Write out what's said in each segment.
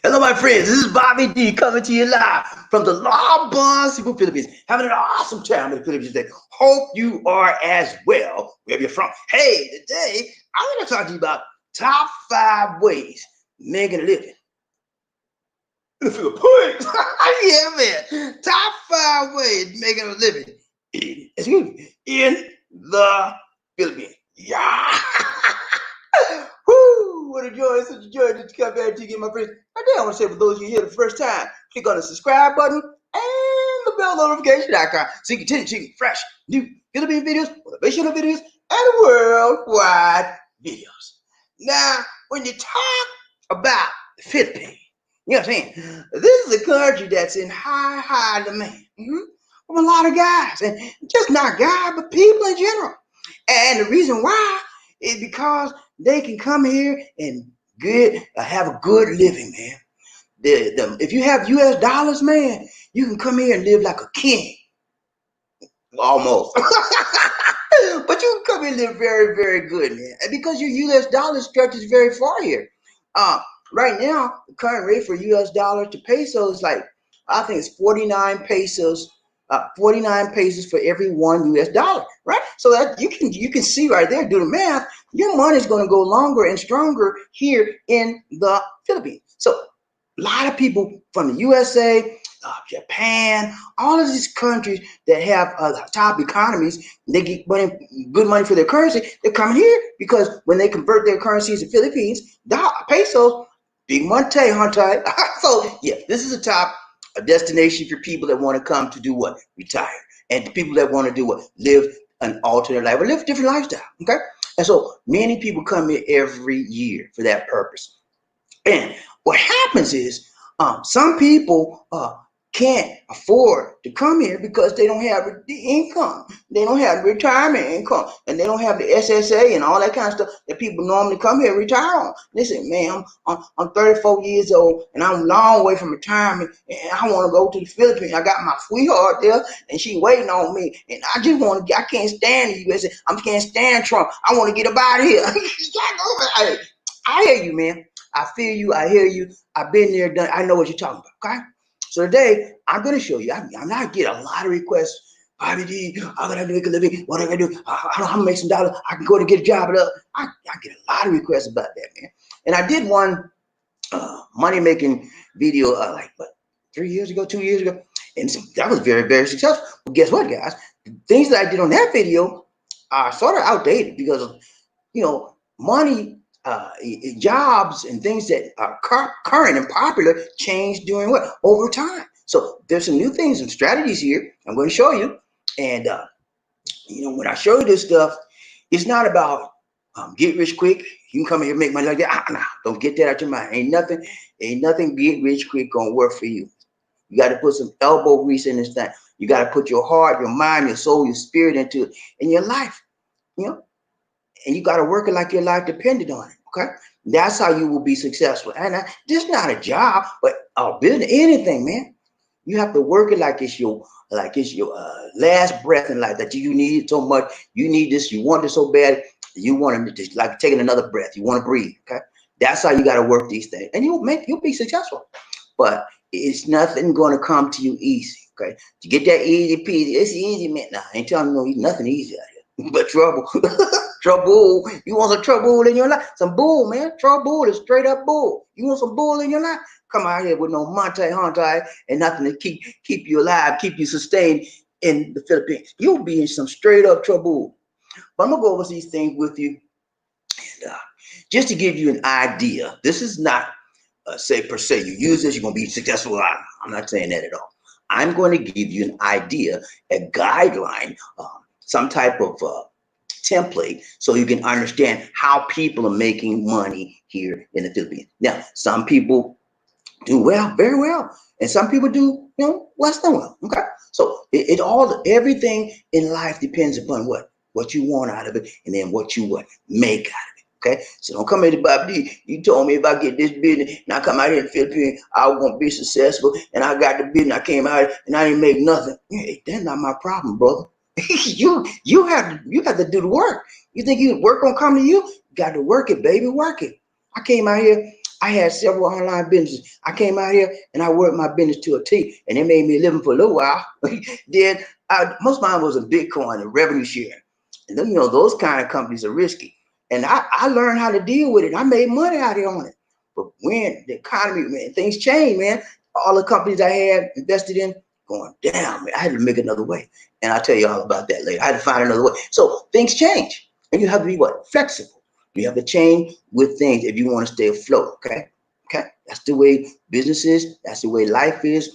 Hello, my friends. This is Bobby D coming to you live from the La Paz, Philippines. Having an awesome time in the Philippines today. Hope you are as well, wherever you're from. Hey, today I'm going to talk to you about top 5 ways making a living in the Philippines. Yeah, man. Top 5 ways making a living in the Philippines. Yeah. Woo! What a joy, such a joy to come back to you, my friends. Today I want to say for those of you here the first time, click on the subscribe button and the bell notification icon so you can continue to see fresh, new Philippine videos, motivational videos, and worldwide videos. Now, when you talk about the Philippines, you know what I'm saying? This is a country that's in high demand from a lot of guys, and just not guys, but people in general. And the reason why is because they can come here and have a good living, man. If you have U.S. dollars, man, you can come here and live like a king, almost. But you can come here and live very, very good, man. And because your U.S. dollar stretches very far here. Uh, right now, the current rate for U.S. dollar to peso is like, I think it's 49 pesos. 49 pesos for every one U.S. dollar, right? So that you can see right there, do the math. Your money is going to go longer and stronger here in the Philippines. So a lot of people from the USA, Japan, all of these countries that have top economies, they get good money for their currency. They're coming here because when they convert their currencies to Philippines, pesos, big money, hunter. So yeah, this is a destination for people that want to come to do what? Retire. And people that want to do what? Live an alternate life or live a different lifestyle. Okay. And so many people come here every year for that purpose. And what happens is some people can't afford to come here because they don't have the income. They don't have retirement income, and they don't have the SSA and all that kind of stuff that people normally come here and retire on. They say, man, I'm 34 years old, and I'm a long way from retirement, and I want to go to the Philippines. I got my sweetheart there, and she waiting on me, and I just want to. I can't stand the USA. I can't stand Trump. I want to get up out of here. I hear you, man. I feel you. I hear you. I've been there, done. I know what you're talking about. Okay. So today I'm going to show you. I'm not getting a lot of requests. Bobby D, how can I make a living? What do I do? How do I make some dollars? I can go to get a job. I get a lot of requests about that, man. And I did one money making video like what 3 years ago, 2 years ago, and that was very, very successful. But guess what, guys? The things that I did on that video are sort of outdated because of money, jobs and things that are current and popular change during what? Over time. So there's some new things and strategies here I'm going to show you. And, when I show you this stuff, it's not about get rich quick. You can come here and make money like that. Nah, don't get that out your mind. Ain't nothing get rich quick going to work for you. You got to put some elbow grease in this thing. You got to put your heart, your mind, your soul, your spirit into it in your life. And you got to work it like your life depended on it. Okay, that's how you will be successful. And this not a job, but a business, anything, man. You have to work it like it's your last breath in life that you need so much. You need this. You want it so bad. You want it to like taking another breath. You want to breathe. Okay, that's how you got to work these things, and you'll be successful. But it's nothing going to come to you easy. Okay, to get that easy peasy, it's easy, man. Nah, I ain't telling you nothing easy out here, but trouble. Trouble. You want some trouble in your life? Some bull, man. Trouble is straight up bull. You want some bull in your life? Come out here with no Monte Hontai and nothing to keep you alive, keep you sustained in the Philippines. You'll be in some straight up trouble. But I'm gonna go over these things with you, and just to give you an idea. This is not say per se. You use this, you're gonna be successful. I'm not saying that at all. I'm going to give you an idea, a guideline, some type of template so you can understand how people are making money here in the Philippines. Now, some people do well, very well, and some people do, less than well. Okay, so it all everything in life depends upon what you want out of it, and then what you make out of it. Okay, so don't come here to Bobby. You told me if I get this business and I come out here in the Philippines, I won't be successful, and I got the business. I came out and I didn't make nothing. Hey, that's not my problem, brother. You have to do the work. You think work gonna come to you? You got to work it, baby, work it. I came out here. I had several online businesses. I came out here and I worked my business to a T, and it made me a living for a little while. Then most of mine was in Bitcoin and revenue sharing, and then those kind of companies are risky. And I learned how to deal with it. I made money out here on it. But when the economy, man, things change, man. All the companies I had invested in going down, man. I had to make another way, and I'll tell you all about that later. I had to find another way. So things change, and you have to be flexible. You have to change with things if you want to stay afloat. Okay, that's the way business is. That's the way life is.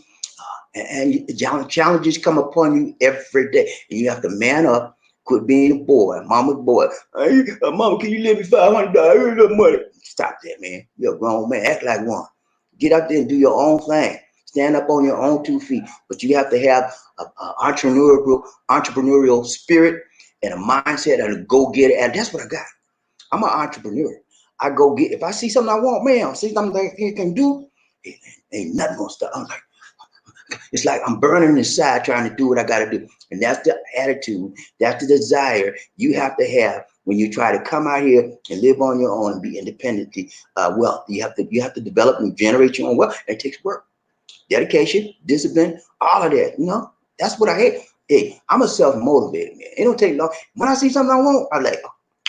And challenges come upon you every day, and you have to man up. Quit being a boy, mama's boy. Hey, mama, can you lend me $500? Here's the money. Stop that, man. You're a grown man. Act like one. Get out there and do your own thing. Stand up on your own 2 feet. But you have to have an entrepreneurial spirit and a mindset and a go-getter. And that's what I got. I'm an entrepreneur. I go get, if I see something I want, man, I see something that he can do, ain't nothing gonna stop. I'm like, it's like I'm burning inside trying to do what I gotta do. And that's the attitude, that's the desire you have to have when you try to come out here and live on your own and be independently wealth. You have to develop and generate your own wealth. And it takes work, dedication, discipline, all of that. That's what I hate. Hey, I'm a self-motivated man. It don't take long. When I see something I want, I like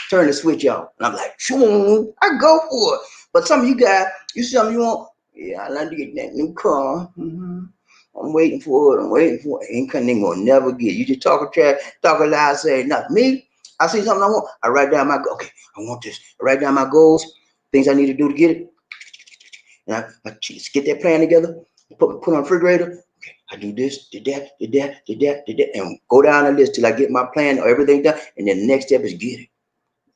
turn the switch on. And I'm like, I go for it. But some of you guys, you see something you want, yeah, I like to get that new car. I'm waiting for it. Ain't gonna never get it. You just talk a lie, say nothing. Me, I see something I want, I write down okay, I want this. I write down my goals, things I need to do to get it. And I just get that plan together, put on the refrigerator. Okay, I do this, did that, and go down the list till I get my plan or everything done. And then the next step is get it.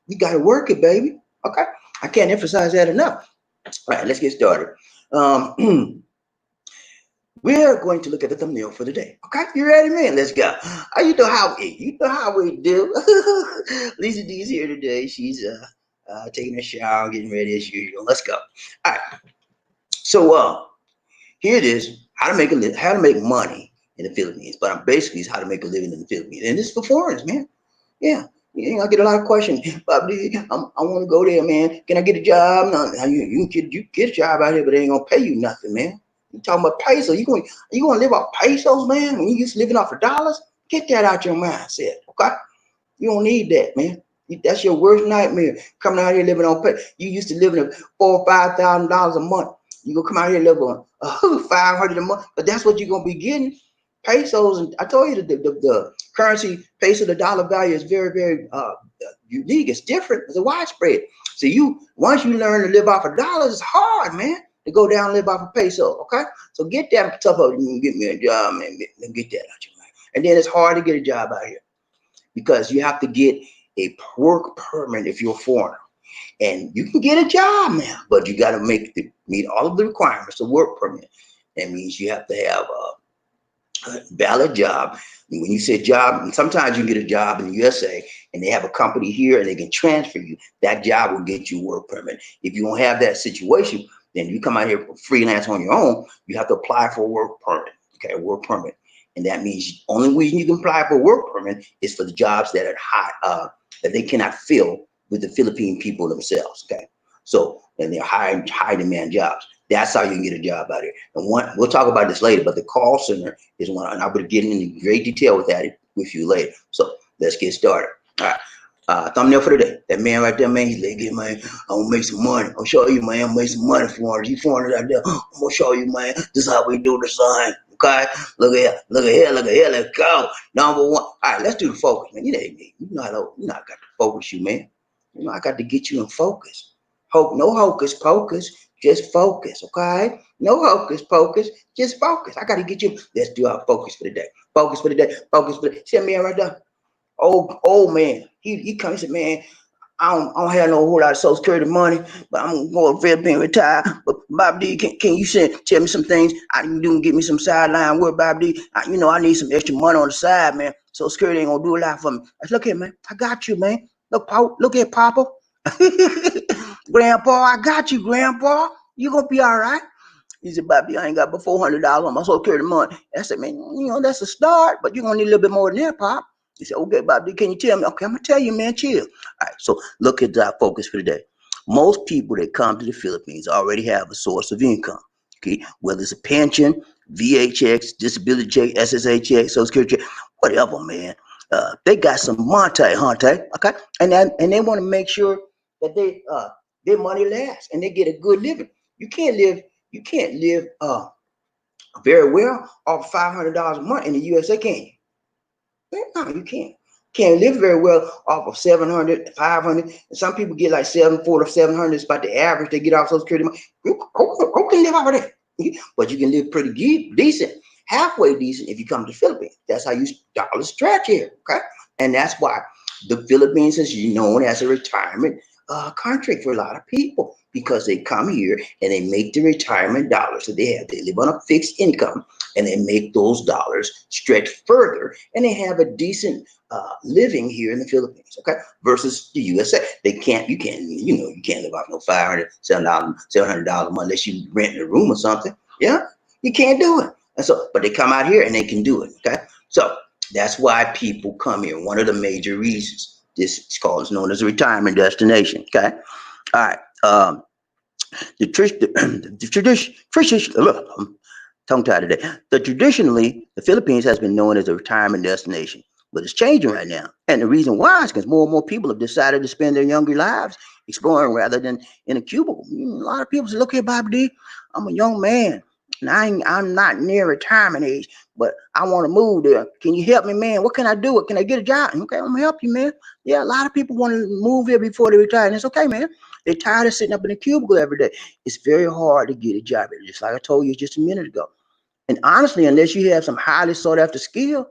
You got to work it, baby. Okay. I can't emphasize that enough. All right, let's get started. We're going to look at the thumbnail for the day. Okay, you ready, man? Let's go. You know how we do. Lisa D's here today. She's taking a shower, getting ready as usual. Let's go. All right. So here it is: how to make money in the Philippines. But basically, it's how to make a living in the Philippines, and this is for foreigners, man. Yeah. I get a lot of questions. Bobby, I want to go there, man. Can I get a job? No, you get a job out here, but they ain't gonna pay you nothing, man. You talking about pesos? You gonna live off pesos, man? When you used to living off of dollars? Get that out your mindset, okay? You don't need that, man. That's your worst nightmare. Coming out here living on pay. You used to live in $4,000 or $5,000 a month. You gonna come out here and live on $500 a month, but that's what you're gonna be getting. Pesos, and I told you the currency peso, the dollar value is very, very unique. It's different. It's a widespread. So once you learn to live off of dollars, it's hard, man, to go down and live off of peso. Okay, so get that stuff up and get me a job, man. Get that out your mind. And then it's hard to get a job out here because you have to get a work permit if you're a foreigner. And you can get a job now, but you got to meet all of the requirements of work permit. That means you have to have a valid job. And when you say job, sometimes you get a job in the USA and they have a company here and they can transfer you. That job will get you a work permit. If you don't have that situation, then you come out here for freelance on your own, you have to apply for a work permit. Okay, a work permit. And that means the only reason you can apply for a work permit is for the jobs that are high, that they cannot fill with the Philippine people themselves. Okay, so and they're high demand jobs. That's how you can get a job out here. And we'll talk about this later, but the call center is one, and I'll be getting into great detail with you later. So let's get started. All right. Thumbnail for the day. That man right there, man, he's like, yeah, man, I'm gonna make some money. I'll show you, man, I'm make some money for you foreigners out there. I'm gonna show you, man, this is how we do the sign. Okay, look at here, let's go. Number one. All right, let's do the focus, man. You know I got to focus you, man. I got to get you in focus. No hocus pocus, just focus, okay? No hocus pocus, just focus. I got to get you. Let's do our focus for the day. Focus for the day. Focus for the day. See that man right there? old man. He comes and said, man, I don't have no whole lot of Social Security money, but I'm going to Philippines retire. But Bobby D, can you tell me some things I can do and get me some sideline work, Bobby D? I need some extra money on the side, man. Social Security ain't gonna do a lot for me. I said, look here, man, I got you, man. Look at Papa. Grandpa, I got you, Grandpa. You gonna be all right. He said, Bobby, I ain't got but $400 on my Social Security money. I said, man, that's a start, but you're gonna need a little bit more than that, Pop. He said, okay, Bobby, can you tell me? Okay, I'm gonna tell you, man, chill. All right, so look at our focus for today. Most people that come to the Philippines already have a source of income. Okay, whether it's a pension, VHX, disability check, SSA check, Social Security check, whatever, man. They got some Monte, okay, and they want to make sure that their money lasts and they get a good living. You can't live very well off $500 a month in the USA, can you? No, you can't. Can't live very well off of 700, 500. And some people get like 740 or 700. It's about the average they get off Social Security money. Who can live off of that? But you can live pretty decent, halfway decent if you come to the Philippines. That's how you dollars stretch here, okay? And that's why the Philippines is known as a retirement country for a lot of people, because they come here and they make the retirement dollars that they have. They live on a fixed income and they make those dollars stretch further, and they have a decent living here in the Philippines, okay? Versus the USA. You can't live off no $500, $700 a month unless you rent a room or something. Yeah, you can't do it. And so, but they come out here and they can do it, okay? So that's why people come here. One of the major reasons. This is known as a retirement destination, okay? All right. The tradition, I'm tongue tied today. Traditionally, the Philippines has been known as a retirement destination, but it's changing right now. And the reason why is because more and more people have decided to spend their younger lives exploring rather than in a cubicle. A lot of people say, look here, Bobby D, I'm a young man and I'm not near retirement age, but I want to move there. Can you help me, man? What can I do? Can I get a job? Okay, I'm gonna help you, man. Yeah, a lot of people want to move here before they retire, and it's okay, man. They're tired of sitting up in a cubicle every day. It's very hard to get a job, just like I told you just a minute ago. And honestly, unless you have some highly sought after skill,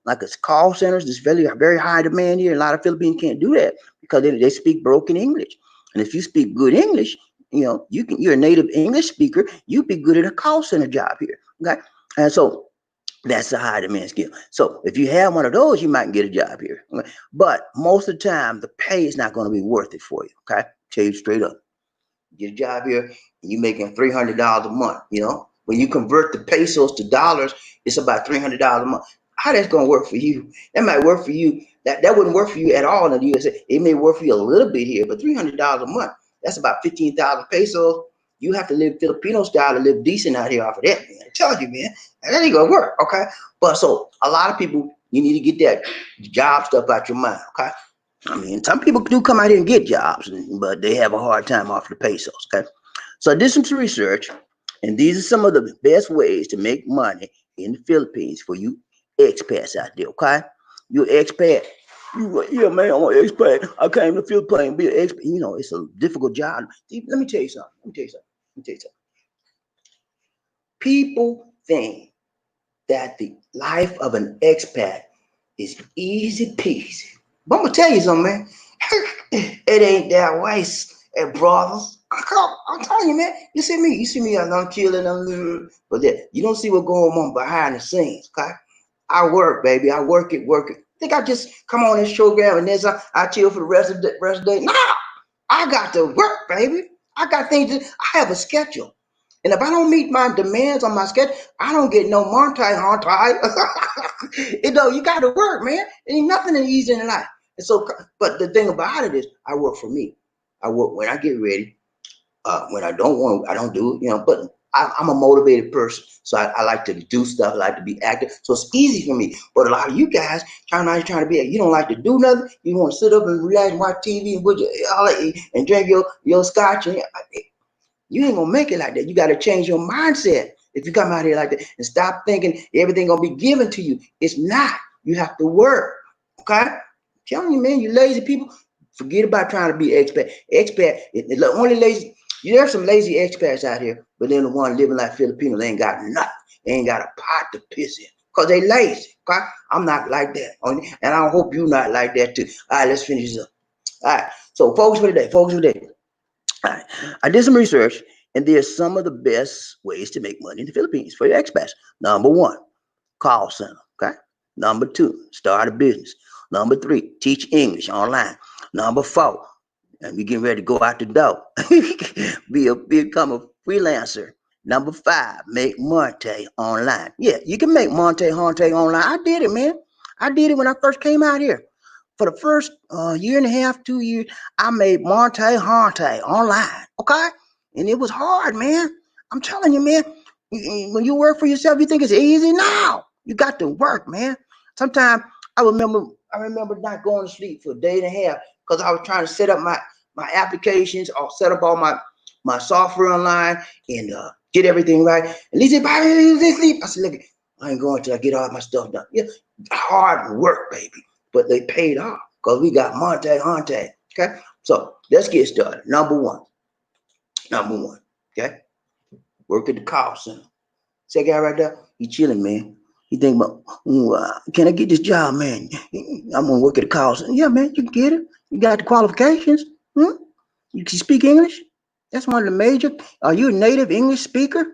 like it's call centers, there's very high demand here. A lot of Filipinos can't do that because they speak broken English. And if you speak good English, you're a native English speaker, you'd be good at a call center job here. Okay. And so that's a high demand skill. So if you have one of those, you might get a job here. Okay? But most of the time, the pay is not going to be worth it for you. Okay. Tell you straight up. Get a job here and you're making $300 a month. When you convert the pesos to dollars, it's about $300 a month. How that's gonna work for you? That might work for you. That wouldn't work for you at all in the USA. It may work for you a little bit here, but $300 a month, that's about 15,000 pesos. You have to live Filipino style to live decent out here off of that, man. I tell you, man, that ain't gonna work, okay? But so a lot of people, you need to get that job stuff out your mind, okay? I mean, some people do come out here and get jobs, but they have a hard time off the pesos, okay? So I did some research, and these are some of the best ways to make money in the Philippines for you expats out there, okay? You're expat. Yeah, man, I'm an expat. I came to the Philippines to be an expat. It's a difficult job. Let me tell you something. People think that the life of an expat is easy peasy. But I'm gonna tell you something, man. It ain't that way, brothers. I'm telling you, man. You see me. I'm killing, but you don't see what's going on behind the scenes. Okay, I work, baby. I work it. Think I just come on this program and then I chill for the rest of the day? Nah, I got to work, baby. I got things. I have a schedule. And if I don't meet my demands on my schedule, I don't get no money. You got to work, man. There ain't nothing easy in life. And so, but the thing about it is, I work for me. I work when I get ready. When I don't want, I don't do it. But I'm a motivated person, so I like to do stuff. I like to be active, so it's easy for me. But a lot of you guys trying to be, you don't like to do nothing. You want to sit up and relax, and watch TV, and drink your scotch, and you ain't gonna make it like that. You got to change your mindset if you come out here like that and stop thinking everything gonna be given to you. It's not. You have to work. Okay, I'm telling you, man. You lazy people, forget about trying to be expat. The only lazy. There's some lazy expats out here, but then the one living like Filipinos, they ain't got nothing. They ain't got a pot to piss in. because they lazy. Okay? I'm not like that. And I hope you're not like that too. All right, let's finish this up. All right. So focus for today. Focus for today. All right. I did some research, and there's some of the best ways to make money in the Philippines for your expats. Number one, call center. Okay. Number two, start a business. Number three, teach English online. Number four, and we getting ready to go out the door. Become a freelancer. Number five, make monte online. Yeah, you can make monte online. I did it, man. I did it when I first came out here. For the first year and a half, 2 years, I made monte online. Okay, and it was hard, man. I'm telling you, man. When you work for yourself, you think it's easy. No, you got to work, man. Sometimes I remember not going to sleep for a day and a half because I was trying to set up my applications or set up all my software online and get everything right. And he said, "Bobby, you sleep." I said, "Look, I ain't going till I get all my stuff done." Yeah, hard work, baby, but they paid off because we got monte. Okay, so let's get started. Number one. Okay, work at the call center. See that guy right there? He chilling, man. He think about, can I get this job, man? I'm gonna work at the call center. Yeah, man, you can get it. You got the qualifications. Hmm? You can speak English. That's one of the major. Are you a native English speaker?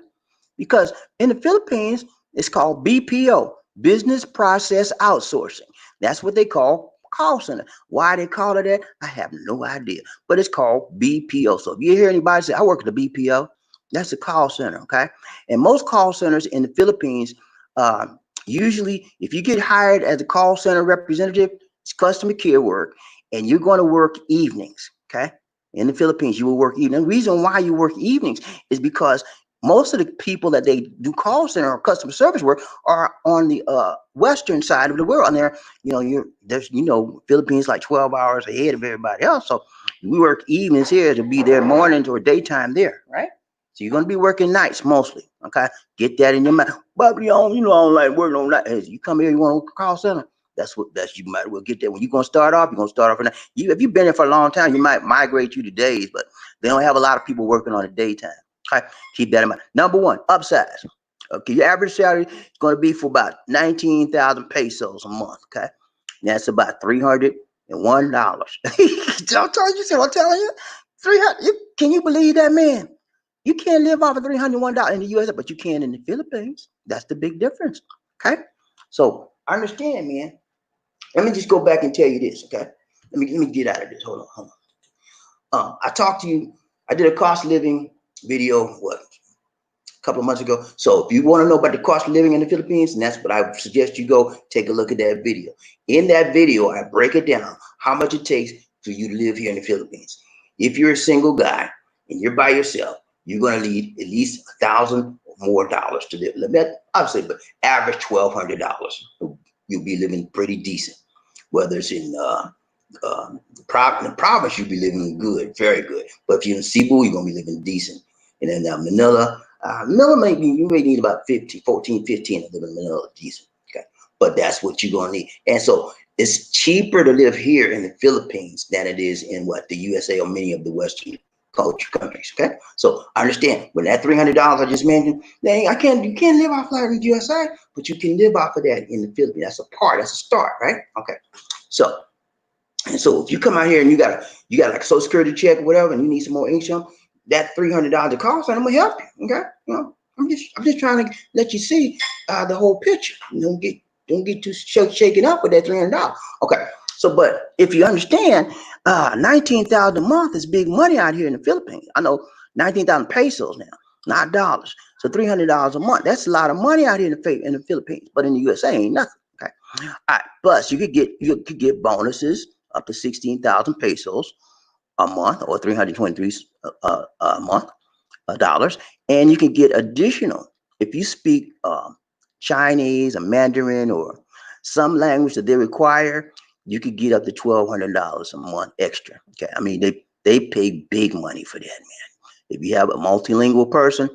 Because in the Philippines, it's called BPO, Business Process Outsourcing. That's what they call call center. Why they call it that, I have no idea. But it's called BPO. So if you hear anybody say, I work at the BPO, that's a call center, okay? And most call centers in the Philippines, uh, usually, if you get hired as a call center representative, it's customer care work, and you're going to work evenings, okay? In the Philippines, you will work evenings. The reason why you work evenings is because most of the people that they do call center or customer service work are on the western side of the world, and there's Philippines like 12 hours ahead of everybody else. So we work evenings here to be there mornings or daytime there, right? So you're gonna be working nights mostly. Okay, get that in your mind. But I don't like working on nights. Hey, you come here, you want to work a call center. That's you might well get that. When you're gonna start off, you're gonna start off at night. If you've been there for a long time, you might migrate you to days, but they don't have a lot of people working on the daytime. Okay, keep that in mind. Number one, upsize. Okay, your average salary is going to be for about 19,000 pesos a month. Okay, that's about $301. I'm telling you, 300. Can you believe that, man? You can't live off of $301 in the US, but you can in the Philippines. That's the big difference. Okay, so I understand, man. Let me just go back and tell you this. Okay, let me get out of this. Hold on. I talked to you. I did a cost of living video. What? Couple of months ago. So if you want to know about the cost of living in the Philippines, and that's what I suggest you go take a look at that video. In that video, I break it down how much it takes for you to live here in the Philippines. If you're a single guy and you're by yourself, you're going to need at least $1,000 or more dollars to live. Obviously, but average $1,200. You'll be living pretty decent. Whether it's in the province, you'll be living good, very good. But if you're in Cebu, you're going to be living decent. And then Manila, you may need about 15 to live in Manila, decent. Okay, but that's what you're gonna need. And so it's cheaper to live here in the Philippines than it is in the USA or many of the Western culture countries. Okay, so I understand when that $300 I just mentioned, you can't live off that in the USA, but you can live off of that in the Philippines. That's a start, right? Okay, so. And so if you come out here and you got like a social security check or whatever, and you need some more income, that $300 cost, and I'm gonna help you. Okay, I'm just trying to let you see the whole picture. Don't get too shaken up with that $300. Okay, so but if you understand, 19,000 a month is big money out here in the Philippines. I know 19,000 pesos now, not dollars. So $300 a month. That's a lot of money out here in the Philippines, but in the USA ain't nothing. Okay, all right. Plus you could get bonuses up to 16,000 pesos a month or 323 a month dollars, and you can get additional if you speak Chinese or Mandarin or some language that they require. You could get up to $1,200 a month extra. Okay, I mean they pay big money for that, man. If you have a multilingual person,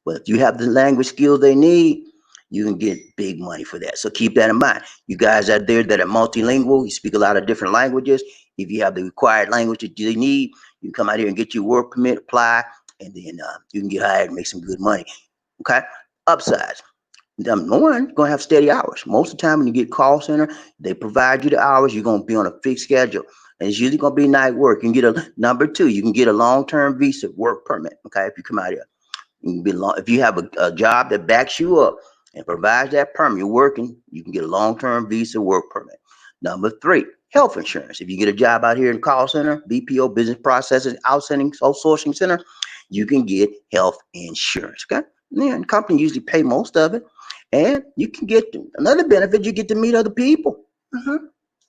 but if you have the language skills they need, you can get big money for that. So keep that in mind. You guys out there that are multilingual, you speak a lot of different languages. If you have the required language that they need, you can come out here and get your work permit, apply, and then you can get hired and make some good money. Okay, upsize. Number one, you're gonna have steady hours. Most of the time when you get call center, they provide you the hours. You're gonna be on a fixed schedule. And it's usually gonna be night work. You can get a number two, you can get a long-term visa work permit. Okay, if you come out here. You can be long if you have a job that backs you up and provides that permit, you're working, you can get a long-term visa work permit. Number three, health insurance. If you get a job out here in call center, BPO, business processing, outsourcing center, you can get health insurance. Okay. Yeah, and company usually pay most of it. And you can get another benefit, you get to meet other people.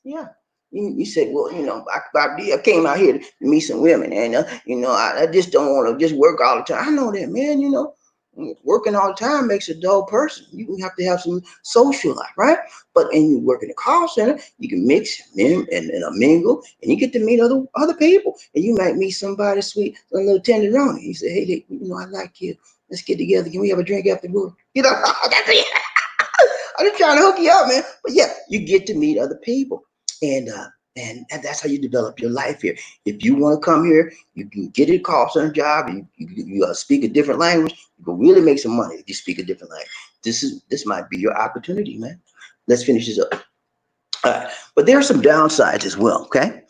Yeah. You say, well, I came out here to meet some women, and I just don't want to just work all the time. I know that, man. Working all the time makes a dull person. You have to have some social life, right? But and you work in a call center, you can mix and mingle, and you get to meet other people, and you might meet somebody sweet, a little tenderoni. You say, hey, I like you. Let's get together. Can we have a drink after work? That's it. I'm just trying to hook you up, man. But yeah, you get to meet other people, and and that's how you develop your life here. If you want to come here, you can get a call center job. You speak a different language. You can really make some money if you speak a different language. This might be your opportunity, man. Let's finish this up. All right. But there are some downsides as well. Okay,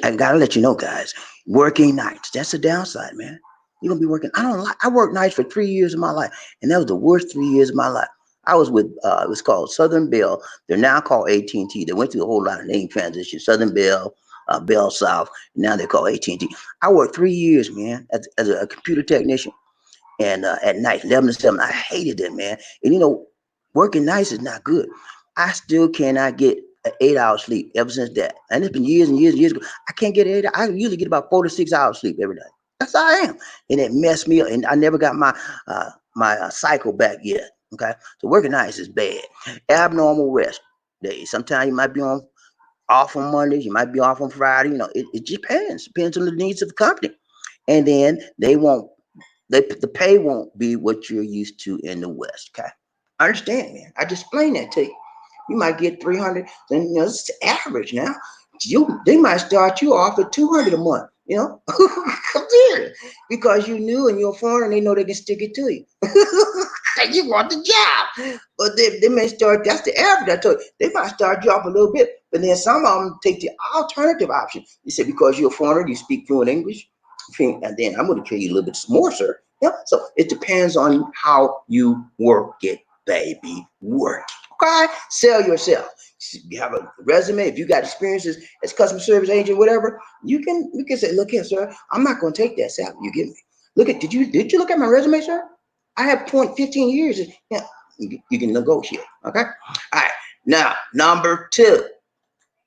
I gotta let you know, guys. Working nights, that's a downside, man. You're gonna be working. I don't like. I worked nights for 3 years of my life, and that was the worst 3 years of my life. I was with it was called Southern Bell. They're now called AT&T. They went through a whole lot of name transition. Southern Bell, Bell South. Now they're called AT&T. I worked 3 years, man, as a computer technician, and at night, 11 to 7. I hated it, man. And working nights is not good. I still cannot get an 8 hour sleep ever since that. And it's been years and years and years ago. I can't get 8. I usually get about 4 to 6 hours sleep every night. That's how I am. And it messed me up. And I never got my cycle back yet. Okay. So working nights is bad. Abnormal rest days. Sometimes you might be on off on Mondays, you might be off on Friday. It depends on the needs of the company. And then the pay won't be what you're used to in the West. Okay, I understand, man. I just explained that to you. You might get 300, then it's average now. They might start you off at 200 a month. Come here, because you new and you're a foreigner, and they know they can stick it to you. You want the job, but they may start. That's the average. I told you they might start you off a little bit, but then some of them take the alternative option. You say because you're a foreigner, you speak fluent English, and then I'm going to pay you a little bit more, sir. Yeah. So it depends on how you work it, baby. Work. Okay. Sell yourself. You have a resume. If you got experiences as customer service agent, whatever, you can say, look here, sir. I'm not going to take that salary you give me. Did you look at my resume, sir? I have 15 years. Yeah, you can negotiate. Okay. All right. Now, number two,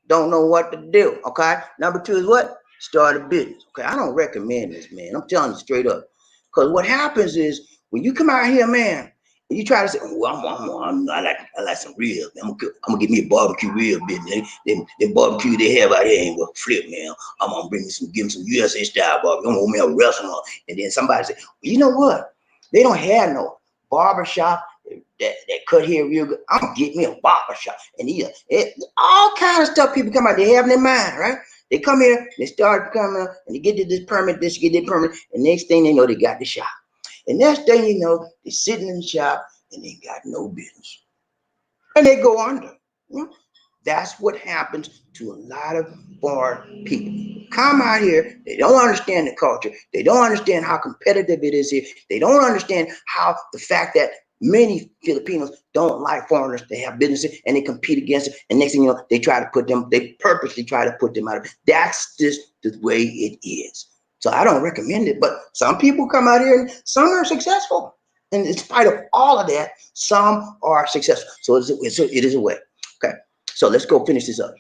don't know what to do. Okay. Number two is what? Start a business. Okay. I don't recommend this, man. I'm telling you straight up. Because what happens is when you come out here, man, and you try to say, well, I like some ribs. I'm gonna get me a barbecue rib business. Them barbecue they have out here ain't gonna flip, man. I'm gonna give me some USA style barbecue. I'm gonna open me a restaurant. And then somebody say, well, you know what? They don't have no barbershop that cut hair real good. I'm gonna get me a barbershop. And all kind of stuff people come out, they have in their mind, right? They come here, they start coming up, and they get to this permit, get this permit, and next thing they know, they got the shop. And next thing you know, they're sitting in the shop and they got no business. And they go under. That's what happens to a lot of foreign people. Come out here, they don't understand the culture. They don't understand how competitive it is here. They don't understand how the fact that many Filipinos don't like foreigners. They have businesses and they compete against it. And next thing you know, they purposely try to put them out of it. That's just the way it is. So I don't recommend it. But some people come out here and some are successful. And in spite of all of that, some are successful. So it is a way. Okay. So let's go finish this up.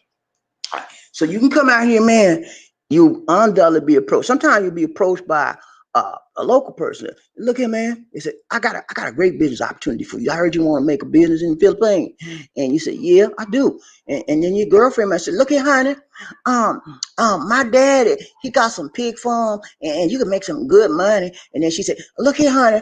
All right. So you can come out here, man. You undoubtedly be approached. Sometimes you'll be approached by a local person. Look here, man. They said, I got a great business opportunity for you. I heard you want to make a business in the Philippines. And you say, yeah, I do. And then your girlfriend might say, look here, honey. My daddy, he got some pig farm and you can make some good money. And then she said, look here, honey.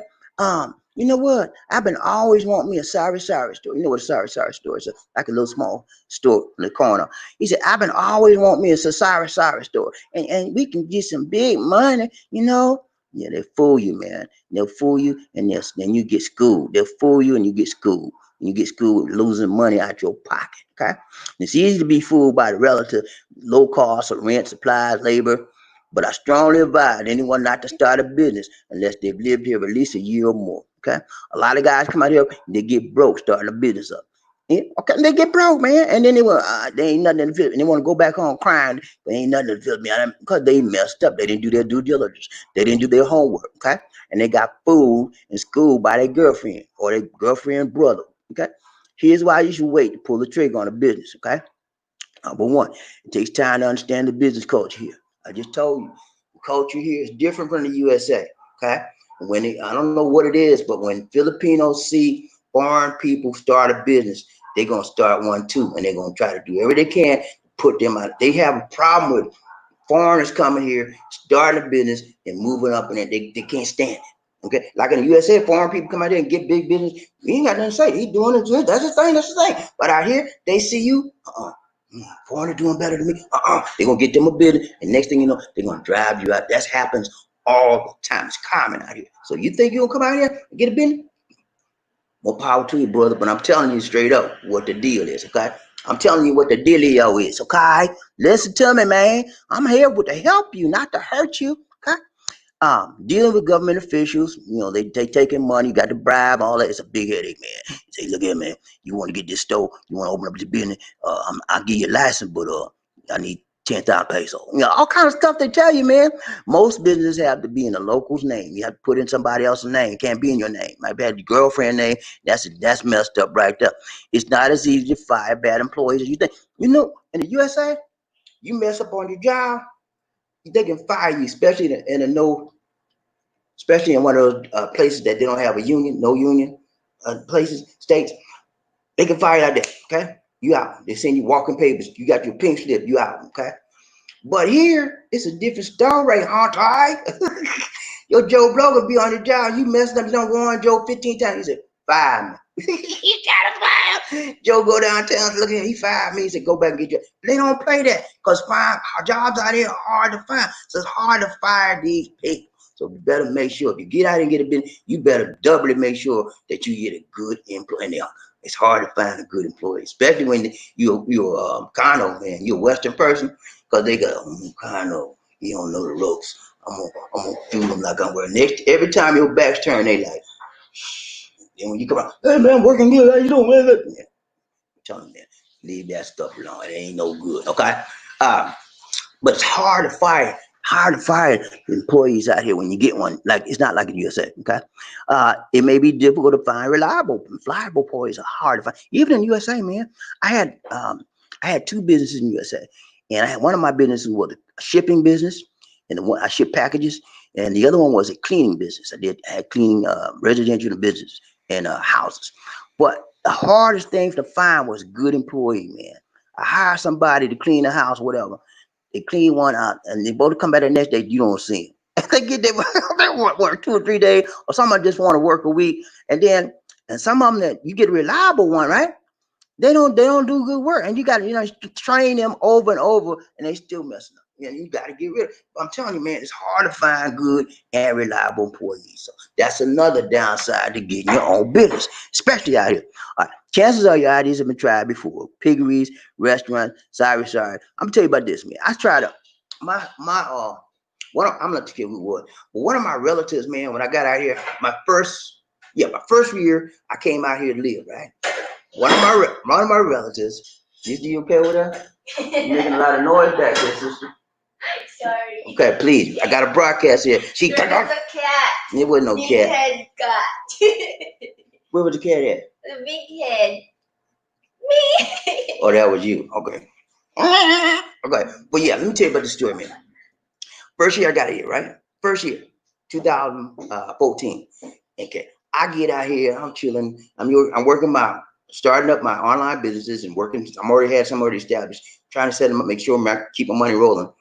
You know what? I've been always wanting me a sorry store. You know what a sorry store is? Like a little small store in the corner. He said, I've been always wanting me a sorry store. And we can get some big money, Yeah, they fool you, man. They'll fool you, and then you get schooled. They'll fool you, and you get schooled. And you get schooled losing money out your pocket. Okay, it's easy to be fooled by the relative low cost of rent, supplies, labor. But I strongly advise anyone not to start a business unless they've lived here at least a year or more. Okay, a lot of guys come out here, they get broke starting a business up. Yeah, okay, they get broke, man, and then they ain't nothing to feel, and they want to go back home crying. They ain't nothing to feel me because they messed up. They didn't do their due diligence. They didn't do their homework. Okay, and they got fooled in school by their girlfriend or their girlfriend brother. Okay, here's why you should wait to pull the trigger on a business. Okay, number one, it takes time to understand the business culture here. I just told you, the culture here is different from the USA. Okay, I don't know what it is, but when Filipinos see foreign people start a business, they're gonna start one too, and they're gonna try to do everything they can to put them out. They have a problem with foreigners coming here, starting a business, and moving up, and they can't stand it. Okay, like in the USA, foreign people come out there and get big business. We ain't got nothing to say. He doing it. That's his thing. That's his thing. But out here, they see you. Foreigner doing better than me. They're gonna get them a business, and next thing you know, they're gonna drive you out. That happens all the time. It's common out here. So you think you're gonna come out here and get a business? More power to you, brother. But I'm telling you straight up what the deal is, okay? I'm telling you what the dealio is, okay? Listen to me, man. I'm here to help you, not to hurt you, okay? Dealing with government officials, they taking money, you got to bribe, all that. It's a big headache, man. You say, look here, man, you want to get this store, you want to open up this business, I'll give you a license, but I need 10,000 pesos. All kind of stuff they tell you, man. Most businesses have to be in a local's name. You have to put in somebody else's name. It can't be in your name. Might be your girlfriend's name. That's messed up right there. It's not as easy to fire bad employees as you think. In the USA, you mess up on your job, they can fire you, especially in a no, especially in one of those places that they don't have a union, no union places, states. They can fire you like that. Okay, you out. They send you walking papers. You got your pink slip. You out. Okay. But here, it's a different story, huh, Ty? Your Joe Blow will be on the job. You messed up, you don't go on Joe 15 times. He said, fire me. You gotta fire. Joe go downtown, look at him, he fired me. He said, go back and get your. They don't play that because jobs out here are hard to find. So it's hard to fire these people. So you better make sure if you get out and get a business, you better doubly make sure that you get a good employee. It's hard to find a good employee, especially when you're a condo man, you're a Western person, because they go, condo, you don't know the ropes. I'm gonna fool them like I'm wearing. Next, every time your back's turned, they like, shh. And when you come out, hey man, I'm working good. How you doing, man? Yeah, I'm telling you, man, leave that stuff alone. It ain't no good. Okay. Um, but it's hard to fire employees out here when you get one. Like it's not like in the USA. Okay, it may be difficult to find reliable employees are hard to find. Even in the USA, man, I had um, I had two businesses in the USA, and I had one of my businesses was a shipping business, and the one I shipped packages, and the other one was a cleaning business. I had cleaning residential business and houses, but the hardest thing to find was a good employee, man. I hired somebody to clean the house, whatever. They clean one out, and they both come back the next day. You don't see them. They get there, they work 2 or 3 days, or some of them just want to work a week, and some of them that you get a reliable one, right? They don't do good work, and you got to train them over and over, and they still messing up. You got to get rid of. I'm telling you, man, it's hard to find good and reliable employees. So that's another downside to getting your own business, especially out here. All right, chances are your ideas have been tried before. Piggeries, restaurants. Sorry. I'm gonna tell you about this, man. I tried to my I'm not tell you who it was, but one of my relatives, man, when I got out here, my first year, I came out here to live, right? One of my relatives. You okay with that? You're making a lot of noise back there, sister. Sorry. Okay, please. I got a broadcast here. There was a cat. There was no Big cat. head cat. Where was the cat at? The big head. Me. Oh, that was you. Okay. Okay. But yeah, let me tell you about the story, man. First year I got here, right? First year, 2014. Okay. I get out here, I'm chilling. I'm working starting up my online businesses and working. I'm already had some already established, trying to set them up, make sure I keep my money rolling.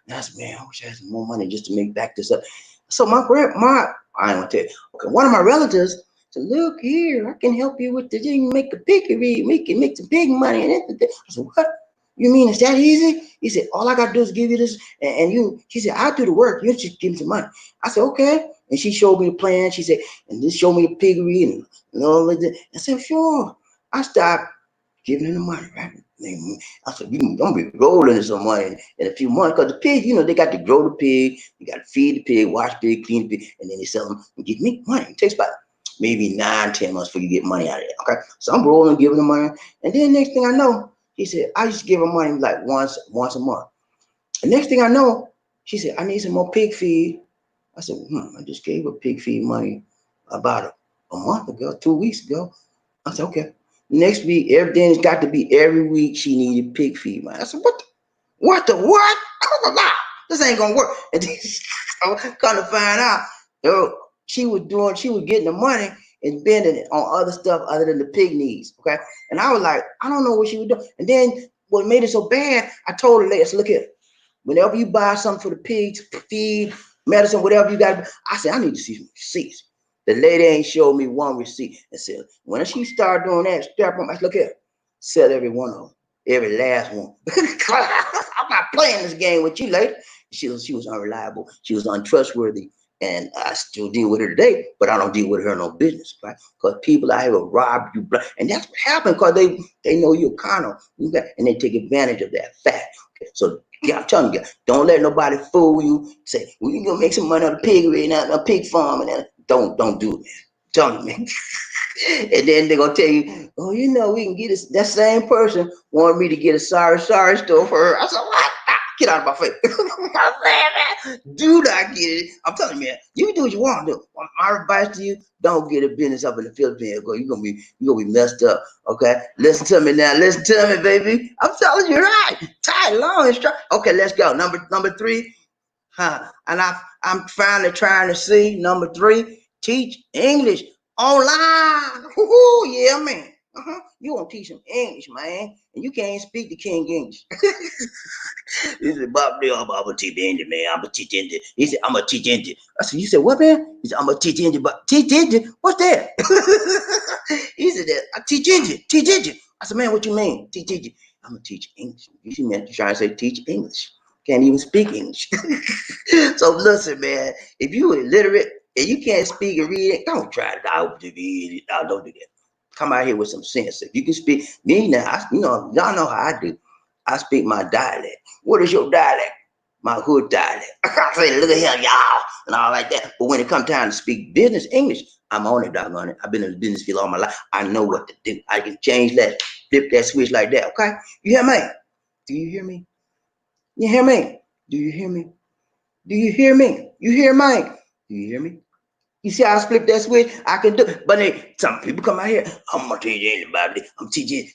That's man, I wish I had some more money just to make back this up. So I don't want to tell you. Okay, one of my relatives said, "Look here, I can help you with this. You can make a piggery. We can make some big money." And I said, "What? You mean it's that easy? He said, all I gotta do is give you this, and you. She said, I'll do the work. You just give me some money. I said, okay. And she showed me the plan. She said, and this showed me the piggery and all of that. I said, sure. I stopped giving her the money, right? I said, I'm gonna be rolling in some money in a few months because the pig, they got to grow the pig, you got to feed the pig, wash the pig, clean the pig, and then they sell them and give me money. It takes about maybe 9, 10 months before you get money out of it. Okay, so I'm rolling, giving her money, and then next thing I know, he said, I used to give her money like once a month. And next thing I know, she said, I need some more pig feed. I said, I just gave her pig feed money about a month ago, 2 weeks ago. I said, okay. Next week, everything's got to be every week she needed pig feed money. I said, what the what? This ain't gonna work. And then come to find out, she was getting the money and spending it on other stuff other than the pig needs. Okay. And I was like, I don't know what she was doing. And then what made it so bad, I told her, let's look at it. Whenever you buy something for the pigs, feed, medicine, whatever you got, I said, I need to see some receipts. The lady ain't showed me one receipt and said, when she started doing that, strap on, I said, look here, sell every one of them, every last one. I'm not playing this game with you, lady. She was unreliable. She was untrustworthy. And I still deal with her today, but I don't deal with her in no business, right? Because people out here will rob you, and that's what happened because they know you're carnal, and they take advantage of that fact. Okay? So yeah, I'm telling you, don't let nobody fool you. Say, well, you gonna make some money on a piggery and a pig farm, and don't do it, man. Tell me, man. And then they're gonna tell you, oh, we can get this. That same person wanted me to get a sorry store for her. I said, what? Get out of my face. I said, man, do not get it. I'm telling you, man, you can do what you want to do. My advice to you, don't get a business up in the Philippines. You're gonna be messed up. Okay, listen to me now. Listen to me, baby. I'm telling you, right. Tight, long, and strong. Okay, let's go. Number 3. And I'm finally trying to see number 3. Teach English online. Woo-hoo, yeah, man. You want to teach them English, man, and you can't speak the King English. He said, Bob, I'm gonna teach English, man. I'm gonna teach English. He said, I'm gonna teach English. I said, you said what, man? He said, I'm gonna teach English, but teach English? What's that? He said that I teach English. Teach English. I said, man, what you mean? Teach English. I'm gonna teach English. You see, man, trying to say teach English. Can't even speak English. So listen, man, if you illiterate and you can't speak and read it, don't try to don't do that. Come out here with some sense. If you can speak me now, y'all know how I do. I speak my dialect. What is your dialect? My hood dialect. I say, look at here, y'all, and all like that. But when it comes time to speak business English, I'm on it, doggone it. I've been in the business field all my life. I know what to do. I can change that, flip that switch like that. Okay? You hear me? Do you hear me? You hear me? Do you hear me? Do you hear me? You hear me? Do you hear me? You see how I flip that switch? I can do it. But then some people come out here, I'm gonna teach anybody. I'm teaching.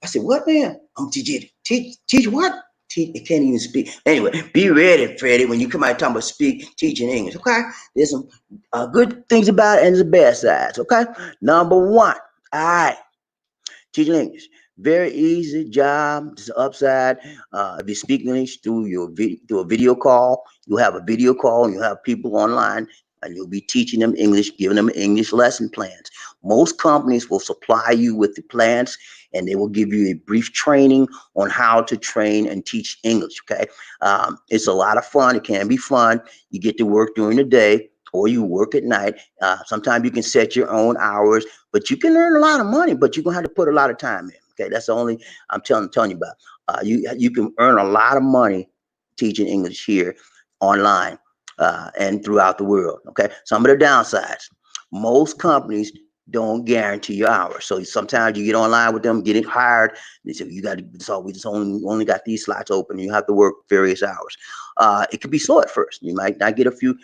I said, what, man? I'm teaching. Teach what? Teach. It can't even speak. Anyway, be ready, Freddie, when you come out talking about teaching English. Okay, there's some good things about it and the bad sides. Okay, number 1. All right, teaching English. Very easy job. Just upside. If you speak English through a video call, you'll have a video call and you'll have people online and you'll be teaching them English, giving them English lesson plans. Most companies will supply you with the plans and they will give you a brief training on how to train and teach English. Okay. It's a lot of fun. It can be fun. You get to work during the day or you work at night. Sometimes you can set your own hours, but you can earn a lot of money, but you're going to have to put a lot of time in. Okay, that's the only I'm telling you about. You can earn a lot of money teaching English here online and throughout the world. Okay, some of the downsides: most companies don't guarantee your hours. So sometimes you get online with them, getting hired. They say you got to. So we just only got these slots open. You have to work various hours. It could be slow at first. You might not get a few.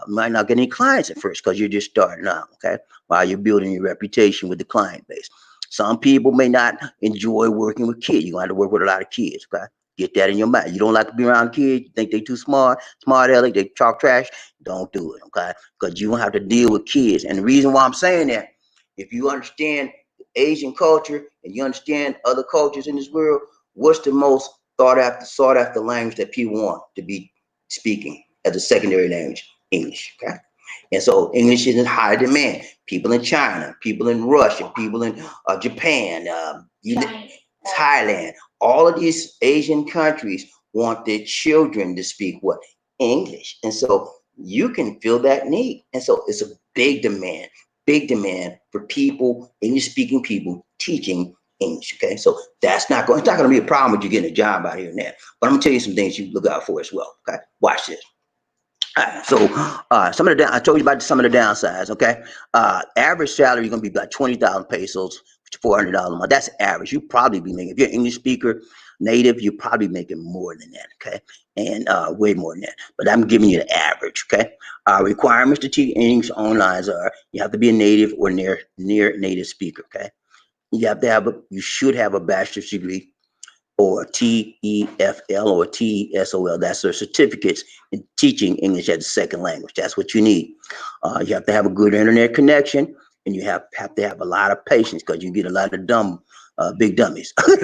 Might not get any clients at first because you're just starting out. Okay, while you're building your reputation with the client base. Some people may not enjoy working with kids. You're going to have to work with a lot of kids. Okay, get that in your mind. You don't like to be around kids. You think they too smart, aleck, they talk trash. Don't do it. Okay, because you don't have to deal with kids. And the reason why I'm saying that, if you understand Asian culture and you understand other cultures in this world, what's the most sought after language that people want to be speaking as a secondary language? English. Okay. And so English is in high demand. People in China, people in Russia, people in Japan, Thailand, All of these Asian countries want their children to speak what? English. And so you can feel that need. And so it's a big demand for people, English speaking people teaching English. Okay. So it's not going to be a problem with you getting a job out here and there. But I'm going to tell you some things you look out for as well. Okay. Watch this. So I told you about some of the downsides. Okay, average salary is gonna be about 20,000 pesos, $400 a month. That's average. You probably be making, if you're an English speaker, native, you're probably making more than that. Okay, and way more than that. But I'm giving you the average. Okay, requirements to teach English online are you have to be a native or near native speaker. Okay, you should have a bachelor's degree or TEFL or TESOL. That's their certificates in teaching English as a second language. That's what you need. You have to have a good internet connection, and you have to have a lot of patience because you get a lot of big dummies. You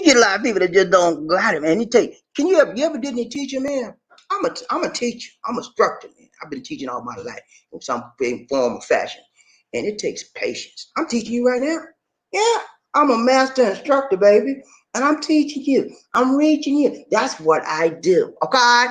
get a lot of people that just don't got it, man. You ever did any teaching, man? I'm a teacher. I'm a instructor, man. I've been teaching all my life in some form or fashion, and it takes patience. I'm teaching you right now. Yeah, I'm a master instructor, baby, and I'm teaching you. I'm reaching you. That's what I do. Okay.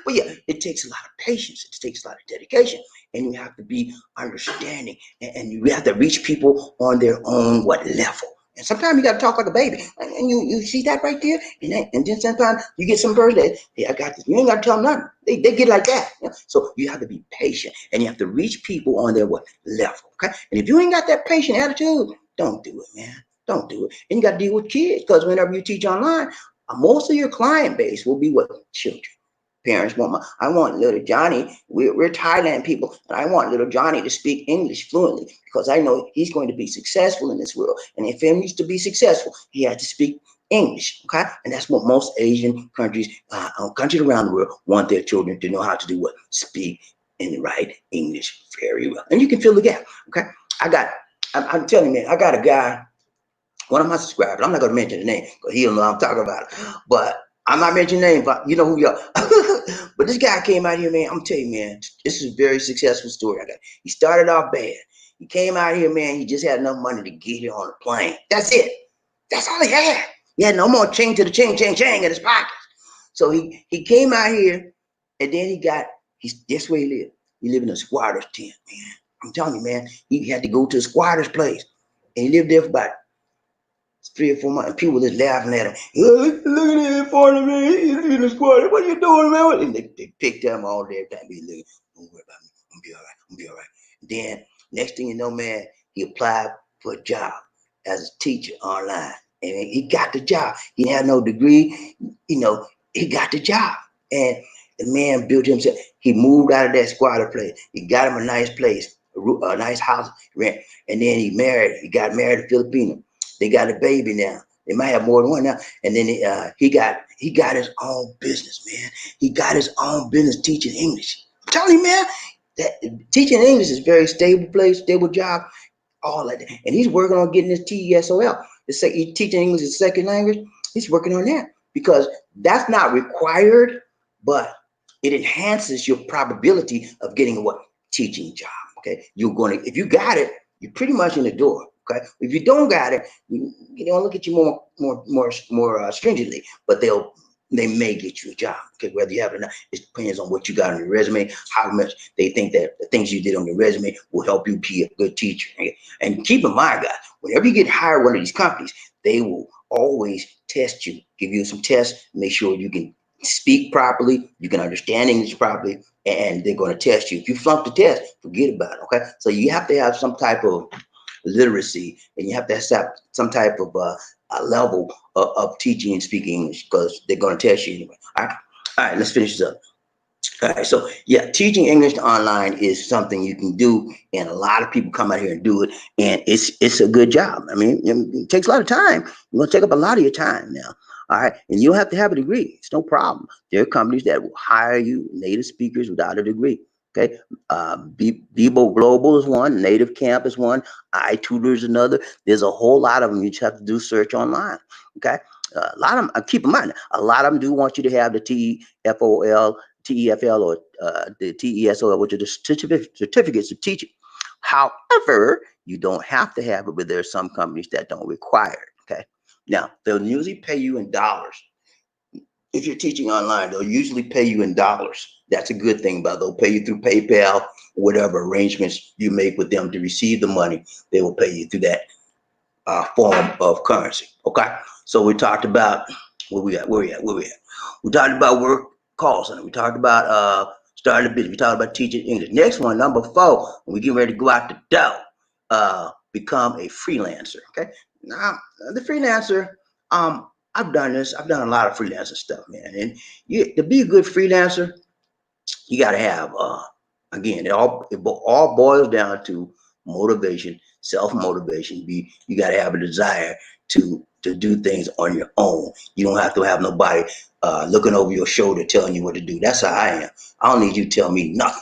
But yeah, it takes a lot of patience. It takes a lot of dedication, and you have to be understanding, and you have to reach people on their own what level. And sometimes you got to talk like a baby, and you see that right there. And then sometimes you get some person that, hey, I got this. You ain't got to tell them nothing. They get like that. You know? So you have to be patient, and you have to reach people on their what level. Okay. And if you ain't got that patient attitude, don't do it, man. Don't do it. And you got to deal with kids because whenever you teach online, most of your client base will be what? Children. Parents want I want little Johnny. We're Thailand people, and I want little Johnny to speak English fluently because I know he's going to be successful in this world. And if he needs to be successful, he has to speak English. Okay, and that's what most Asian countries, countries around the world, want their children to know how to do what? Speak and write English very well. And you can fill the gap. Okay, I got. I'm telling you, man, I got a guy, one of my subscribers. I'm not going to mention the name because he don't know what I'm talking about. But I'm not mentioning names, but you know who you are. But this guy came out here, man. I'm telling you, man, this is a very successful story. He started off bad. He came out here, man. He just had enough money to get here on a plane. That's it. That's all he had. He had no more chain to the chain in his pockets. So he came out here, and then that's where he lived. He lived in a squatter's tent, man. I'm telling you, man. He had to go to a squatter's place, and he lived there for about 3 or 4 months. And people just laughing at him. Look at that foreigner, man. He's in the squad. What are you doing, man? And they picked him all day. Every time he looking, don't worry about me. I'm gonna be all right. I'm gonna be all right. Then next thing you know, man, he applied for a job as a teacher online. And he got the job. He had no degree, he got the job. And the man built himself. He moved out of that squatter place. He got him a nice place, a nice house rent. And then he married. He got married to Filipino. They got a baby now. They might have more than one now. And then he got his own business, man. He got his own business teaching English. I'm telling you, man, that teaching English is a very stable place, stable job, all like that. And he's working on getting his TESOL. He's teaching English as a second language. He's working on that because that's not required, but it enhances your probability of getting a what? Teaching job. Okay, if you got it, you're pretty much in the door. Okay, if you don't got it, they'll look at you more stringently, but they may get you a job. Okay, whether you have it or not, it depends on what you got on your resume, how much they think that the things you did on your resume will help you be a good teacher. Okay? And keep in mind, guys, whenever you get hired one of these companies, they will always test you, give you some tests, make sure you can speak properly, you can understand English properly, and they're going to test you. If you flunk the test, forget about it. Okay, so you have to have some type of literacy, and you have to have some type of a level of teaching and speaking English because they're going to test you anyway. All right, let's finish this up. All right, so yeah, teaching English online is something you can do, and a lot of people come out here and do it, and it's a good job. I mean, it takes a lot of time. You're gonna take up a lot of your time now. All right, and you don't have to have a degree. It's no problem. There are companies that will hire you, native speakers without a degree. Okay, Bebo Global is one, Native Camp is one, iTutor is another. There's a whole lot of them. You just have to do search online. Okay, a lot of them. Keep in mind, a lot of them do want you to have the TEFL or the TESOL, which are the certificates of teaching. However, you don't have to have it, but there are some companies that don't require it. Okay, Now, they'll usually pay you in dollars. If you're teaching online, they'll usually pay you in dollars. That's a good thing, but they'll pay you through PayPal, whatever arrangements you make with them to receive the money, they will pay you through that form of currency. Okay. So we talked about where we at, where we at. We talked about work call center. We talked about starting a business. We talked about teaching English. Next one, number 4, when we get ready to go out the door, become a freelancer. Okay. Now the freelancer, I've done this. I've done a lot of freelancer stuff, man. And to be a good freelancer, you got to have again it all boils down to motivation, self-motivation. You got to have a desire to do things on your own. You don't have to have nobody looking over your shoulder telling you what to do. That's how I am. I don't need you to tell me nothing.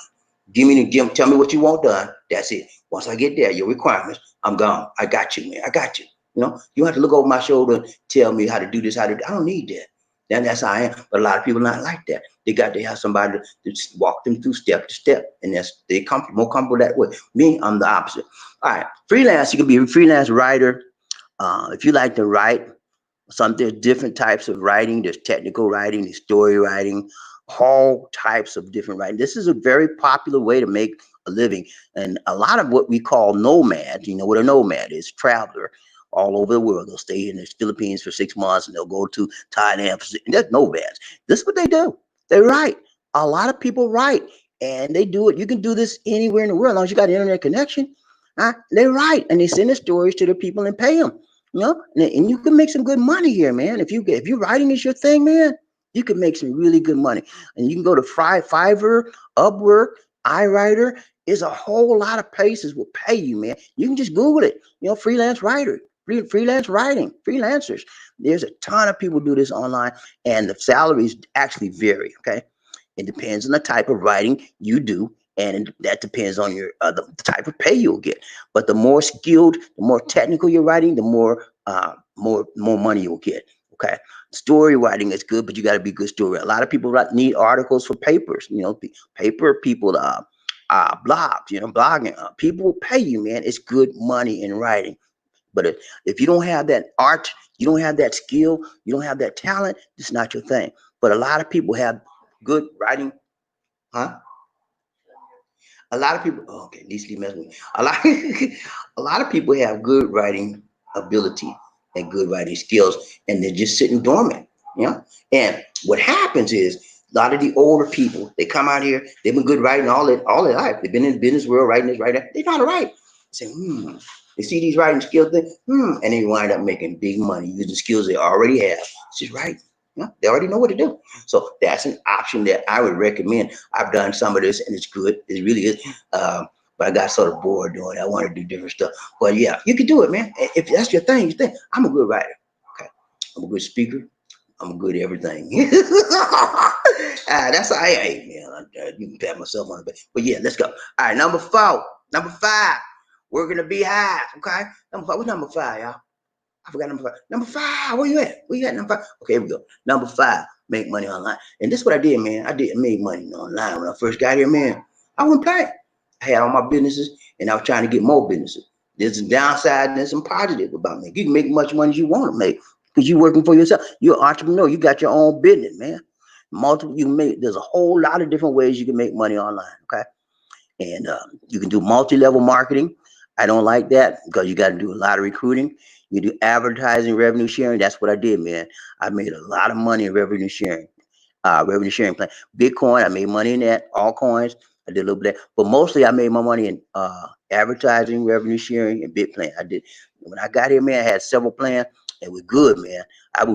Tell me what you want done. That's it. Once I get there, your requirements, I'm gone. I got you, man. I got you. You don't have to look over my shoulder and tell me how to do this, how to do. I don't need that. That's how I am. But a lot of people not like that. They got to have somebody to just walk them through step to step, and they more comfortable that way. Me, I'm the opposite. All right, freelance. You can be a freelance writer. If you like to write, there's different types of writing. There's technical writing, there's story writing, all types of different writing. This is a very popular way to make a living, and a lot of what we call nomads. You know what a nomad is? Traveler all over the world. They'll stay in the Philippines for 6 months, and they'll go to Thailand. And that's nomads. This is what they do. They write. A lot of people write, and they do it. You can do this anywhere in the world as long as you got an internet connection. They write and they send the stories to the people and pay them. And you can make some good money here, man. If you writing is your thing, man, you can make some really good money. And you can go to Fiverr, Upwork, iWriter. There's a whole lot of places will pay you, man. You can just Google it. Freelance writer, freelance writing, freelancers. There's a ton of people do this online, and the salaries actually vary. Okay, it depends on the type of writing you do, and that depends on your the type of pay you'll get. But the more skilled, the more technical you're writing, the more money you'll get. Okay, story writing is good, but you got to be good story. A lot of people need articles for papers. Paper people, blogs. Blogging. People will pay you, man. It's good money in writing. But if you don't have that art, you don't have that skill, you don't have that talent, it's not your thing. But a lot of people have good writing, huh? A lot of people, oh, okay, these keep messing with me. A lot of people have good writing ability and good writing skills, and they're just sitting dormant, you know. And what happens is a lot of the older people, they come out here, they've been good writing all their life. They've been in the business world writing this, writing that. They know how to write. They say, They see these writing skills, and they wind up making big money using skills they already have. It's just writing. They already know what to do. So that's an option that I would recommend. I've done some of this and it's good. It really is. But I got sort of bored doing it. I wanted to do different stuff. But yeah, you can do it, man. If that's your thing, you think I'm a good writer. Okay. I'm a good speaker. I'm good at everything. That's how I am, man. You can pat myself on the back. But yeah, let's go. All right, number 4. Number 5. We're gonna be high. Okay. Number 5. What's number 5, y'all? I forgot number 5. Number 5, where you at? Where you at, number 5? Okay, here we go. Number 5, make money online. And this is what I did, man. I made money online when I first got here, man. I wasn't playing. I had all my businesses, and I was trying to get more businesses. There's a downside and there's some positive about me. You can make as much money as you want to make because you're working for yourself. You're an entrepreneur. You got your own business, man. There's a whole lot of different ways you can make money online, okay? And you can do multi-level marketing. I don't like that because you got to do a lot of recruiting. You do advertising, revenue sharing. That's what I did, man. I made a lot of money in revenue sharing plan. Bitcoin, I made money in that. All coins, I did a little bit of that. But mostly I made my money in advertising, revenue sharing, and Bitplan. I did. When I got here, man, I had several plans. It was good, man.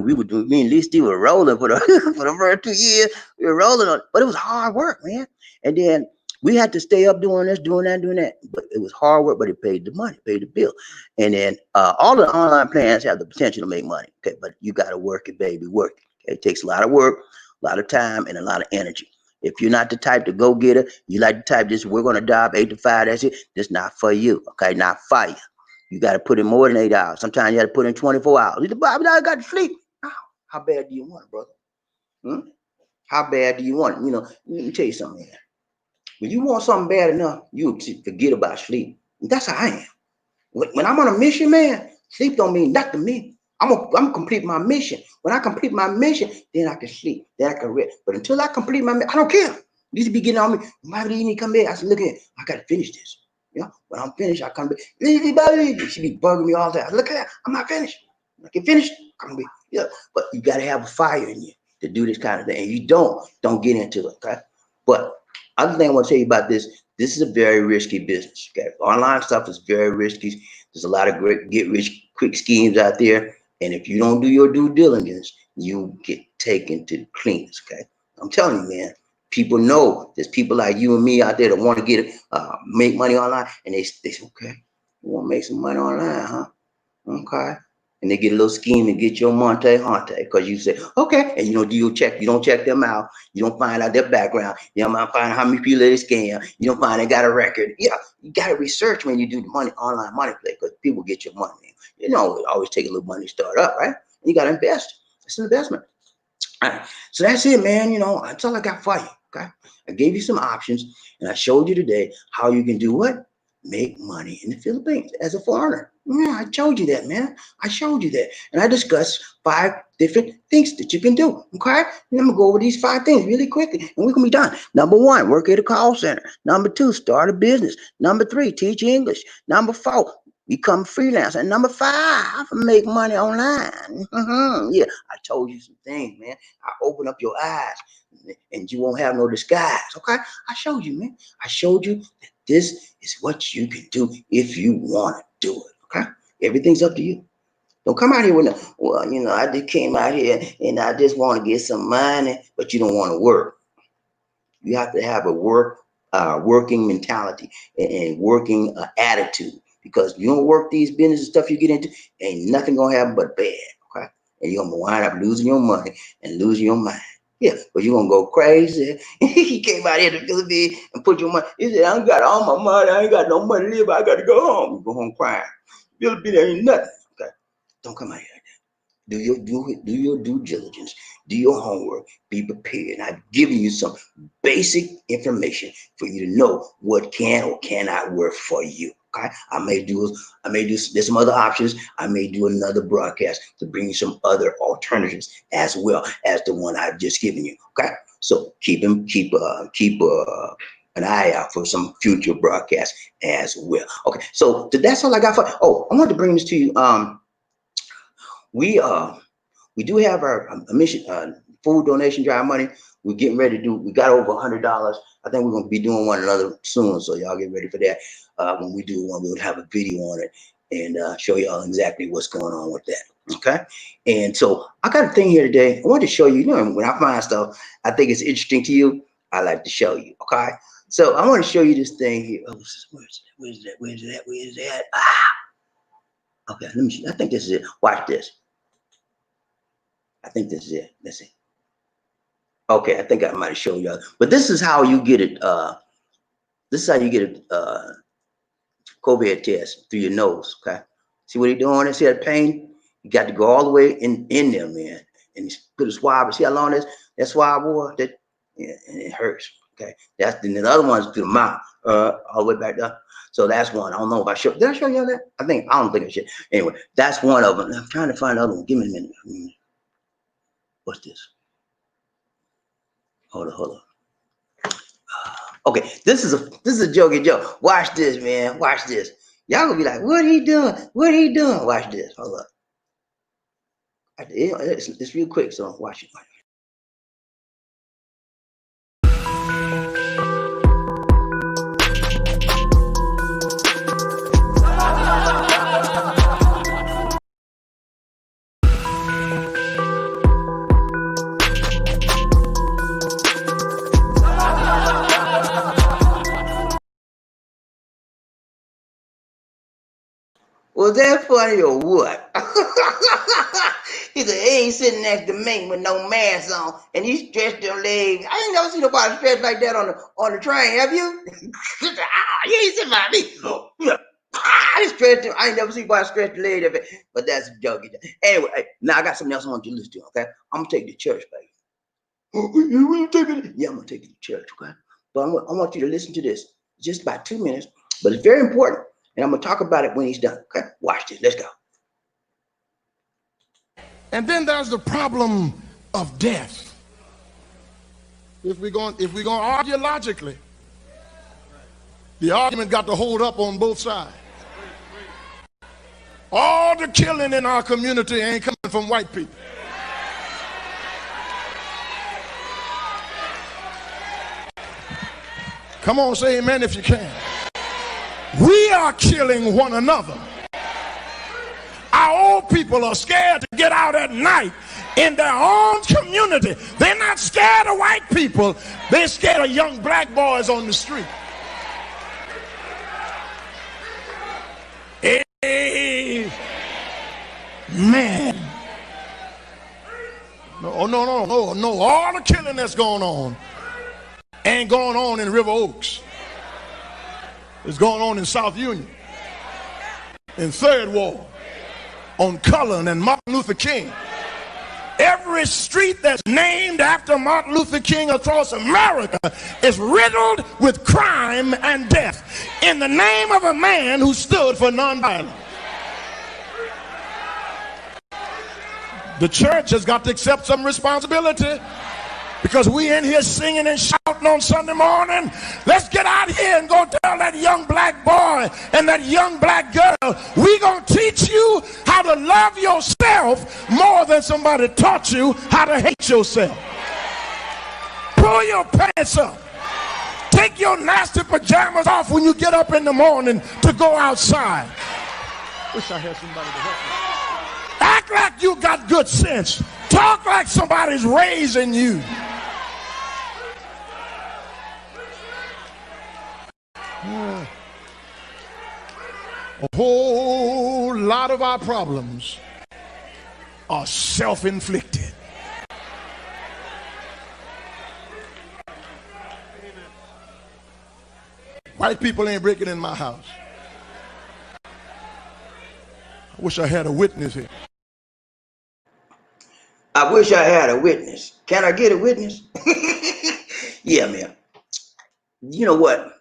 We were doing, me and Lee Steve were rolling for the for the first 2 years. We were rolling on, but it was hard work, man. And then we had to stay up doing this, doing that, doing that. But it was hard work, but it paid the money, paid the bill. And then all the online plans have the potential to make money. Okay, but you got to work it, baby, work it. Okay? It takes a lot of work, a lot of time, and a lot of energy. If you're not the type to go get it, you like the type this, we're gonna job 8 to 5. That's it. That's not for you. Okay, not for you. You got to put in more than 8 hours. Sometimes you got to put in 24 hours. I got to sleep. How bad do you want it, brother? How bad do you want it? Let me tell you something, man. When you want something bad enough, you forget about sleep. That's how I am. When I'm on a mission, man, sleep don't mean nothing to me. I'm gonna complete my mission. When I complete my mission, then I can sleep, then I can rest. But until I complete my mission, I don't care. You should be getting on me. Why do you need to come back? I said, look at it. I gotta finish this. You know, when I'm finished, I come back. Lazy baby. She be bugging me all day. Look at it. I'm not finished. When I get finished, come back. Yeah. But you gotta have a fire in you to do this kind of thing. And you don't get into it. Okay. But other thing I want to tell you about this is a very risky business. Okay. Online stuff is very risky. There's a lot of great get rich quick schemes out there. And if you don't do your due diligence, you get taken to the cleaners. Okay. I'm telling you, man. People know there's people like you and me out there that want to get make money online, and they say, okay, you want to make some money online, huh? Okay. And they get a little scheme and get your Monte Hante because you say, okay, and you don't do your check, you don't check them out, you don't find out their background, you don't find out how many people they scam, you don't find they got a record. Yeah, you gotta research when you do the money online money play because people get your money. You know, it always take a little money to start up, right? You gotta invest. It's an investment. All right. So that's it, man. You know, that's all I got for you. Okay. I gave you some options and I showed you today how you can do what? Make money in the Philippines as a foreigner. Yeah, I told you that, man. I showed you that. And I discussed 5 different things that you can do. Okay. And I'm going to go over these 5 things really quickly and we're going to be done. Number 1, work at a call center. Number 2, start a business. Number 3, teach English. Number 4, become freelancer. And number 5, make money online. Yeah, I told you some things, man. I open up your eyes and you won't have no disguise. Okay. I showed you, man. I showed you that this is what you can do if you want to do it. Okay. Everything's up to you. Don't come out here with a, well, you know, I just came out here and I just want to get some money, but you don't want to work. You have to have a working mentality and working attitude because you don't work these business stuff you get into, ain't nothing gonna happen but bad. Okay, and you're gonna wind up losing your money and losing your mind. Yeah, but you're gonna go crazy. He came out here to Philippines and put your money. He said, I got all my money. I ain't got no money to live. I got to go home. You go home crying. Philippines ain't nothing. Okay, don't come out here. Do your due diligence, do your homework, be prepared. I've given you some basic information for you to know what can or cannot work for you. Okay, I may do there's some other options. I may do another broadcast to bring you some other alternatives as well as the one I've just given you. Okay, so keep an eye out for some future broadcasts as well. Okay, so that's all I got for. Oh, I want to bring this to you. We do have our mission food donation drive money. We're getting ready to do. We got over $100. I think we're gonna be doing one another soon, so y'all get ready for that. When we do one, we'll have a video on it and show y'all exactly what's going on with that. Okay. And so I got a thing here today. I want to show you. You know, when I find stuff I think it's interesting to you, I like to show you. Okay. So I want to show you this thing here. Oh, where's that? Ah. Okay. Let me see. I think this is it. Watch this. I think this is it. Let's see. Okay, I think I might have shown y'all. But this is how you get it. This is how you get a COVID test through your nose. Okay. See what he doing? See that pain? You got to go all the way in there, man. And put a swab. See how long that swab was? That yeah, and it hurts. Okay. That's the other one's through the mouth. All the way back there. So that's one. I don't know if I showed. Did I show y'all that? I don't think I should. Anyway, that's one of them. I'm trying to find the other one. Give me a minute. What's this? Hold on. Okay, this is a jokey joke. Watch this, man. Watch this. Y'all gonna be like, what he doing? What he doing? Watch this. Hold up. It's real quick, so watch it. Was that funny or what? He said, he ain't sitting next to me with no mask on, and he stretched them legs. I ain't never seen nobody stretch like that on the train. Have you? You ain't sitting by me. I stretched him. I ain't never seen nobody stretch the leg of it, but that's a joke. Anyway, now I got something else I want you to listen to. Okay, I'm gonna take you to church, baby. You take it? Yeah, I'm gonna take you to church. Okay, but I want you to listen to this. Just about 2 minutes, but it's very important. And I'm gonna talk about it when he's done. Okay, watch this. Let's go. And then there's the problem of death. If we're going to argue logically, the argument got to hold up on both sides. All the killing in our community ain't coming from white people. Come on, say amen if you can. We are killing one another. Our old people are scared to get out at night in their own community. They're not scared of white people. They're scared of young black boys on the street. Amen. No. All the killing that's going on ain't going on in River Oaks. It's going on in South Union, in Third Ward, on Cullen and Martin Luther King. Every street that's named after Martin Luther King across America is riddled with crime and death in the name of a man who stood for nonviolence. The church has got to accept some responsibility, because we in here singing and shouting on Sunday morning. Let's get out here and go tell that young black boy and that young black girl, we gonna teach you how to love yourself more than somebody taught you how to hate yourself. Pull your pants up. Take your nasty pajamas off when you get up in the morning to go outside. Wish I had somebody to help me. Act like you got good sense. Talk like somebody's raising you. A whole lot of our problems are self-inflicted. White people ain't breaking in my house. I wish I had a witness here. I wish I had a witness. Can I get a witness? Yeah, man. You know what?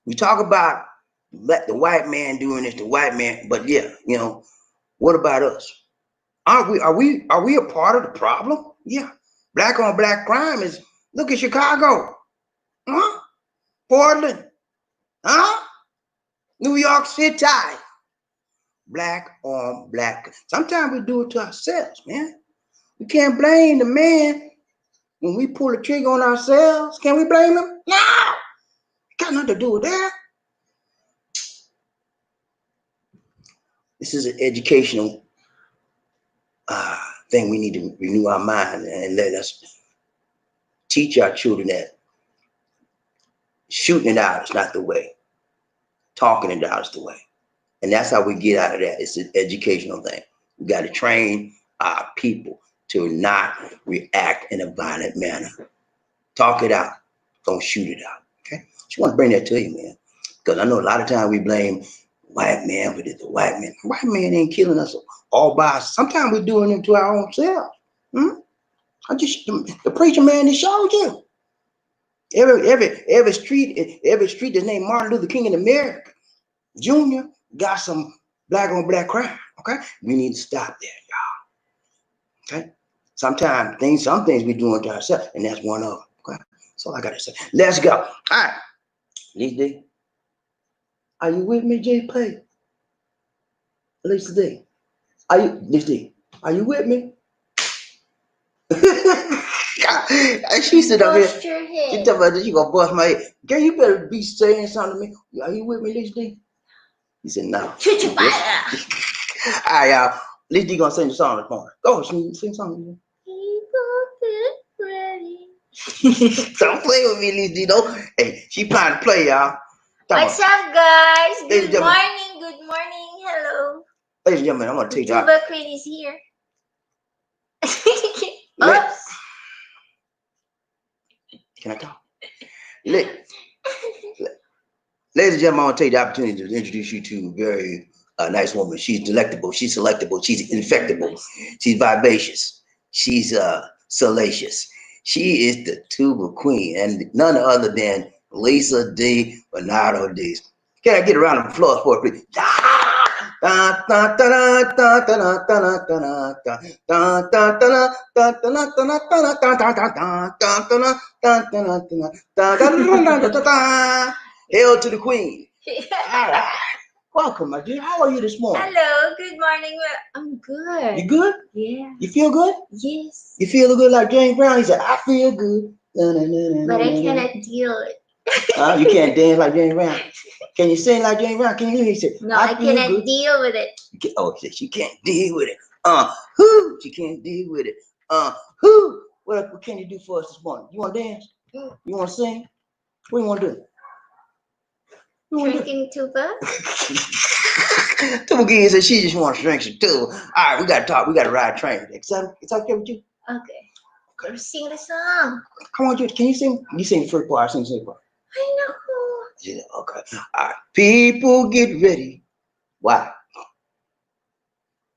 We talk about let the white man doing this, the white man, but yeah, you know, what about us? Are we a part of the problem? Yeah. Black on black crime is, look at Chicago. Huh? Portland. Huh? New York City. Black on black. Sometimes we do it to ourselves, man. We can't blame the man when we pull the trigger on ourselves. Can we blame him? No. Got nothing to do with that. This is an educational thing. We need to renew our mind and let us teach our children that shooting it out is not the way. Talking it out is the way. And that's how we get out of that. It's an educational thing. We got to train our people to not react in a violent manner. Talk it out. Don't shoot it out. Okay? Just want to bring that to you, man. Because I know a lot of times we blame white man for this, the white man. White man ain't killing us all by us. Sometimes we're doing it to our own selves. The preacher man that showed you. Every street that's named Martin Luther King in America, Jr. got some black on black crime. Okay? We need to stop there, y'all. Okay? Some things we doing to ourselves, and that's one of them. Okay? That's all I gotta say. Let's go. All right. Lisa, are you with me, J Play? Lisa D. Are you with me? She said up here. She talking about she gonna bust my head. Girl, you better be saying something to me. Are you with me, Lisa D? He said no. Shoot your fire. All right, y'all. Lisa D gonna sing the song this morning. Go, sing something. Don't play with me, Lisa D, though. Hey, she trying to play, y'all. What's up, guys? Good morning. Good morning. Hello. Ladies and gentlemen, I'm gonna take y'all. Tuba Queen is here. Oops. Can I talk? Ladies and gentlemen, I want to take the opportunity to introduce you to a very nice woman. She's delectable. She's selectable. She's infectable. She's vivacious. She's salacious. She is the tuba queen, and none other than Lisa D. Bernardo D. Can I get a round of applause for her, please? Hail to the queen. All right. Welcome, my dear. How are you this morning? Hello, good morning. Well, I'm good. You good? Yeah. You feel good? Yes. You feel good like James Brown? He said, I feel good. But I cannot deal it. You can't dance like James Brown. Can you sing like James Brown? Can you hear me? He said, No, I feel cannot good. deal with it. Oh, she can't deal with it. Who? She can't deal with it. Who? What can you do for us this morning? You want to dance? You want to sing? What do you want to do? Drinking tuba? Tuba Gideon said she just wants to drink some tuba. All right, we got to talk. We got to ride a train. It's okay with you? Okay. Sing the song. Come on, can you sing? You sing the first part. I sing the second part. I know. Yeah, okay. All right. People get ready. Why?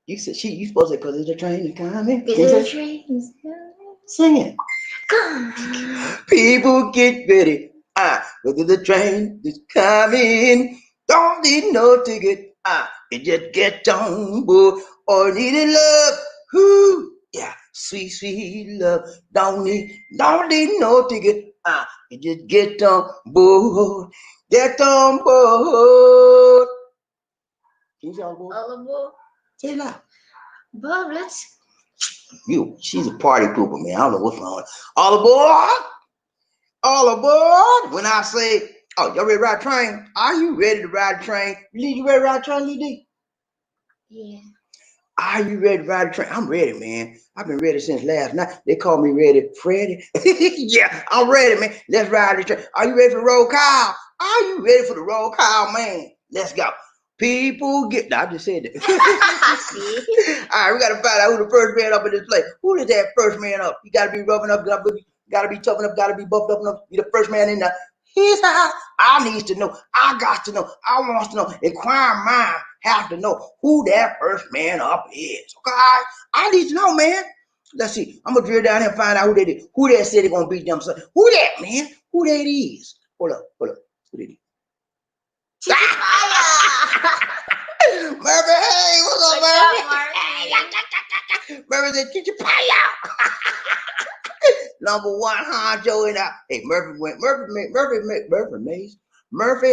You said you supposed to say because there's a train coming. There's a train coming. Sing it. Come. People get ready. Whether the train is coming. Don't need no ticket. You just get on board. Or needing love. Whoo. Yeah. Sweet, sweet love. Don't need no ticket. You just get on board. Get on board. Can you say all aboard? All aboard. Say it loud. Bob, let's. She's a party pooper, man. I don't know what's wrong with her. All aboard! All aboard! When I say, oh, y'all ready to ride the train? Are you ready to ride the train? You ready to ride the train, Lee? Yeah. Are you ready to ride the train? I'm ready, man. I've been ready since last night. They call me Ready Freddy. Yeah, I'm ready, man. Let's ride the train. Are you ready for the roll call? Are you ready for the roll call, man? Let's go. People get. No, I just said that. All right, we gotta find out who the first man up in this place. Who is that first man up? You gotta be rubbing up, gotta be toughing up, gotta be buffed up enough. Be the first man in there. His house. I need to know. I got to know. I want to know. Inquiring mind have to know who that first man up is. Okay, I need to know, man. Let's see. I'm gonna drill down here and find out who they did. Who that said they gonna beat them? Who that, man? Who that is? Hold up. Who that is? Murphy, hey, what's up, Murphy? Murphy said, get your pie out. Number one honcho in that. Hey, Murphy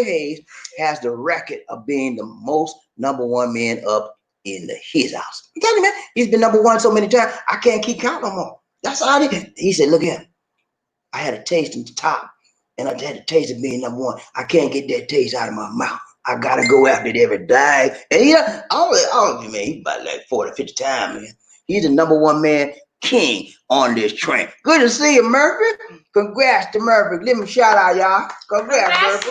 Hayes has the record of being the most number one man up in his house. I'm telling you, man, he's been number one so many times, I can't keep count no more. That's all I did. He said, look here, I had a taste in the top, and I had a taste of being number one. I can't get that taste out of my mouth. I gotta go after it every day. And all of you, man, he's about like 40, 50 times, man. He's the number one man king on this train. Good to see you, Murphy. Congrats to Murphy. Give him a shout out, y'all. Congrats, Murphy.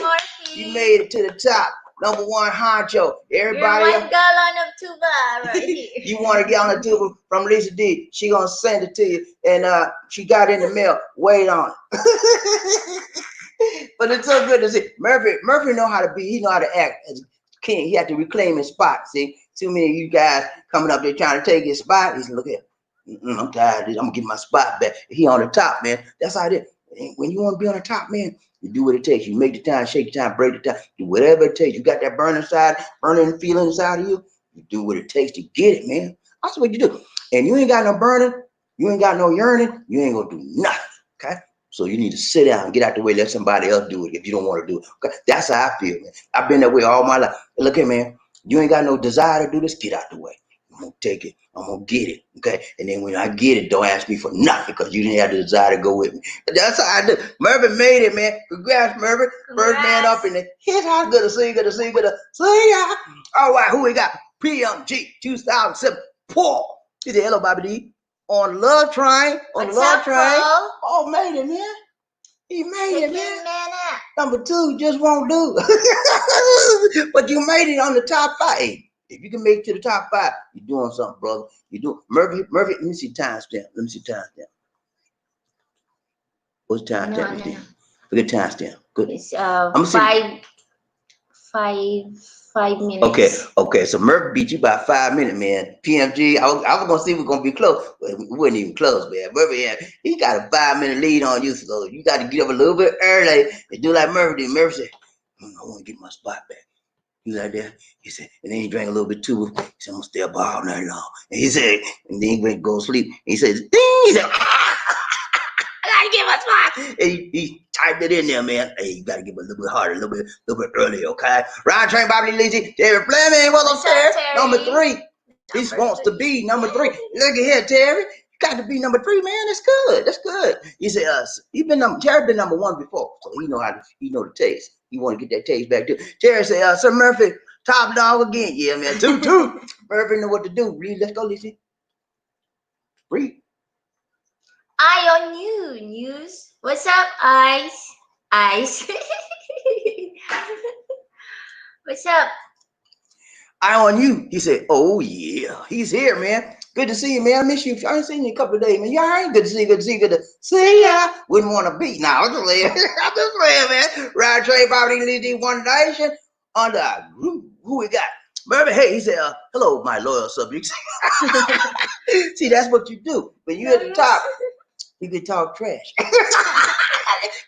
You made it to the top. Number one honcho. Everybody. You're one gallon of tuba right here. You want to get on the tuba from Lisa D. She gonna send it to you. And she got it in the mail. Wait on it. But it's so good to see. Murphy know how to be. He know how to act as king. He had to reclaim his spot. See, too many of you guys coming up there trying to take his spot. He's look at. I'm tired of this. I'm gonna get my spot back. He on the top, man. That's how it is. When you want to be on the top, man, you do what it takes. You make the time, shake the time, break the time, do whatever it takes. You got that burning feeling inside of you. You do what it takes to get it, man. That's what you do. And you ain't got no burning, you ain't got no yearning, you ain't gonna do nothing. Okay. So you need to sit down and get out the way, let somebody else do it if you don't want to do it. Okay? That's how I feel, man. I've been that way all my life. Look here, man. You ain't got no desire to do this, get out the way. I'm gonna take it. I'm gonna get it. Okay. And then when I get it, don't ask me for nothing because you didn't have the desire to go with me. That's how I do. Murphy made it, man. Congrats, Murphy. First man up in it. Here's how good to see, good to see, good to see ya. All right, who we got? PMG 2007. Paul. He said, hello, Bobby D. On Love Train. On Love Train. Oh, made it, man. He made it, man. Number two just won't do. But you made it on the top 5. If you can make it to the top 5, you're doing something, brother. You do Murphy, let me see timestamp. What's timestamp? No. Look at timestamp. Good. It's 5 minutes. Okay. So Murphy beat you by 5 minutes, man. PMG, I was gonna see if we're gonna be close, but we wasn't even close, man. Murphy, he got a 5-minute lead on you, so you got to get up a little bit early and do like Murphy did. Murphy said, I want to get my spot back. He was like that. He said, and then he drank a little bit too. He said, I'm gonna stay up all night long. And he said, and then he went to go to sleep. He said, ding! He said, I gotta get my spot. And he typed it in there, man. Hey, you gotta give it a little bit harder, a little bit earlier, okay? Ryan Train, Bobby Lazy, Terry Fleming, what's up, Terry? Number 3. He wants to be number 3. Look at here, Terry. You got to be number 3, man. That's good. That's good. He said, Terry been number 1 before, so he know the taste. He want to get that taste back too. Terry said, Sir Murphy, top dog again. Yeah, man. 2-2. Murphy know what to do. Read. Let's go, Lizzie. Read. Eye on you, news. What's up, Ice? Ice. What's up? Eye on you. He said, oh, yeah. He's here, man. Good to see you, man. I miss you. I ain't seen you in a couple of days, man. You all right? Good to see you. Good to see you. Good to see ya. Wouldn't want to be. Nah, I'm just playing. I'm just playing, man. Ryan Trey, Bobby Lee, One Nation. On the group. Who we got? Murphy, hey, he said, hello, my loyal subjects. See, that's what you do. When you're at the top, you can talk trash.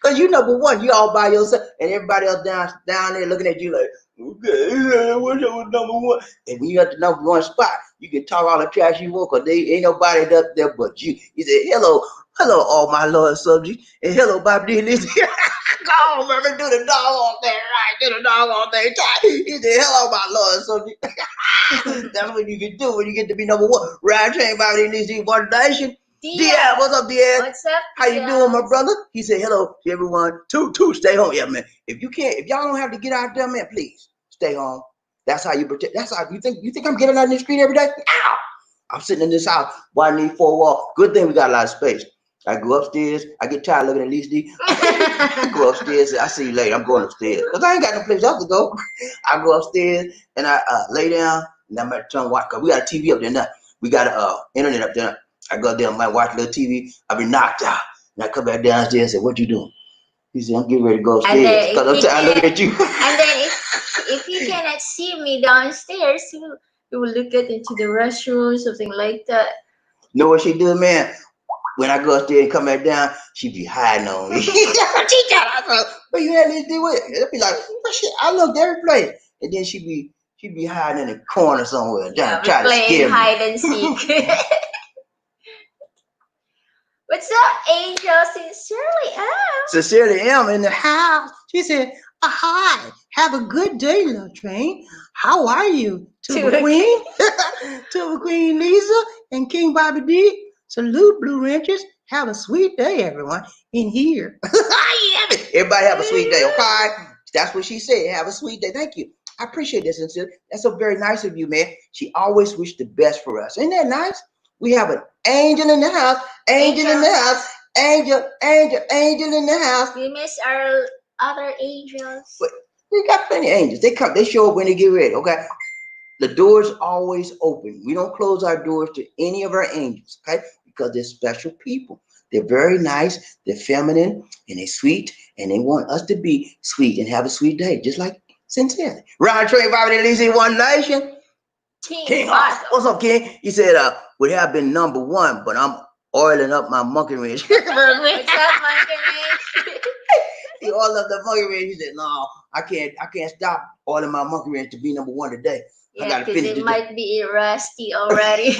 Because you number 1, you all by yourself, and everybody else down there looking at you like, okay, what's up with number 1? And when you're at the number 1 spot, you can talk all the trash you want, because there ain't nobody up there but you. He said, hello, all my loyal subjects, and hello, Bobby D. Go on, Murphy, do the dog on there, right? Do the dog on there. He said, hello, my loyal subject. That's what you can do when you get to be number 1. Ryan Train, Bobby D. One Nation. Diaz, what's up, Diaz? What's up? How you doing, my brother? He said, hello to everyone. Two, stay home. Yeah, man. If y'all don't have to get out there, man, please stay home. That's how you protect. That's how you think I'm getting out in the street every day? Ow! I'm sitting in this house. Why need 4 walls? Good thing we got a lot of space. I go upstairs. I get tired looking at Lisa D. I go upstairs. I see you later. I'm going upstairs because I ain't got no place else to go. I go upstairs and I lay down and I'm at turn watch because we got a TV up there now. We got internet up there. I go up there and might watch a little TV. I be knocked out. And I come back downstairs and say, what you doing? He said, I'm getting ready to go upstairs because I'm tired looking at you. And then if you cannot see me downstairs, you will look into the restroom, something like that. Know what she do, man? When I go upstairs and come back down, she be hiding on me. She got but you had this do with it. It'll be like, what shit? I looked every place. And then she be hiding in the corner somewhere, trying to scare me. Hide and seek. What's up, Angel? Sincerely am in the house. She said, hi, have a good day, Love Train. How are you? To the Queen, to the Queen Lisa and King Bobby D. Salute, Blue Ranchers. Have a sweet day, everyone, in here. Everybody have a sweet day, okay? That's what she said. Have a sweet day. Thank you. I appreciate that, Sincerely. That's so very nice of you, man. She always wished the best for us. Ain't that nice? We have an angel in the house. Angel in the house. Angel in the house. We miss our other angels. But we got plenty of angels. They show up when they get ready, okay? The door's always open. We don't close our doors to any of our angels, okay? Because they're special people. They're very nice, they're feminine, and they're sweet, and they want us to be sweet and have a sweet day, just like Sincerely. Ryan Trey, Bobby Lizzie, One Nation. King Awesome. What's up, King? He said, would have been number 1, but I'm oiling up my monkey wrench. What's up, monkey wrench? He oiled up the monkey wrench. He said, no, I can't stop oiling my monkey wrench to be number 1 today. Yeah, because it might be rusty already.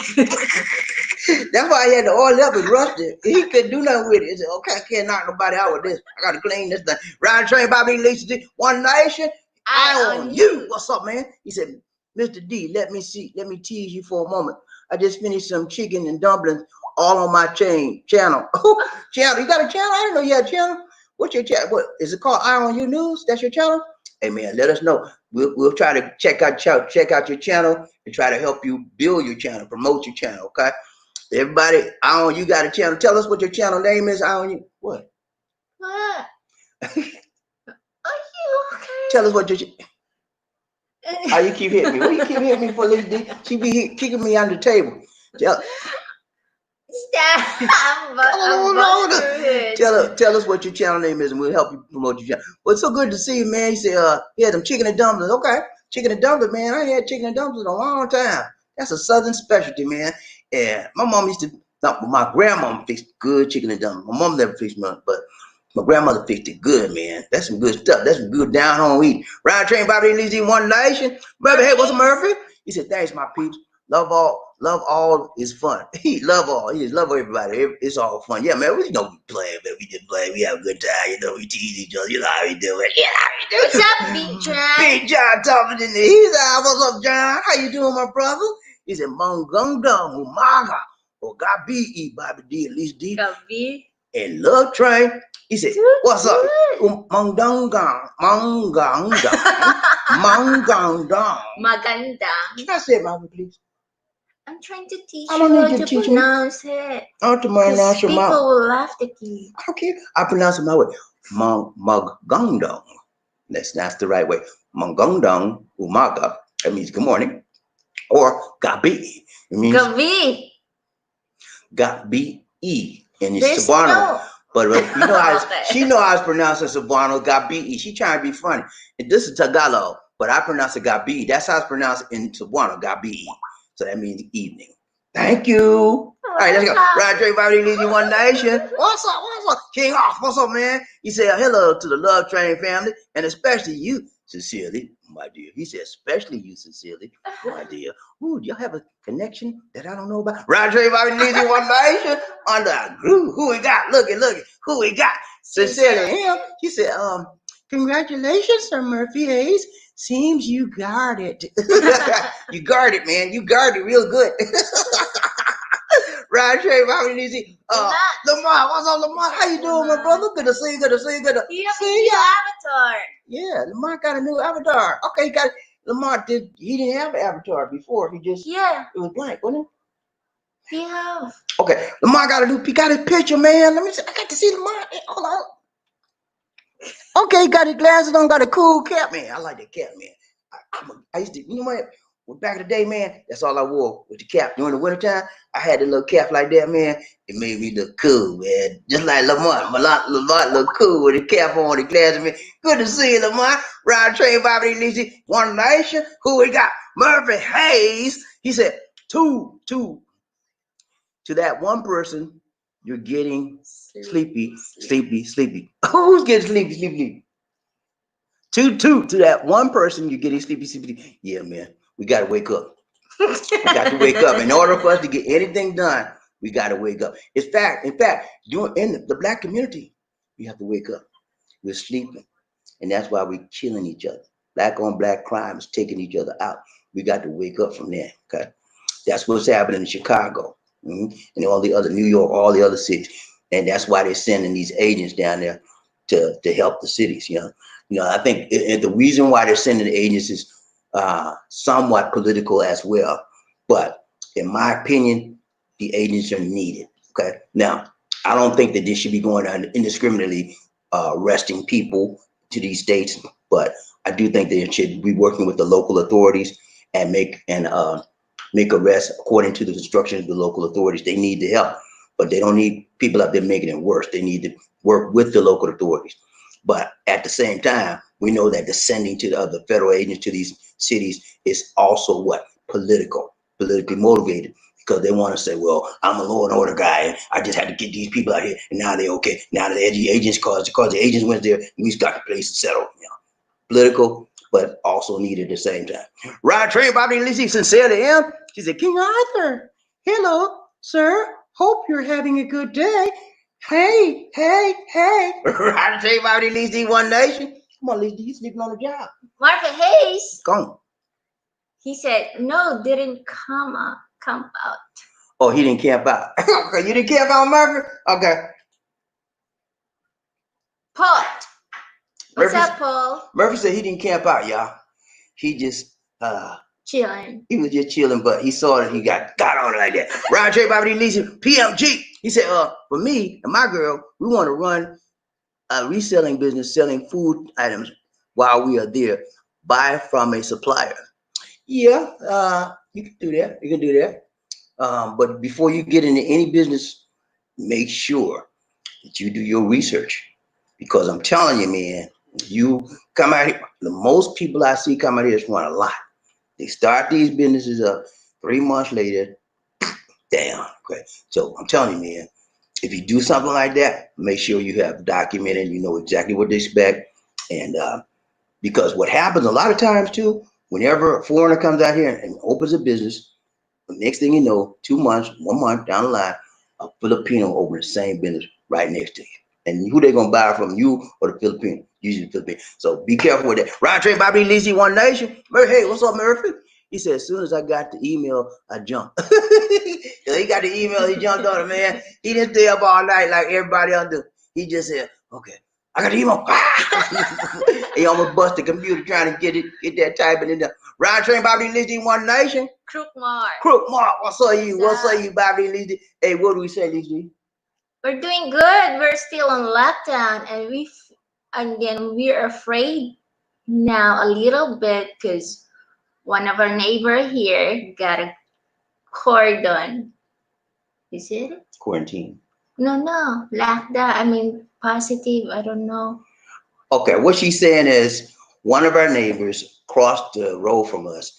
That's why he had to oil up and rusty. He couldn't do nothing with it. He said, okay, I can't knock nobody out with this. I got to clean this thing. Ryan Train, Bobby Lisa, One Nation. Eye on you. What's up, man? He said, Mr. D, let me tease you for a moment. I just finished some chicken and dumplings all on my channel. Channel. You got a channel? I didn't know you had a channel. What's your channel? What is it called? Eye on You News? That's your channel? Hey man, let us know. We'll try to check out your channel and try to help you build your channel, promote your channel, okay? Everybody, Eye on You got a channel. Tell us what your channel name is. Eye on You. What? What? Are you okay? Tell us what your how you keep hitting me? What you keep hitting me for, Lady D? She be kicking me under the table. Stop. Tell us what your channel name is and we'll help you promote your channel. Well, it's so good to see you, man. He said he had them chicken and dumplings. Okay. Chicken and dumplings, man. I ain't had chicken and dumplings in a long time. That's a southern specialty, man. Yeah. My grandmom fixed good chicken and dumplings. My mom never fixed none, but My grandmother fixed it good, man. That's some good stuff. That's some good down home eating. Ride train, Bobby, leads in one nation. Murphy, hey, what's up, Murphy? He said, thanks, my peeps. Love all is fun. He love all. He just love everybody. It's all fun. Yeah, man, we don't be playing, man. We just play. We have a good time. You know, we tease each other. You know how we do it. You know how we do it. What's up, Big John? Big John talking in there. He's like, what's up, John? How you doing, my brother? He said, Mongundum, Umaga, or Gabi, Bobby D, at least D. Gabi. And Love Train. He said, what's up? Mongundum, Mongundum, Mongundum. Magandang. Can I say it, Bobby, please? I'm trying to teach I you don't need how you to to teach me. pronounce it. I don't Because pronounce your people mouth. will laugh at you. I don't care. I pronounce it my way. Mongundum. That's the right way. Mongundum, Umaga. That means good morning. Or Gabi. It means Gabi. Gabi. And it's There's Sabano. no. But you know how Okay. she know how it's pronounced as Sabano, Gabi. She trying to be funny. And this is Tagalog, but I pronounce it Gabi. That's how it's pronounced in Sabano, Gabi. So that means evening. Thank you. All right, let's go. Ride Dre, Bobby, leads in one nation. What's up? What's up? King Off, what's up, man? He said hello to the Love Train family, and especially you, sincerely, my dear. He said, especially you, sincerely, my dear. Ooh, do y'all have a connection that I don't know about? Ride Dre, Bobby, leads in one nation. Under a groove. Who we got? Look it. Who we got? Sincerely, him. He said, congratulations, Sir Murphy Hayes. Seems you got it. You guard it, man. You guard it real good. Ride Trey, Bobby Easy. Lamar, what's up, Lamar? How you doing, my brother? Good to see you. Good to see you. Good to You have a see new you. avatar. Yeah, Lamar got a new avatar. Okay, he got it. Lamar he didn't have an avatar before. It was blank, wasn't it? He have. Okay, Lamar got his picture, man. Let me see. I got to see Lamar. Hey, hold on. Okay, got his glasses on, got a cool cap, man. I like that cap, man. I used to, you know what? Well, back in the day, man, that's all I wore with the cap. During the wintertime, I had the little cap like that, man. It made me look cool, man. Just like Lamar. Lamar look cool with the cap on, the glasses, man. Good to see you, Lamar. Ride train, Bobby Lizzie. One nation. Who we got? Murphy Hayes. He said, two. To that one person, you're getting sleepy. Who's getting sleepy? Two, to that one person, you're getting sleepy. Yeah, man, we got to wake up. We got to wake up. In order for us to get anything done, we got to wake up. In fact, in the black community, we have to wake up. We're sleeping. And that's why we're killing each other. Black on black crime is taking each other out. We got to wake up from there, okay? That's what's happening in Chicago, and all the other, New York, all the other cities. And that's why they're sending these agents down there to help the cities, I think the reason why they're sending the agents is somewhat political as well. But in my opinion, the agents are needed. Okay. Now, I don't think that this should be going on indiscriminately arresting people to these states, but I do think they should be working with the local authorities and make arrests according to the instructions of the local authorities. They need the help, but they don't need people out there making it worse. They need to work with the local authorities. But at the same time, we know that the sending to the other federal agents to these cities is also politically motivated, because they want to say, well, I'm a law and order guy, and I just had to get these people out here, and now they're okay. Now the agents, because the agents went there, we got the place to settle. Political, but also needed at the same time. Ride train, Bobby Lizzie, sincerely, him. She said, King Arthur, hello, sir. Hope you're having a good day. Hey. Ride train, Bobby Lizzie, one nation. Come on, Lizzie, you sleeping on the job. Martha Hayes. Go on. He said, no, didn't camp out. Oh, he didn't camp out. Okay, you didn't camp out, Murphy? Okay. Paul. What's up, Paul? Murphy said he didn't camp out, y'all. He just chilling. He was just chilling, but he saw that he got on it like that. Ryan J. Bobby Lizzie, PMG. He said, for me and my girl, we want to run a reselling business, selling food items while we are there. Buy from a supplier. Yeah, you can do that. But before you get into any business, make sure that you do your research. Because I'm telling you, man, you come out here, the most people I see come out here just want a lot. They start these businesses up 3 months later, down. Okay. So I'm telling you, man, if you do something like that, make sure you have documented, you know exactly what to expect. And because what happens a lot of times too, whenever a foreigner comes out here and opens a business, the next thing you know, 2 months, 1 month down the line, a Filipino open the same business right next to you. And who they gonna buy from, you or the Filipino? Usually the Filipino. So be careful with that. Ryan Trey Bobby Lizzie One Nation. Murphy, hey, what's up, Murphy? He said, as soon as I got the email, I jumped. He got the email, he jumped on it, man. He didn't stay up all night like everybody else do. He just said, okay, I got the email. He almost bust the computer trying to get that typing in there. Ryan Train Bobby Lizzie One Nation. Crook Mark. Crook Mark, what's up you? What's up you, Bobby Lizzie? Hey, what do we say, Lizzie? We're doing good. We're still on lockdown, and then we're afraid now a little bit because one of our neighbor here got a cordon. Is it? Quarantine. No, lockdown. I mean, positive. I don't know. Okay, what she's saying is one of our neighbors crossed the road from us,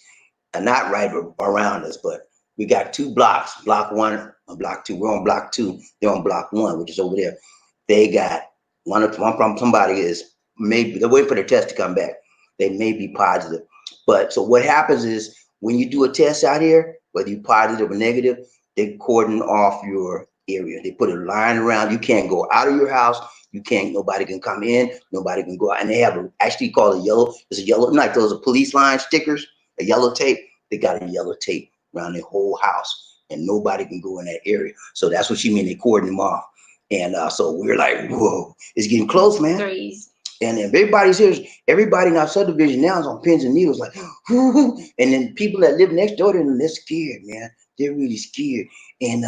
and not right around us, but we got 2 blocks, block 1 and block 2. We're on block 2, they're on block 1, which is over there. They got one from somebody is maybe, they're waiting for the test to come back. They may be positive. But so what happens is when you do a test out here, whether you're positive or negative, they cordon off your area. They put a line around. You can't go out of your house. You can't, nobody can come in, nobody can go out. And they have actually called a yellow, it's a yellow, like those are police line stickers, a yellow tape. They got a yellow tape around their whole house and nobody can go in that area. So that's what she mean, they cordon them off. And so we're like, whoa, it's getting close, man. Threes. And if everybody's here, everybody in our subdivision now is on pins and needles, like, and then people that live next door to them, they're scared, man. They're really scared. And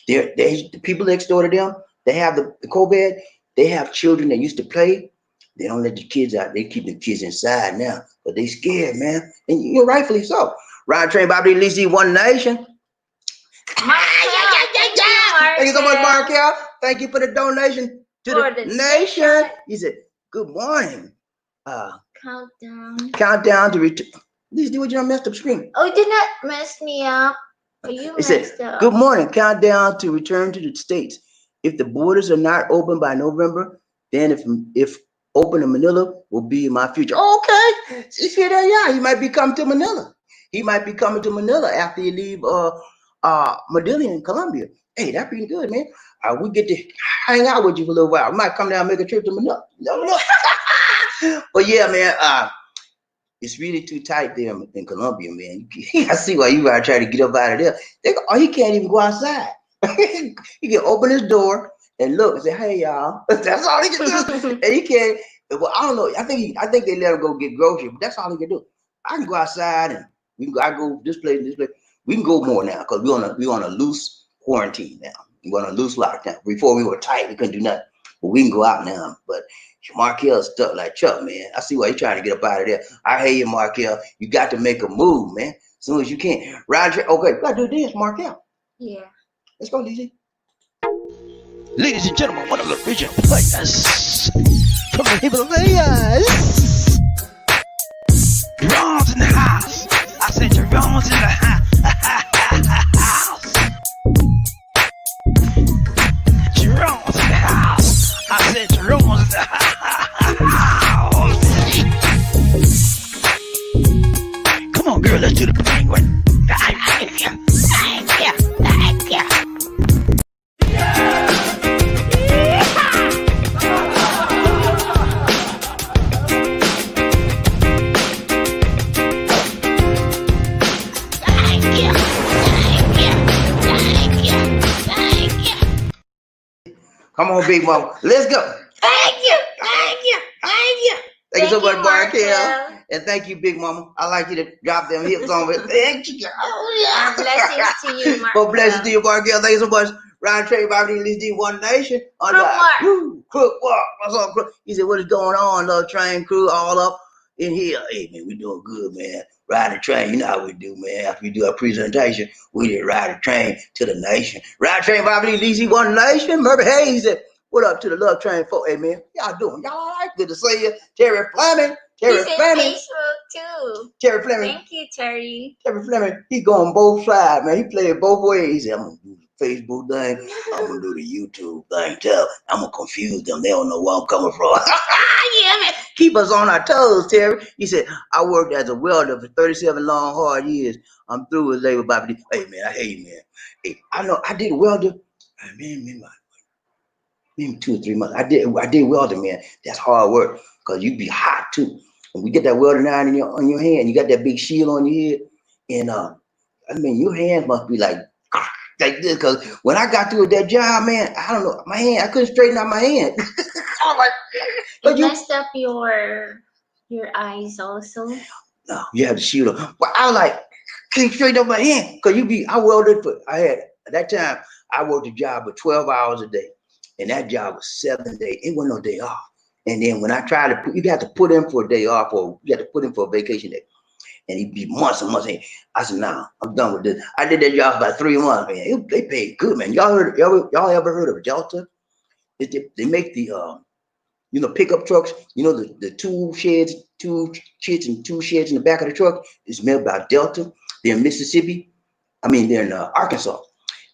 the people next door to them, they have the COVID. They have children that used to play. They don't let the kids out. They keep the kids inside now, but they scared, man. And you're rightfully so. Ryan Train Bobby Lizzie One Nation. Thank you so much, Markel. Thank you for the donation to the nation. He said, good morning. Countdown to return. Lizzie, what you done messed up screen? Oh, did not mess me up. Oh, you messed up. Good morning. Countdown to return to the States. If the borders are not open by November, then if open in Manila will be in my future. Okay. You see that? Yeah, he might be coming to Manila. He might be coming to Manila after you leave Medellin in Colombia. Hey, that's pretty good, man. We get to hang out with you for a little while. We might come down and make a trip to Manila. But yeah, man, it's really too tight there in Colombia, man. I see why you gotta try to get up out of there. He can't even go outside. He can open his door and look and say, "Hey, y'all." That's all he can do. And he can't. Well, I don't know. I think they let him go get groceries, but that's all he can do. I can go outside and we can go. I go this place, this place. We can go more now because we on a loose quarantine now. We're on a loose lockdown. Before we were tight, we couldn't do nothing. But we can go out now. But Markel's stuck like Chuck, man. I see why you're trying to get up out of there. I hear you, Markel. You got to make a move, man. As soon as you can. Roger, okay, gotta do this, Markel. Yeah. Let's go, Lizzie. Ladies and gentlemen, one of the original players from the Himalayas. Jerome's in the house. I said Jerome's in the house. Jerome's in the house. I said Jerome's in the house. Come on, girl, let's do the penguin. Come on, big mama. Let's go. Thank you. Thank you so much, Markel. And thank you, big mama. I like you to drop them hips on it. Thank you. Oh, yeah. Blessings to you, Markel. Well, blessings to you, Markel. Thank you so much. Ryan Trey, Bobby, Lizzie, One Nation. Crook Mark. What's up, Crook? He said, what is going on, little train crew, all up in here? Hey, man, we doing good, man. Ride the train, you know how we do, man. After we do our presentation, we just ride the train to the nation. Ride the train, Bobby, Lizzie, One Nation. Murphy Hayes said, what up to the love train folk? Hey, man, y'all doing? Y'all all right? Good to see you. Terry Fleming. He's in Facebook, too. Terry Fleming. Thank you, Terry. Terry Fleming, he going both sides, man. He playing both ways. I'm going to do the Facebook thing. I'm gonna do the YouTube thing. I'm gonna confuse them. They don't know where I'm coming from. Yeah, man. Keep us on our toes, Terry. He said, I worked as a welder for 37 long, hard years. I'm through with labor by the. Hey, man, I hate you, man. Hey, I know I did welder. Man, maybe 2 or 3 months. I did welding, man. That's hard work because you be hot too. When we get that welding iron on your hand, you got that big shield on your head, and I mean your hands must be like this. Because when I got through with that job, man, I don't know my hand. I couldn't straighten out my hand. I was like, It messed up your eyes also. No, you have the shield on. But I was like, can't straighten up my hand because I welded for. I had at that time I worked a job for 12 hours a day. And that job was 7 days. It wasn't no day off. And then when I tried to you got to put in for a day off or you got to put in for a vacation day. And it'd be months and months. I said, nah, I'm done with this. I did that job for about 3 months, man. They paid good, man. Y'all ever heard of Delta? They make the pickup trucks, the tool sheds and tool sheds in the back of the truck. It's made by Delta. They're in Mississippi. They're in Arkansas.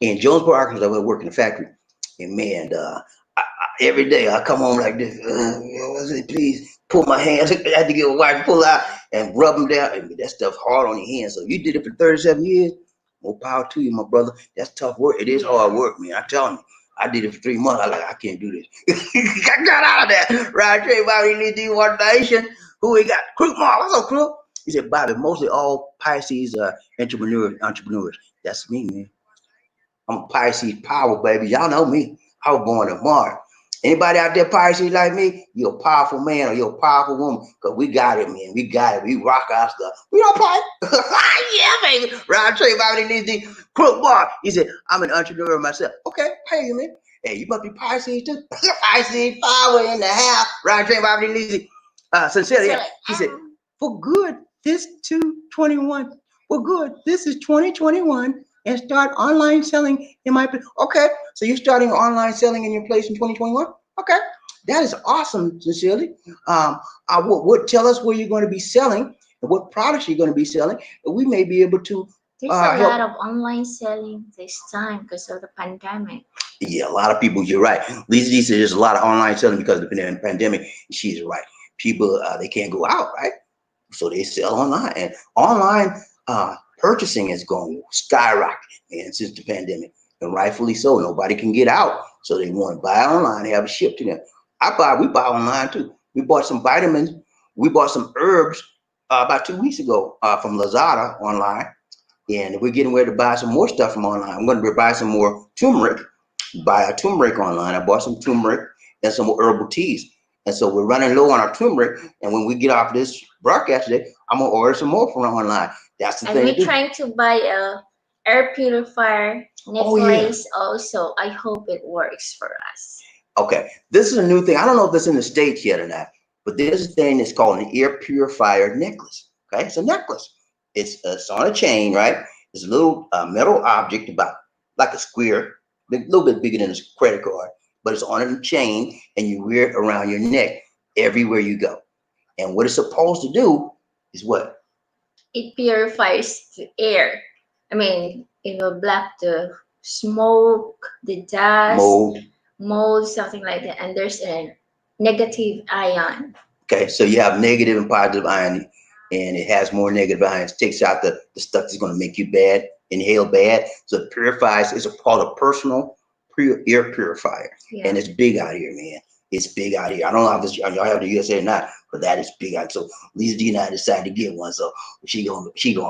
In Jonesboro, Arkansas, I work in the factory. And man, every day I come home like this. I say, please pull my hands. I had to get a wife pull out and rub them down. And that stuff's hard on your hands. So you did it for 37 years. More power to you, my brother. That's tough work. It is hard work, man. I'm telling you. I did it for 3 months. I can't do this. I got out of there. Right, Trey, Bobby, need to one nation. Who we got? Crook Mark. What's up, Crook? He said, Bobby, mostly all Pisces are entrepreneurs. That's me, man. I'm a Pisces power, baby. Y'all know me. I was born in March. Anybody out there Pisces like me, you're a powerful man or you're a powerful woman. Because we got it, man. We got it. We rock our stuff. We don't pipe. Yeah, baby. Round Trey, Bobby, these Crook Bar. He said, I'm an entrepreneur myself. Okay, hey, man. Hey, you must be Pisces too. Pisces power in the house. Round Trey, Bobby, these sincerely. He said, for good, this 221. For good, this is 2021. And start online selling in my place. Okay, so you're starting online selling in your place in 2021? Okay, that is awesome, sincerely. I would tell us where you're going to be selling and what products you're going to be selling, and we may be able to. There's a lot of online selling this time because of the pandemic. Yeah, a lot of people. You're right. Lisa said there's a lot of online selling because of the pandemic. She's right. People they can't go out, right? So they sell online, and online purchasing is going skyrocket, man, since the pandemic, and rightfully so. Nobody can get out, so they want to buy online and have it shipped to them. We buy online too. We bought some vitamins. We bought some herbs about 2 weeks ago from Lazada online, and we're getting ready to buy some more stuff from online. I'm going to buy some more turmeric. Buy a turmeric online. I bought some turmeric and some herbal teas. And so we're running low on our turmeric. And when we get off this broadcast today, I'm gonna order some more from online. That's the thing. And we're trying to buy a air purifier necklace also. I hope it works for us. Okay, this is a new thing. I don't know if it's in the States yet or not, but there's a thing that's called an air purifier necklace. Okay, it's a necklace. It's on a chain, right? It's a little metal object about like a square, a little bit bigger than a credit card, but it's on a chain and you wear it around your neck everywhere you go. And what it's supposed to do is what? It purifies the air. It will block the smoke, the dust, mold, something like that. And there's a negative ion. Okay, so you have negative and positive ion, and it has more negative ions. It takes out the stuff that's going to make you bad, inhale bad. So it purifies. It's called a personal air purifier, and it's big out here, man. It's big out here. I don't know if y'all have the USA or not, but that is big out. So Lisa D and I decided to get one, so she gonna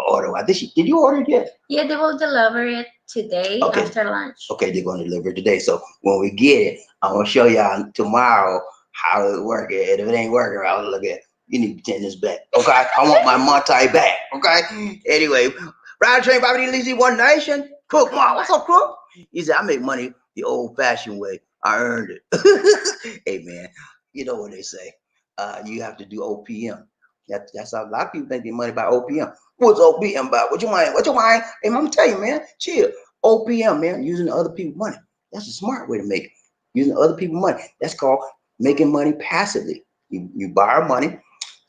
order. I think did you order it yet? Yeah, they will deliver it today after lunch. Okay, they're gonna deliver it today. So when we get it, I'm gonna show y'all tomorrow how it works. And if it ain't working, I'll look at you need to turn this back. Okay, I want my multi back. Okay. Anyway, Ride Train Bobby Lisa One Nation. Crook Mark, what's up, Crook? He said I make money the old-fashioned way. I earned it. Hey man, you know what they say. You have to do OPM. That's how a lot of people make their money by OPM. What's OPM about? What you mind? Hey, I'm gonna tell you, man. Chill. OPM, man. Using other people's money. That's a smart way to make it. Using other people's money. That's called making money passively. You borrow money.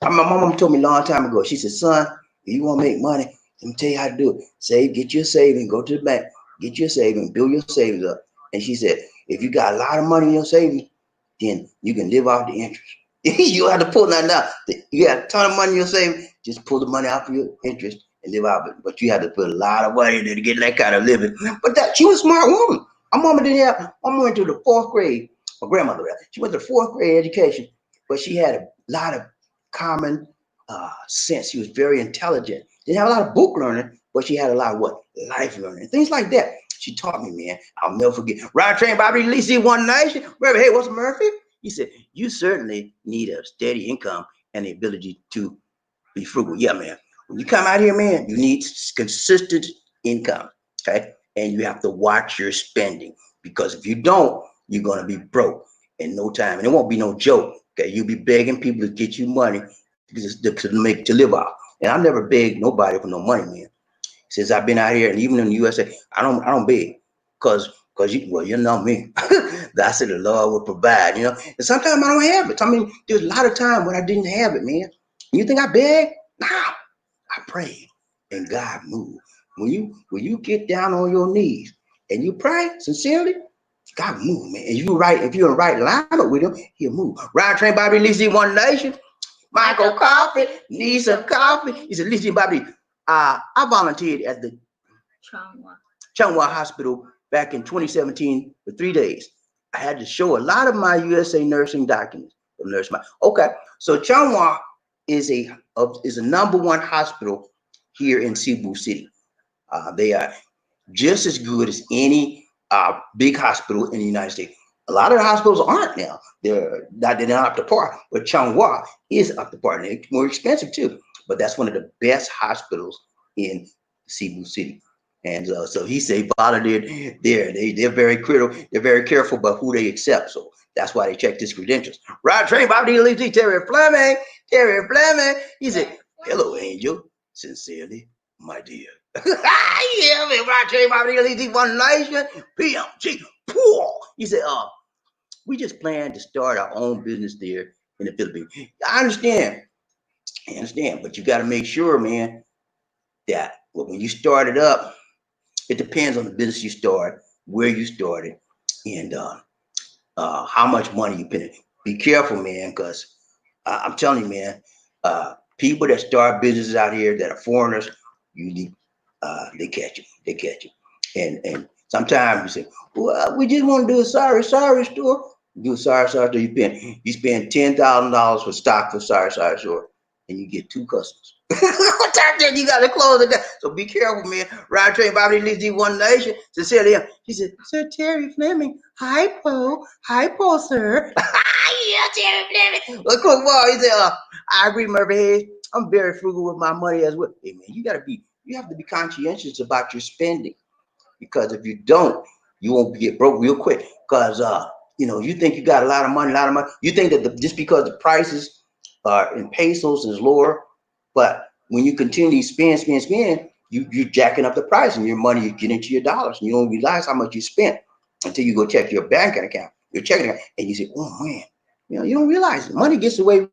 My mom told me a long time ago. She said, "Son, if you want to make money, let me tell you how to do it. Save, get your saving, go to the bank, get your savings, build your savings up. And she said, if you got a lot of money in your savings, then you can live off the interest. You don't have to pull nothing out. You got a ton of money in your savings, just pull the money out for your interest and live off it. But you have to put a lot of money in there to get that kind of living. But that she was a smart woman. My mama didn't have. My mama went to the fourth grade. My grandmother, she went to fourth grade education, but she had a lot of common sense. She was very intelligent. Didn't have a lot of book learning, but she had a lot of what? Life learning, things like that. She taught me, man. I'll never forget. Ride train, Bobby, Lisi, One Nation. Remember, hey, what's Murphy? He said, you certainly need a steady income and the ability to be frugal. Yeah, man. When you come out here, man, you need consistent income, okay? And you have to watch your spending because if you don't, you're going to be broke in no time. And it won't be no joke, okay? You'll be begging people to get you money to live off. And I never begged nobody for no money, man. Since I've been out here and even in the USA, I don't beg because you know me. I said the Lord will provide, you know. And sometimes I don't have it. I mean, there's a lot of time when I didn't have it, man. You think I beg? Nah, I prayed and God moved. When you get down on your knees and you pray sincerely, God move, man. And if you're in right alignment with him, he'll move. Ride train Bobby Lisi One Nation. Michael Coffee needs some coffee. He said, Lisi Bobby, I volunteered at the Changwa Hospital back in 2017 for 3 days. I had to show a lot of my USA nursing documents. Okay, so Changwa is a number one hospital here in Cebu City. They are just as good as any big hospital in the United States. A lot of the hospitals aren't now. They're not up to par, but Changhua is up to par. And they're more expensive too, but that's one of the best hospitals in Cebu City. And so he said volunteered there. They're very critical. They're very careful about who they accept. So that's why they check his credentials. Rod Train, Bobby D. Terry Fleming. Terry Fleming. He said, hello, Angel. Sincerely, my dear. Yeah, man. Rod Train, Bobby D. One Nation. PMG. Poor. He said, we just plan to start our own business there in the Philippines. I understand, but you got to make sure, man, that when you start it up, it depends on the business you start, where you started, and how much money you put in. Be careful, man, because I'm telling you, man, people that start businesses out here that are foreigners, usually they catch you. They catch you. And sometimes you say, well, we just want to do a sorry store. Do a sorry store. You spend $10,000 for stock for sorry store, and you get 2 customers. Then you got to close it down. So be careful, man. Ride train, Bobby Lee D One Nation. Cecilia, he said, Sir Terry Fleming, hypo, sir. Yeah, Terry Fleming. Well, quick ball. He said, I agree, Murphy Hayes. I'm very frugal with my money as well. Hey, man, you have to be conscientious about your spending, because if you don't, you won't get broke real quick. Because you think you got a lot of money. You think that just because the prices are in pesos is lower, but when you continue to spend, you're jacking up the price, and your money is getting into your dollars, and you don't realize how much you spent until you go check your banking account, your checking account, and you say, oh man, you don't realize it. Money gets away.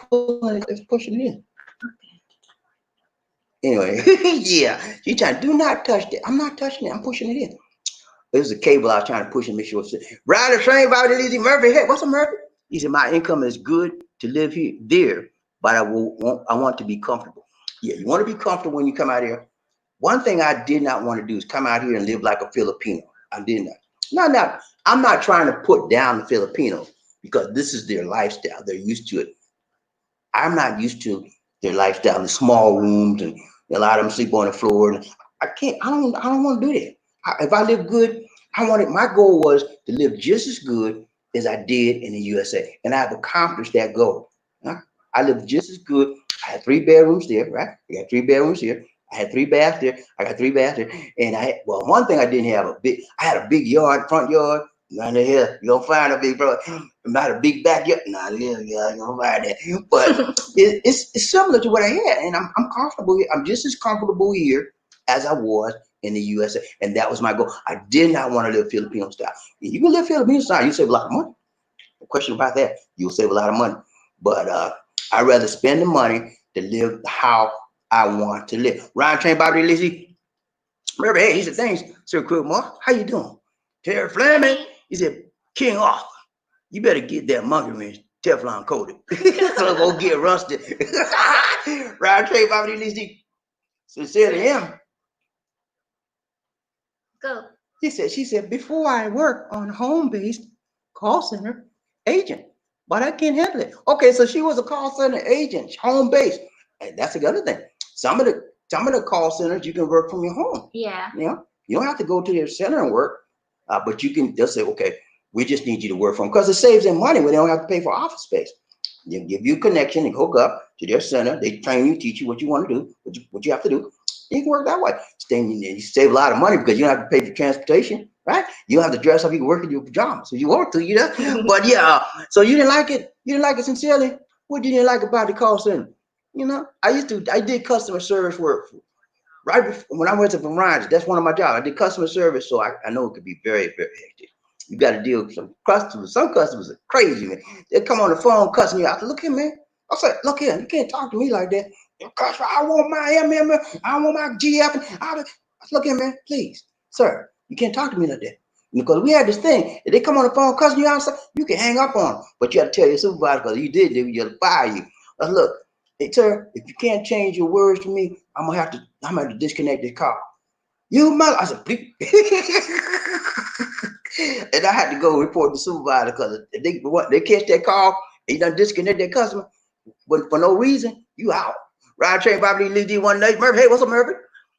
Let's push it in. Anyway, yeah, you trying to do not touch that. I'm not touching it. I'm pushing it in. There's a cable I was trying to push and make sure it's ride the train by the Murphy. Hey, what's a Murphy? He said, my income is good to live there, but I want to be comfortable. Yeah, you want to be comfortable when you come out here. One thing I did not want to do is come out here and live like a Filipino. I did not. No, I'm not trying to put down the Filipinos, because this is their lifestyle. They're used to it. I'm not used to their lifestyle, the small rooms, and a lot of them sleep on the floor. And I don't want to do that. If I live good, my goal was to live just as good as I did in the USA. And I've accomplished that goal. I lived just as good. I had 3 bedrooms there, right? I got 3 bedrooms here. I had 3 baths there. I got 3 baths there. And one thing I didn't have I had a big yard, front yard. None of here. You don't find a big brother. Not a big backyard. Nah, you don't find that. But it's similar to what I had. And I'm comfortable here. I'm just as comfortable here as I was in the USA. And that was my goal. I did not want to live Filipino style. If you can live Filipino style, you save a lot of money. No question about that. You'll save a lot of money. But I'd rather spend the money to live how I want to live. Ryan trained Bobby Lizzie. Remember, hey, he said, thanks, Sir Quickmore. How you doing? Terry Fleming. He said, King Arthur, you better get that monkey wrench Teflon coated. So go get rusted. Ryan trained Bobby Lizzie. Sincere to him. Go. She said, before I work on home-based call center agent, but I can't handle it. Okay, so she was a call center agent, home-based. And that's the other thing. Some of the call centers you can work from your home. Yeah. You know, you don't have to go to their center and work, but you can just say, okay, we just need you to work from, because it saves them money when they don't have to pay for office space. They give you a connection and hook up to their center. They train you, teach you what you want to do, what you have to do. You can work that way. You save a lot of money because you don't have to pay for transportation, right? You don't have to dress up. You can work in your pajamas. So you want to, you know. But yeah, so you didn't like it. You didn't like it sincerely. What did you like about the call center? You know, I did customer service work right before, when I went to Verizon. That's one of my jobs. I did customer service, so I know it could be very, very hectic. You got to deal with some customers. Some customers are crazy, man. They come on the phone cussing you out. Look here, man. I said, look here, you can't talk to me like that. I want my MM, I want my GF. Look here, man, please, sir, you can't talk to me like that. Because we had this thing, if they come on the phone cussing you out, you can hang up on them. But you have to tell your supervisor, because you did, you have to fire you. But look, hey, sir, if you can't change your words to me, I'm gonna have to disconnect this call. You mother, I said, please. And I had to go report the supervisor, because if they catch that call, and you done disconnect that customer, but for no reason, you out. Ryan trained Bobby Lee D one day. Murphy, hey, what's up, Murphy?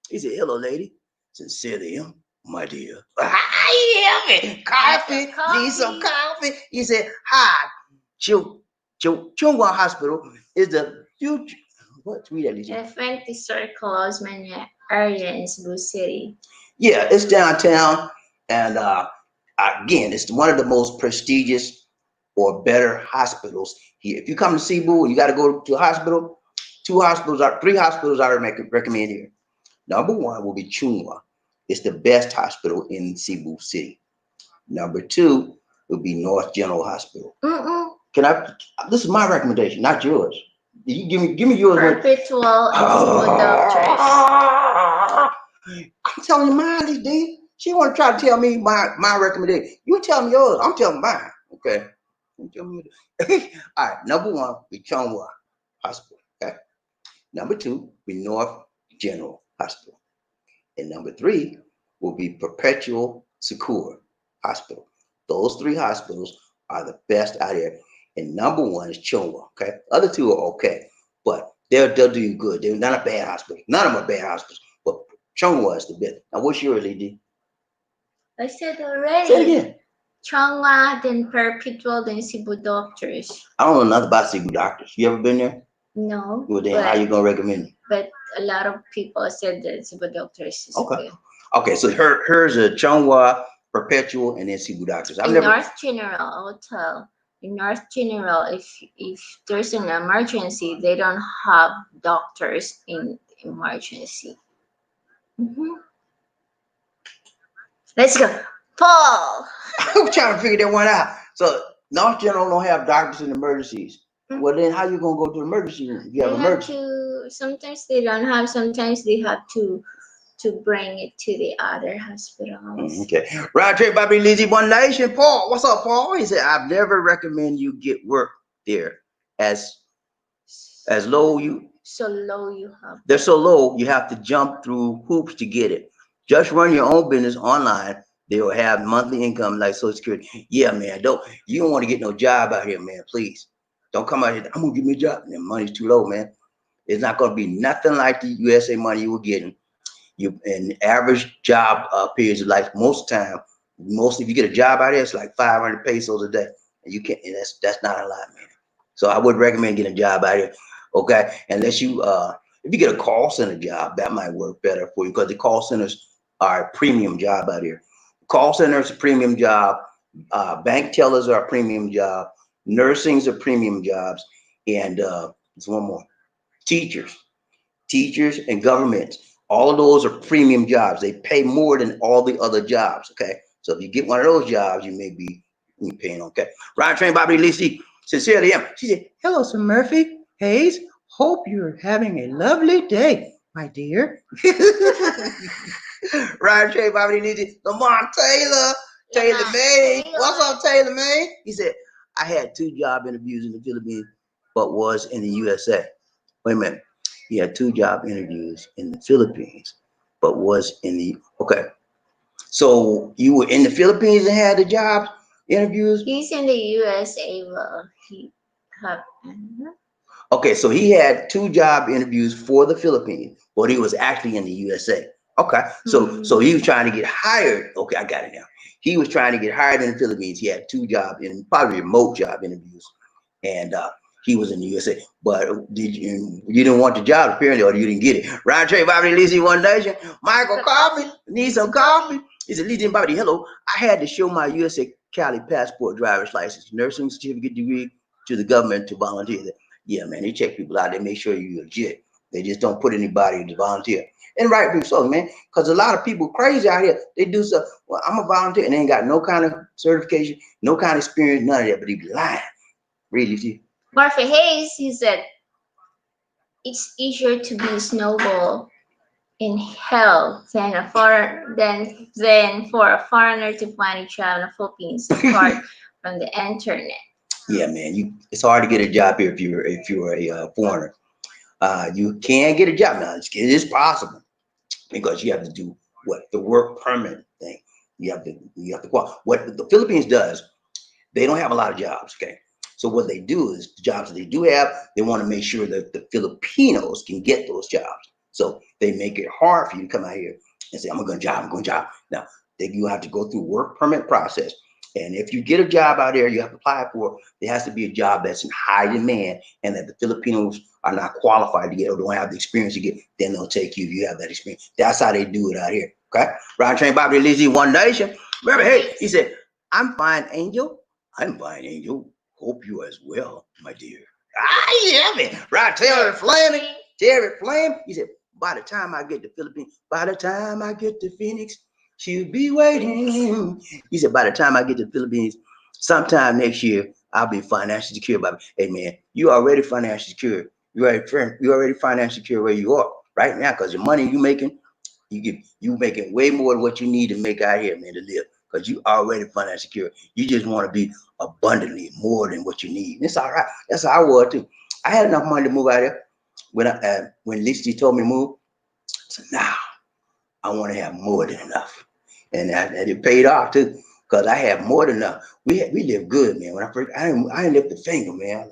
He said, hello, lady. Sincerely, my dear. Hi, coffee. Need some coffee? He said, hi. Chungwa Hospital is the future. What? Read that, Lisa. Effective Circle Osman area in Cebu City. Yeah, it's downtown. And again, it's one of the most prestigious or better hospitals here. If you come to Cebu and you got to go to a hospital, three hospitals I recommend here. Number one will be Chungwa. It's the best hospital in Cebu City. Number two will be North General Hospital. Can I? This is my recommendation, not yours. You give me yours. Perpetual and Doctors. I'm telling you mine, this D. She want to try to tell me my recommendation. You tell me yours. I'm telling mine. Okay. All right. Number one, be Chungwa Hospital. Okay. Number two, be North General Hospital. And number three will be Perpetual Secure Hospital. Those three hospitals are the best out here. And number one is Chungwa. Okay. Other two are okay, but they'll do you good. They're not a bad hospital. None of them are bad hospitals, but Chungwa is the best. Now, what's yours, Lee? I said already. Say it again. Chungwa, then Perpetual, then Cebu Doctors. I don't know nothing about Cebu Doctors. You ever been there? No. Well, then how you gonna recommend it? But a lot of people said that Cebu Doctors is good. Okay, so hers are Chungwa, Perpetual, and then Cebu Doctors. North General Hotel. In North General, if there's an emergency, they don't have doctors in emergency. Let's go, Paul. I'm trying to figure that one out. So North General don't have doctors in emergencies. Well, then how you gonna go to the emergency room? If you have emergency. Sometimes they don't have. Sometimes they have to bring it to the other hospitals. Okay. Right, Trey, Bobby Lizzie, One Nation. Paul, what's up, Paul? He said, I've never recommend you get work there as low you. So low you have. They're so low you have to jump through hoops to get it. Just run your own business online. They will have monthly income like Social Security. Yeah, man. You don't want to get no job out here, man. Please. Don't come out here. I'm gonna give me a job. And the money's too low, man. It's not gonna be nothing like the USA money you were getting. An average job periods of life, mostly if you get a job out there, it's like 500 pesos a day. And you can't, and that's not a lot, man. So I would recommend getting a job out here. Okay. Unless you if you get a call center job, that might work better for you, because the call centers are a premium job out here. Call centers a premium job, bank tellers are a premium job, nursing's a premium jobs, and there's one more. Teachers and government. All of those are premium jobs. They pay more than all the other jobs. Okay. So if you get one of those jobs, you may be paying. Okay. Ryan trained Bobby Lisi. Sincerely, she said, hello, Sir Murphy Hayes. Hope you're having a lovely day, my dear. Ryan Trey, Bobby Ninja, Lamont Taylor, Taylor May. What's up, Taylor May? He said, I had 2 job interviews in the Philippines, but was in the USA. Wait a minute. He had 2 job interviews in the Philippines, but was in the, okay. So you were in the Philippines and had the job interviews? He's in the USA. Well, he have. Okay, so he had 2 job interviews for the Philippines, but he was actually in the USA. Okay, so he was trying to get hired. Okay, I got it now. He was trying to get hired in the Philippines. He had 2 job in probably remote job interviews, and he was in the USA. But you didn't want the job apparently, or you didn't get it. Ryan Trey, Bobby, Lizzie, One Nation, Michael Coffee, need some coffee. He said, Lizzie and Bobby, hello. I had to show my USA Cali passport, driver's license, nursing certificate, degree to the government to volunteer. Yeah, man, they check people out. They make sure you're legit. They just don't put anybody to volunteer. And rightfully so, man, because a lot of people crazy out here. They do stuff. Well, I'm a volunteer, and they ain't got no kind of certification, no kind of experience, none of that. But he be lying. Really, see? Murphy Hayes, he said, it's easier to be a snowball in hell than for a foreigner to find a job in the Philippines apart from the internet. Yeah, man, it's hard to get a job here if you're a foreigner. You can get a job now. It is possible because you have to do what the work permit thing. You have to qualify. What the Philippines does, they don't have a lot of jobs. Okay, so what they do is the jobs that they do have, they want to make sure that the Filipinos can get those jobs. So they make it hard for you to come out here and say, I'm going to job. Now, you have to go through work permit process. And if you get a job out there, you have to apply for, there has to be a job that's in high demand and that the Filipinos are not qualified to get or don't have the experience to get, then they'll take you if you have that experience. That's how they do it out here. Okay? Ryan Train, Bobby, Lizzie, One Nation. Remember, hey, he said, I'm fine, Angel. I'm fine, Angel. Hope you as well, my dear. Yeah, man. Right, Terry Flame. He said, by the time I get to Philippines, by the time I get to Phoenix, she'll be waiting. He said, by the time I get to the Philippines, sometime next year, I'll be financially secure. But hey, man, you already financially secure. You already financially secure where you are right now because the money you making, you making way more than what you need to make out here, man, to live. Because you already financially secure. You just want to be abundantly more than what you need. And it's all right. That's how I was too. I had enough money to move out here. When Lizzie told me to move, I said, now I want to have more than enough. And it paid off too, because I had more than enough. We lived good, man. When I didn't lift the finger, man.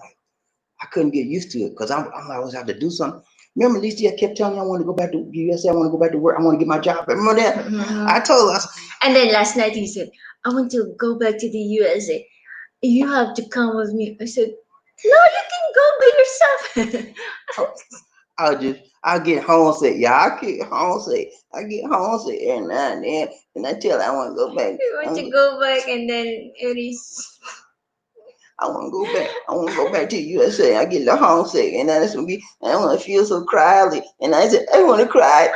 I couldn't get used to it because I always have to do something. Remember, Lizzie, I kept telling you I want to go back to the USA. I want to go back to work. I want to get my job. Remember that? I told her. And then last night he said, I want to go back to the USA. You have to come with me. I said, no, you can go by yourself. I'll get homesick. Yeah, I get homesick. And then, and I tell her I want to go back. You want to go back, and then it is. I want to go back. I want to go back to the USA. I get a little homesick, and then it's gonna be. I want to feel so cryly, and I said, I want to cry.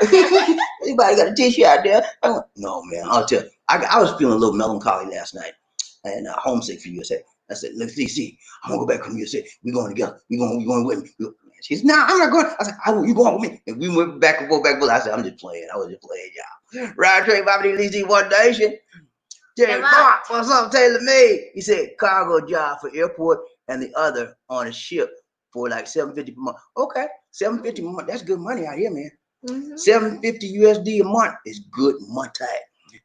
Anybody got a tissue out there? No, man. I'll tell you. I was feeling a little melancholy last night, and homesick for USA. I said, let's see. I'm gonna go back from USA. We're going together. We're going with me. She said, no, I'm not going. I said, you going with me? And we went back and forth, I said, I'm just playing. I was just playing, y'all. Ryan Trey, Bobby, Lizzie, One Nation. Jerry Mark, what's up, Taylor May? He said cargo job for airport and the other on a ship for like $750 per month. Okay, $750 a month. That's good money out here, man. $750 USD a month is good money.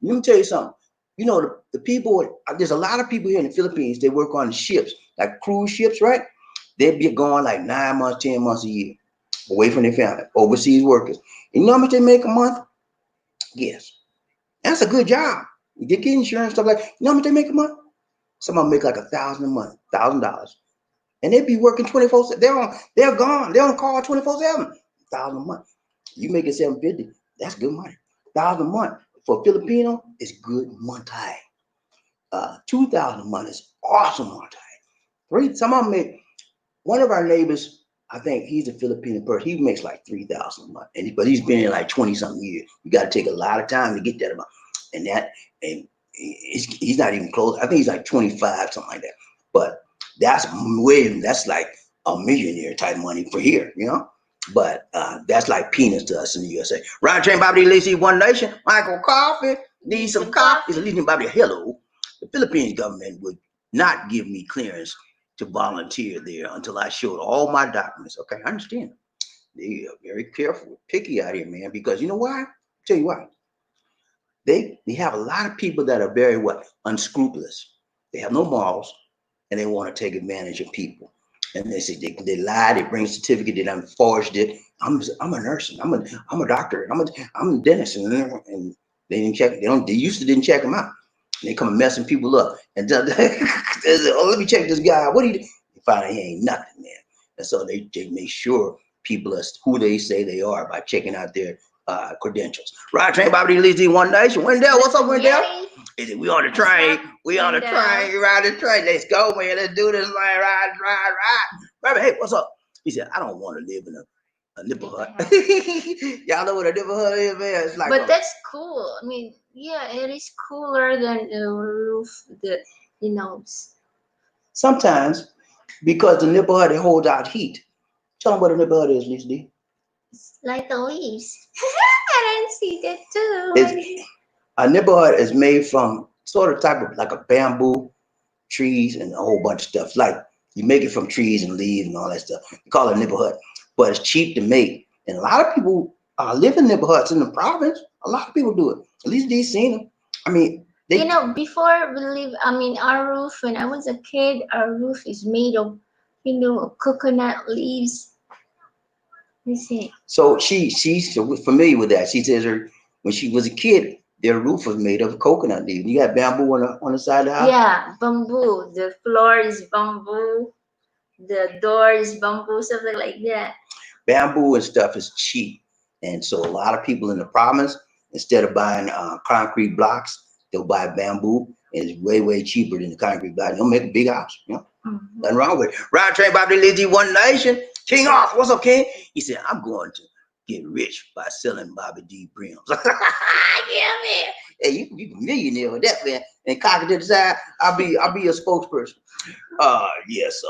Let me tell you something. You know, the people, there's a lot of people here in the Philippines, they work on ships, like cruise ships, right? They'd be going like 9 months, 10 months a year away from their family, overseas workers. And you know how much they make a month? Yes. That's a good job. You get insurance, stuff like that. You know how much they make a month? Some of them make like $1,000 a month, $1,000. And they be working 24/7. They're gone. They're on call 24/7. $1,000 a month. You make it $750. That's good money. $1,000 a month for a Filipino is good money. $2,000 a month is awesome money. Some of them make. One of our neighbors, I think he's a Filipino person. He makes like $3,000 a month, but he's been in like 20-something years. You got to take a lot of time to get that amount, and he's not even close. I think he's like 25, something like that. But that's like a millionaire type money for here, you know. But that's like peanuts to us in the USA. Ryan Train Bobby Lacey, One Nation. Michael Coffee need some coffee. Is at least Bobby hello. The Philippines government would not give me clearance to volunteer there until I showed all my documents. Okay, I understand. They are very careful, picky out here, man. Because you know why? I'll tell you why. They have a lot of people that are very what unscrupulous. They have no morals, and they want to take advantage of people. And they say they lie, they bring a certificate, they done forged it. I'm a nurse, and I'm a doctor, and I'm a dentist, and they didn't check. They used to didn't check them out. And they come messing people up, and they say, oh, let me check this guy. What do you do? They find out he ain't nothing, man. And so they make sure people are who they say they are by checking out their credentials. Right, Train Bobby Lizzie, One Nation. Wendell, what's up, Wendell? Is it we on the train? We on the train, ride the train. Let's go, man. Let's do this, man. Ride. Baby, hey, what's up? He said, I don't want to live in a nipple hut. Y'all know what a nipple hut is, man? It's like, but that's cool. I mean, yeah, it is cooler than a roof that, you know. Sometimes, because the nipple hut, it holds out heat. Tell them what a nipple hut is, Lisa D. It's like the leaves. I didn't see that too. A nipple hut is made from sort of type of like a bamboo, trees, and a whole bunch of stuff. Like you make it from trees and leaves and all that stuff. You call it a nipple hut, but it's cheap to make. And a lot of people live in nipple huts in the province. A lot of people do it. At least they've seen them. I mean, you know, before we live, I mean, our roof, when I was a kid, our roof is made of, you know, coconut leaves. You see. So she's familiar with that. She says when she was a kid, their roof was made of coconut leaves. You got bamboo on the side of the house? Yeah, bamboo. The floor is bamboo. The door is bamboo, something like that. Bamboo and stuff is cheap. And so a lot of people in the province, instead of buying concrete blocks, they'll buy bamboo. And it's way, way cheaper than the concrete block. They'll make a big house. You know? Mm-hmm. Nothing wrong with it. Ride Train Bobby Lizzie, One Nation. King off. What's up, King? He said, I'm going to get rich by selling Bobby D brims. Yeah, man. Hey, you a millionaire with that, man. And cock it to the side, I'll be a spokesperson. Yes,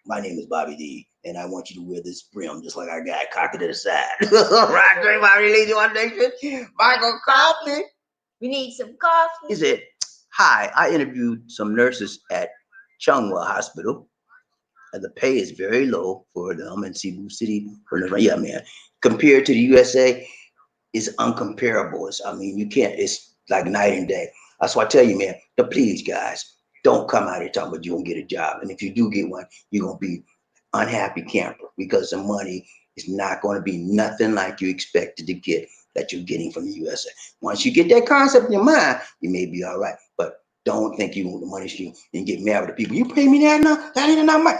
my name is Bobby D, and I want you to wear this brim just like I got cock it to the side. Right, Train Bobby Lizzie, One Nation. Michael Coffee. We need some coffee. He said, hi, I interviewed some nurses at Chunghwa Hospital. And the pay is very low for them in Cebu City. Yeah, man. Compared to the USA, it's uncomparable. I mean, you can't, it's like night and day. That's why I tell you, man, please, guys, don't come out here talking about you won't get a job. And if you do get one, you're going to be unhappy camper because the money is not going to be nothing like you expected to get that you're getting from the USA. Once you get that concept in your mind, you may be all right. But don't think you want the money you and get mad with the people. You pay me that enough? That ain't enough money.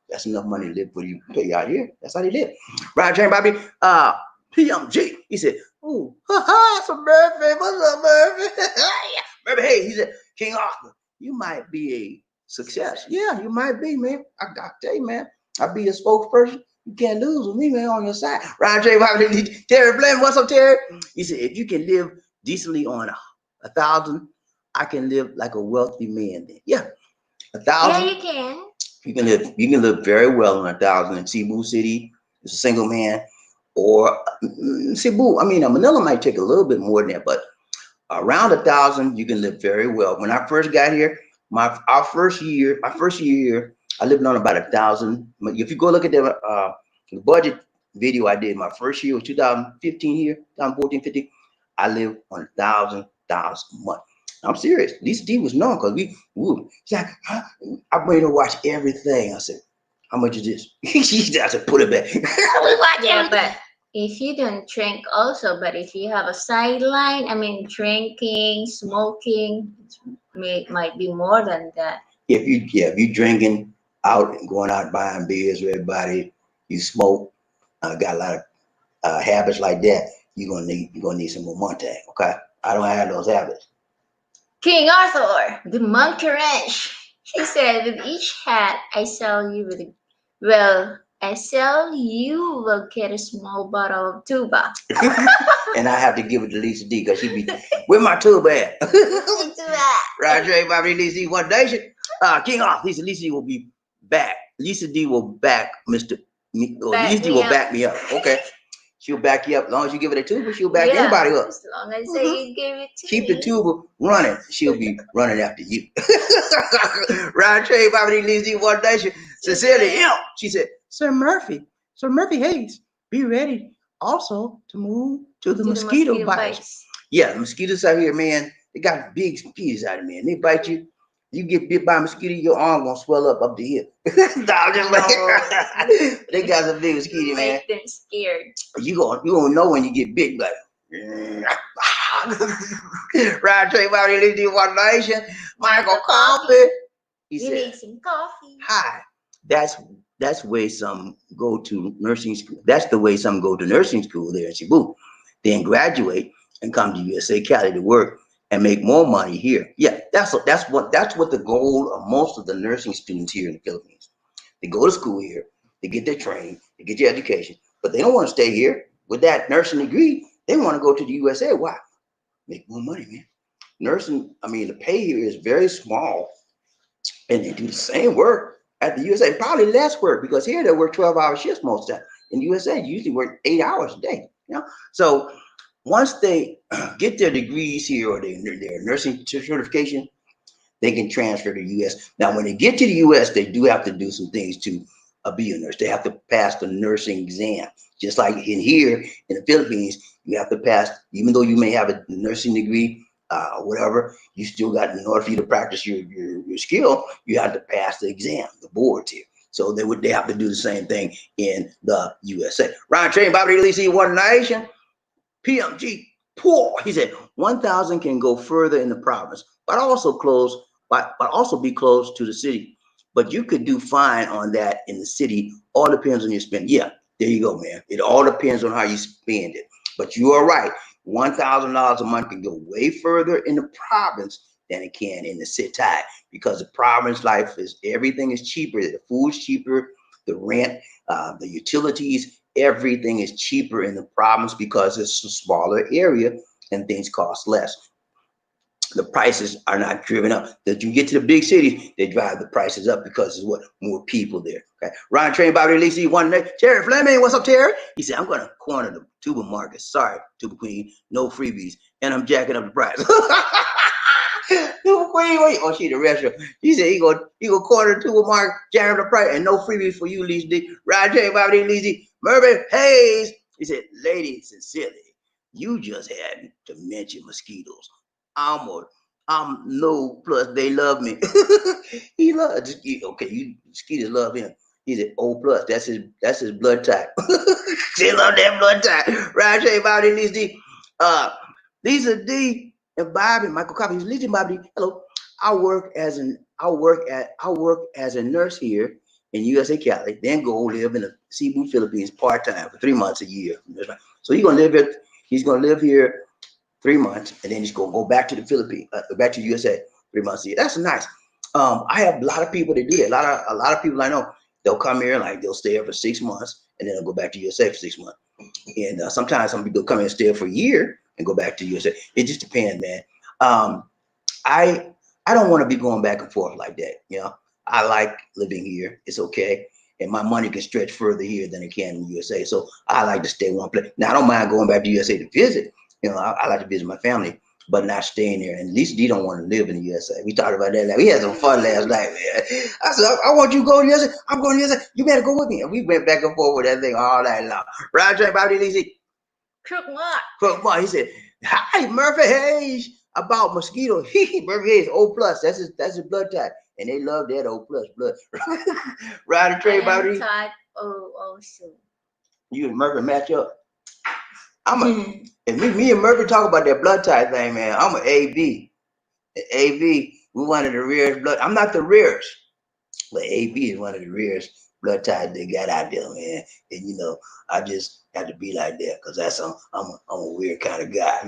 That's enough money to live for you pay out here. That's how they live. Right, Train Bobby. PMG. He said, "Ooh, it's a Murphy. What's up, Murphy? Murphy, hey." He said, "King Arthur, you might be a success. Yeah, you might be, man. I tell you, man. I'll be a spokesperson. You can't lose with me, man, on your side." Right, Train Bobby. Terry Flynn, what's up, Terry? He said, "If you can live decently on 1,000, I can live like a wealthy man. Then, yeah, 1,000. Yeah, you can. You can live very well on 1,000 in Cebu City as a single man, or Cebu. I mean, Manila might take a little bit more than that, but around 1,000, you can live very well. When I first got here, my first year here, I lived on about 1,000. If you go look at the budget video I did, my first year was 2015 here, 2014, 15. I lived on 1,000 a month. I'm serious. Lisa D was known because she's like, I made her watch everything. I said, how much is this? I said, put it back. We watch everything. But if you don't drink also, but if you have a sideline, I mean, drinking, smoking, might be more than that. If you drinking out and going out buying beers with everybody, you smoke, got a lot of habits like that, you're gonna need some more money. Okay, I don't have those habits. King Arthur, the monkey wrench. He said, with each hat I sell you will get a small bottle of tuba. And I have to give it to Lisa D because she be, where my tuba at? Roger, Bobby, Lisa D, One Nation. King Arthur, Lisa D will be back Lisa D will back Mr. Or Back Lisa D me will up. back me up. Okay. She'll back you up. As long as you give it a tuber, she'll back Yeah, anybody up. as long as Mhm. you give it to Keep me. the tuber running. She'll be running after you. Ryan Trey, Bobby Lisa D, One Nation. Sincerely, she said, Sir Murphy Hayes, be ready also to move to the To the mosquito bites. bites. Yeah, the mosquitoes out here, man. They got big mosquitoes out here, man. They bite you. You get bit by a mosquito, your arm gonna swell up the hip. No, I'm just like, they got some big mosquito, man. Make them scared. You gonna know when you get bit, but Ryan Trey, Bobby Lisa D, One Nation. Michael Coffee. He You said, need some coffee. hi. That's way some go to nursing school. That's the way some go to nursing school there in Cebu. Then graduate and come to USA Cali to work and make more money here. Yeah, that's what the goal of most of the nursing students here in the Philippines. They go to school here, they get their training, they get their education, but they don't want to stay here with that nursing degree. They want to go to the USA. Why? Make more money, man. Nursing, I mean, the pay here is very small, and they do the same work at the USA, probably less work because here they work 12-hour shifts most of the time. In the USA, you usually work 8 hours a day. So once they get their degrees here or their nursing certification, they can transfer to the US. Now, when they get to the US, they do have to do some things to be a nurse. They have to pass the nursing exam. Just like in here in the Philippines, you have to pass, even though you may have a nursing degree, whatever, you still got, in order for you to practice your skill, you have to pass the exam, the boards here. So they have to do the same thing in the USA. Ryan Train, Bobby Lisa, One Nation, PMG, poor. He said 1,000 can go further in the province, but also be close to the city. But you could do fine on that in the city. All depends on your spend. Yeah, there you go, man. It all depends on how you spend it. But you are right. $1,000 a month can go way further in the province than it can in the city, because the province life is, everything is cheaper. The food's cheaper, the rent, the utilities, everything is cheaper in the province because it's a smaller area and things cost less. The prices are not driven up. That you get to the big cities, they drive the prices up because it's more people there. Okay. Ron Train, Bobby Lisa, One Nation. Terry Fleming, what's up, Terry? He said, I'm gonna corner the tuba market. Sorry, tuba queen, no freebies, and I'm jacking up the price. Tuba queen, wait. Oh, she the restaurant. He said he go corner the tuba market, jacking up the price, and no freebies for you, Lisa D. Ron Train, Bobby Lisa, Murphy Hayes. He said, lady, sincerely, you just had to mention mosquitoes. I'm no plus they love me. He loves okay, you mosquitoes love him. He's an O plus. That's his blood type. They love that blood type. Right, Shay Bobby Lisa D and Bobby, Michael Coffee. Lisa Bobby. Hello. I work as a nurse here in USA Cali, then go live in the Cebu, Philippines part-time for 3 months a year. So he's gonna live here 3 months, and then he's gonna go back to the Philippines, back to the USA 3 months a year. That's nice. I have a lot of people that do that. A lot of people I know, they'll come here, like they'll stay here for 6 months, and then they'll go back to USA for 6 months. And sometimes some people come here and stay here for a year and go back to USA. It just depends, man. I don't want to be going back and forth like that. I like living here. It's okay. And my money can stretch further here than it can in the USA. So I like to stay one place. Now I don't mind going back to USA to visit. I like to visit my family, but not staying there. And at least they don't want to live in the USA. We talked about that. We had some fun last night, man. I said, I want you to go to the USA. I'm going to the USA. You better go with me. And we went back and forth with that thing all night long. Roger, Bobby Lisa. Crook Mark. He said, hi, Murphy Hayes. About mosquito. Murphy Hayes, O plus. That's his blood type. And they love that O plus blood. Ryder Trey, Bobby. Type O also. You and Murphy match up. And me and Murphy talk about that blood type thing, man. I'm an AB. AB, we one of the rarest blood. I'm not the rarest, but AB is one of the rarest blood types they got out there, man. And I just had to be like that because I'm a weird kind of guy.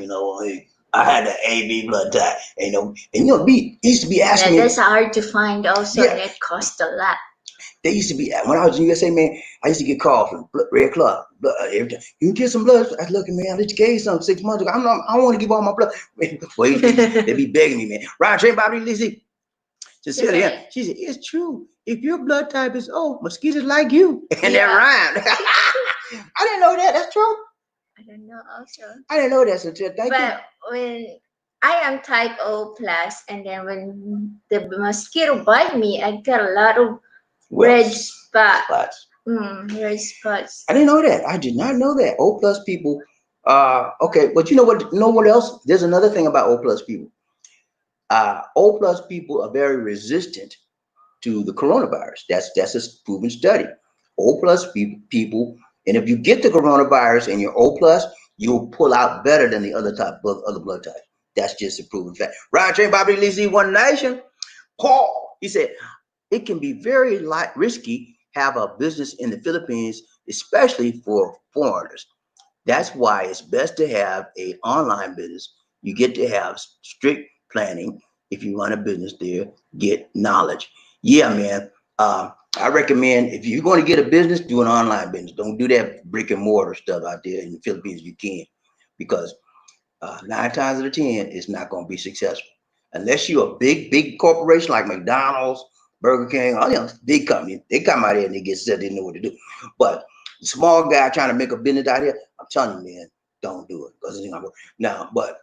I had the AB blood type, B used to be asking me. That's hard to find also, and it costs a lot. They used to be, when I was in USA, man, I used to get calls from Red Club. Every time, you get some blood. I said, look, man, I just gave some 6 months ago. I don't want to give all my blood. Wait, they be begging me, man. Ryan Train, Bobby Lizzie. Sincerely, she said, it's true. if your blood type is O, mosquitoes like you. And Yeah. that rhymed. I didn't know that. That's true. I don't know also. I didn't know that's a true. Thank you. But when I am type O plus, and then when the mosquito bite me, I get a lot of red spots. Red spots. I didn't know that. I did not know that. O plus people. Okay, but you know what? You know what else? There's another thing about O plus people. O plus people are very resistant to the coronavirus. That's a proven study. O plus people, and if you get the coronavirus and you're O plus, you'll pull out better than the other blood types. That's just a proven fact. Ryan Train Bobby Lee Z One Nation. Paul, he said, it can be very risky have a business in the Philippines, especially for foreigners. That's why it's best to have a online business. You get to have strict planning. If you run a business there, get knowledge. Yeah, man. I recommend if you're going to get a business, do an online business. Don't do that brick and mortar stuff out there in the Philippines. You can, because 9 times out of 10, it's not going to be successful unless you're a big corporation like McDonald's, Burger King, all big companies. They come out here and they get set. They know what to do. But the small guy trying to make a business out here, I'm telling you, man, don't do it because it's not gonna work. Now, but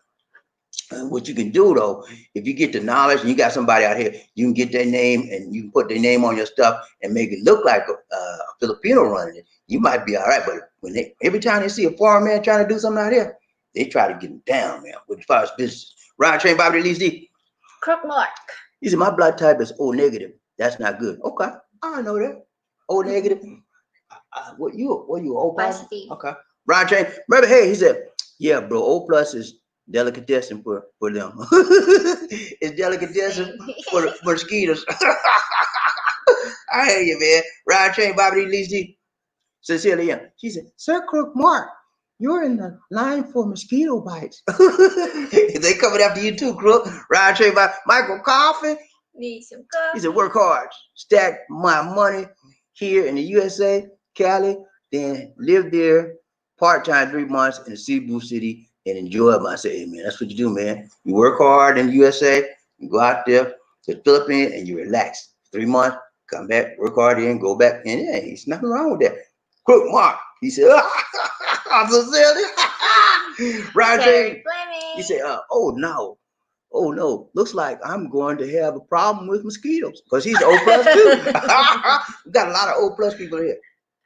what you can do though, if you get the knowledge and you got somebody out here, you can get their name and you can put their name on your stuff and make it look like a Filipino running it. You might be all right, but when every time they see a foreign man trying to do something out here, they try to get him down, man. With as far as business, Ryan Train Bobby Lee Z. Crook Mark. He said my blood type is O negative. That's not good. Okay, I know that. O negative. What you O positive? Okay. Ryan Train. Remember, hey, he said, yeah, bro. O plus is delicatessen for them. It's delicatessen for the mosquitoes. I hear you, man. Ryan Train, Bobby Lee Z. Sincerely, yeah. She said, Sir Crook Mark, you're in the line for mosquito bites. They coming after you too, Crook. Ryan Train, Michael Coffin. Need some coffee. He said, work hard, stack my money here in the USA, Cali, then live there part-time 3 months in Cebu City and enjoy myself. Hey, man, that's what you do, man. You work hard in the USA, you go out there to the Philippines and you relax. 3 months, come back, work hard in, go back, and yeah, there's nothing wrong with that. Crook Mark, he said, I'm so silly. Roger, he said, oh no, looks like I'm going to have a problem with mosquitoes because he's O plus too. We got a lot of O plus people here.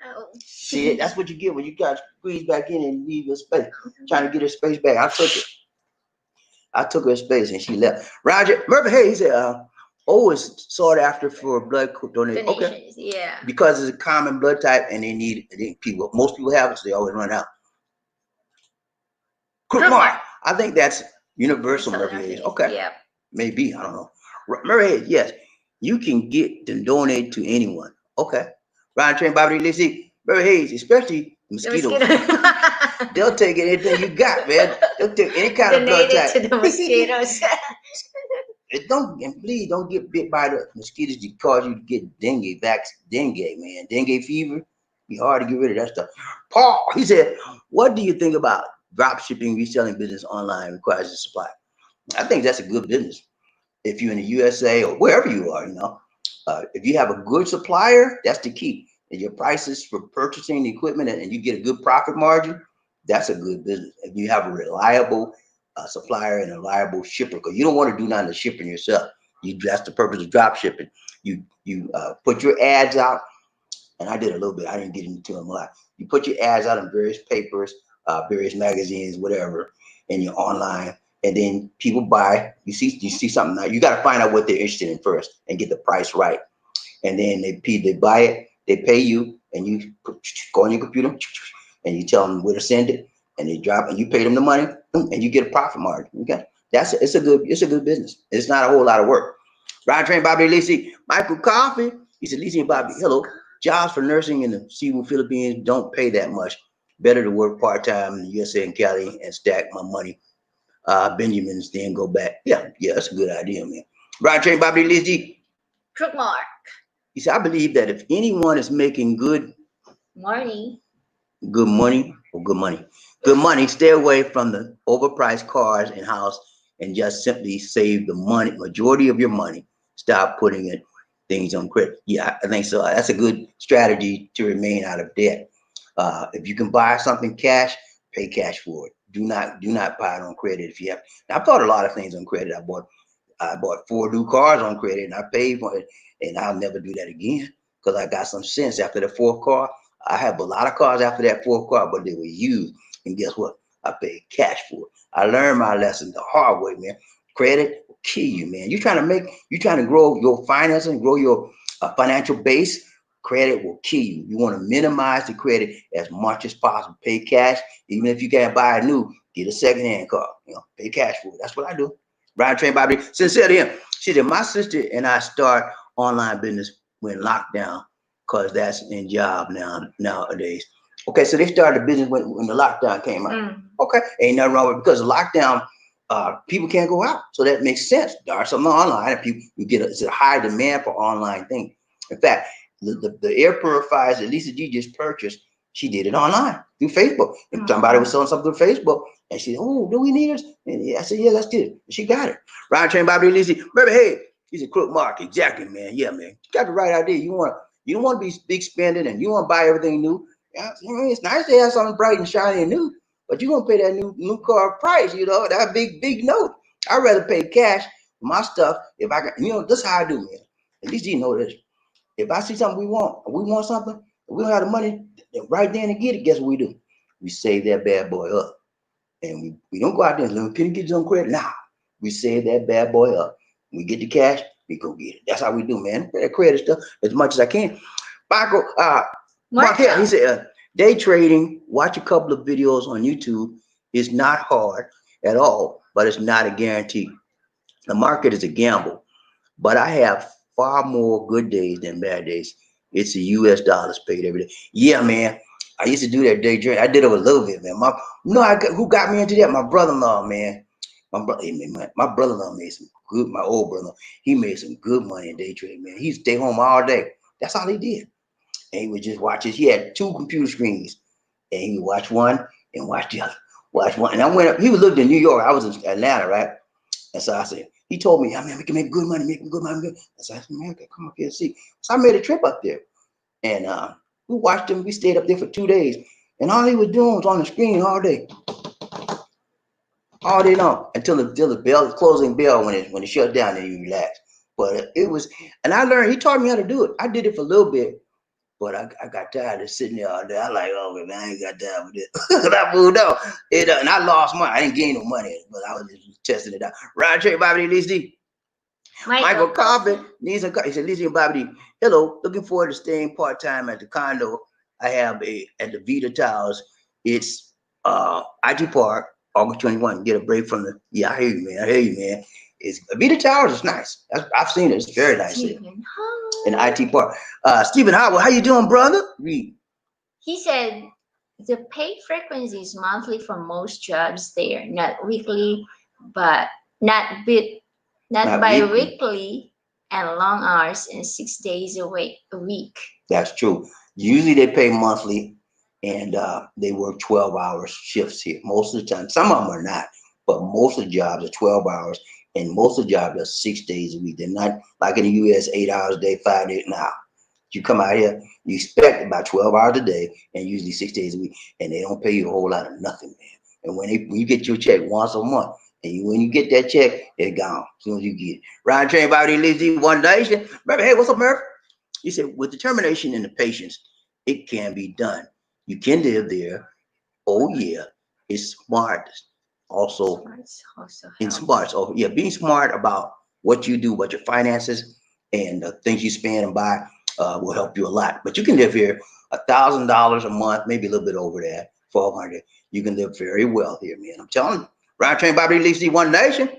Oh. See, that's what you get when you got to squeeze back in and leave your space. Trying to get her space back. I took her space and she left. Roger, remember, hey, he said, O is sought after for blood donation. Okay. Yeah. Because it's a common blood type and most people have it, so they always run out. Crook Mark. I think that's universal Murphy. Okay. Yeah. Maybe. I don't know. Murray, yes. You can get to donate to anyone. Okay. Ryan Train, Bobby Lizzie, Murray Hayes, especially mosquitoes. They'll take anything you got, man. They'll take any kind of blood type. To the mosquitoes. Please don't get bit by the mosquitoes that cause you to get dengue, man. Dengue fever. Be hard to get rid of that stuff. Paul, he said, what do you think about drop shipping, reselling business online requires a supply? I think that's a good business. If you're in the USA or wherever you are, if you have a good supplier, that's the key. And your prices for purchasing the equipment and you get a good profit margin, that's a good business. If you have a reliable supplier and a reliable shipper, because you don't want to do none of the shipping yourself. That's the purpose of drop shipping. You put your ads out, and I did a little bit. I didn't get into them a lot. You put your ads out in various papers, various magazines, whatever, and you're online, and then people buy. You see something now. You got to find out what they're interested in first and get the price right, and then they buy it. They pay you, and you go on your computer and you tell them where to send it, and they drop, and you pay them the money, and you get a profit margin. Okay, it's a good business. It's not a whole lot of work. Ryan Train, Bobby Lacey, Michael Coffee. He said, Lacey and Bobby, hello. Jobs for nursing in the Cebu, Philippines don't pay that much. Better to work part-time in the USA and Cali and stack my money. Benjamins, then go back. Yeah, that's a good idea, man. Ryan Train, Bobby Lacey. Crook Mark. He said, I believe that if anyone is making good money, stay away from the overpriced cars and house and just simply save the majority of your money. Stop putting it things on credit. Yeah, I think so. That's a good strategy to remain out of debt. If you can buy something cash, pay cash for it. Do not buy it on credit if you have. Now, I've bought a lot of things on credit. I bought 4 new cars on credit and I paid for it, and I'll never do that again because I got some sense after the 4th car. I have a lot of cars after that 4th car, but they were used, and guess what? I paid cash for it. I learned my lesson the hard way, man. Credit will kill you, man. You're trying to grow your finances and grow your financial base. Credit will kill you. You want to minimize the credit as much as possible. Pay cash, even if you can't buy a new, get a secondhand car. Pay cash for it. That's what I do. Ryan Train Bobby, sincere to him. She said, my sister and I start online business when lockdown, because that's in job nowadays. Okay, so they started a business when the lockdown came out. Okay, ain't nothing wrong with it because the lockdown, people can't go out. So that makes sense. Start something online, and people it's a high demand for online things. In fact, the air purifiers that Lisa G just purchased, she did it online through Facebook. And somebody was selling something through Facebook, and she said, "Oh, do we need it?" And I said, "Yeah, let's get it." And she got it. Ryan Train Bobby Lisa, remember, hey, he's a crook mark. Exactly, man. Yeah, man. You got the right idea. You don't want to be big spending, and you want to buy everything new. Yeah, it's nice to have something bright and shiny and new, but you're gonna pay that new car price. That big note. I'd rather pay cash for my stuff if I can. This is how I do, man. At least you know this. If I see something we want something, we don't have the money right then to get it, guess what we do? We save that bad boy up. And we don't go out there and can you get some credit? Nah. We save that bad boy up. We get the cash, we go get it. That's how we do, man. That credit stuff as much as I can. Michael, Mark here, he said, day trading, watch a couple of videos on YouTube. It's not hard at all, but it's not a guarantee. The market is a gamble, but I have far more good days than bad days. It's the US dollars paid every day. Yeah, man. I used to do that day trade. I did it a little bit, man. Who got me into that? My brother-in-law, man. My brother-in-law made some good. My old brother, he made some good money in day trading, man. He'd stay home all day. That's all he did, and he would just watch it. He had 2 computer screens, and he would watch one and watch the other. Watch one, and I went up. He was lived in New York. I was in Atlanta, right? And so I said, he told me, I mean, we can make good money, making good money. I said, man, come up here and see. So I made a trip up there, and we watched him. We stayed up there for 2 days, and all he was doing was on the screen all day long until the closing bell when it shut down and you relax. But it was, and I learned. He taught me how to do it. I did it for a little bit, but I got tired of sitting there all day. I like, oh man, I ain't got time for this. I moved on, and I lost money. I didn't gain no money, but I was just testing it out. Ryan Trey, Bobby D, Lisa Michael Coffin needs a car. He said, Lisa and Bobby D, hello, looking forward to staying part-time at the condo I have at the Vita Towers. It's IT Park, August 21. Get a break from the, yeah, I hear you, man. It's Vita Towers is nice. I've seen it. It's very nice here in IT Park. Stephen Howard, how you doing, brother? Read. He said the pay frequency is monthly for most jobs there, not weekly, but not bi-weekly, and long hours and 6 days a week. That's true. Usually they pay monthly, and they work 12-hour shifts here most of the time. Some of them are not, but most of the jobs are 12 hours, and most of the jobs are 6 days a week. They're not like in the U.S. 8 hours a day, 5 days. Now, you come out here, you expect about 12 hours a day, and usually 6 days a week, and they don't pay you a whole lot of nothing, man. And when you get your check once a month, and when you get that check, it's gone as soon as you get it. Ryan Train Bobby Lizzie, One Nation. Remember, hey, what's up, Murph? He said, with determination and the patience, it can be done. You can live there. Oh, yeah. It's smart. Also, in smart. So, yeah, being smart about what you do, what your finances, and the things you spend and buy will help you a lot. But you can live here $1,000 a month, maybe a little bit over that, 1,200. You can live very well here, man. I'm telling you. Ryan Train Bobby Lizzie, One Nation.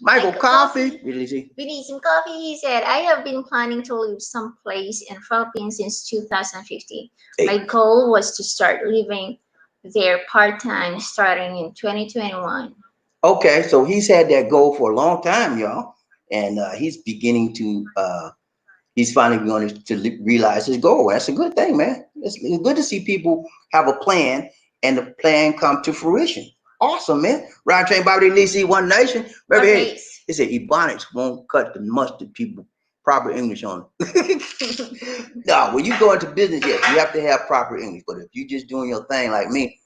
Michael Coffee. We need some coffee. He said, I have been planning to live someplace in Philippines since 2015. My goal was to start living there part-time starting in 2021. Okay, so he's had that goal for a long time, y'all. And he's beginning to, he's finally going to realize his goal. That's a good thing, man. It's good to see people have a plan and the plan come to fruition. Awesome, man. Ryan Train Bobby Lizzie, One Nation. Remember, he said Ebonics won't cut the mustard people proper English on it. No, when you go into business, yes, you have to have proper English. But if you just doing your thing like me,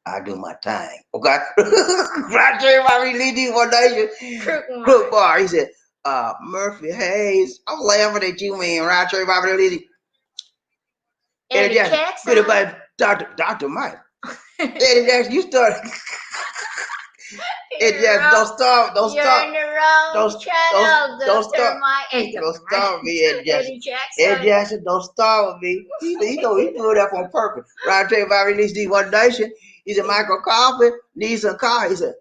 I do my thing. Okay? Right there, my religion, one day, Crook Bar. He said, Murphy Hayes, I'm laughing at you, man. Right there, my religion. Eddie Jackson. Good about Dr. Mike. Eddie Jackson, you started. Eddie Jackson, don't start. Don't start. You're in the wrong channel, Don't start. Mike. Don't start with me, Eddie Jackson. Eddie Jackson. Eddie Jackson, don't start with me. He know he do it up on purpose. Right there, if I release these one nation, he said, Michael Coffee needs some car. He said,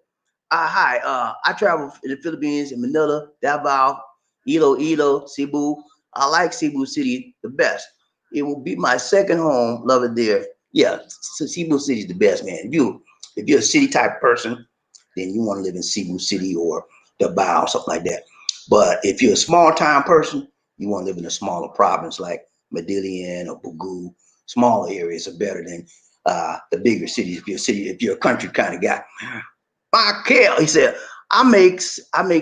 hi, I travel in the Philippines, in Manila, Davao, Iloilo, Cebu. I like Cebu City the best. It will be my second home. Love it there. Yeah, Cebu City is the best, man. If you're a city type person, then you want to live in Cebu City or Davao, something like that. But if you're a small town person, you want to live in a smaller province like Medellin or Bugu. Smaller areas are better than the bigger cities. If you're a country kind of guy. Michael, he said, I make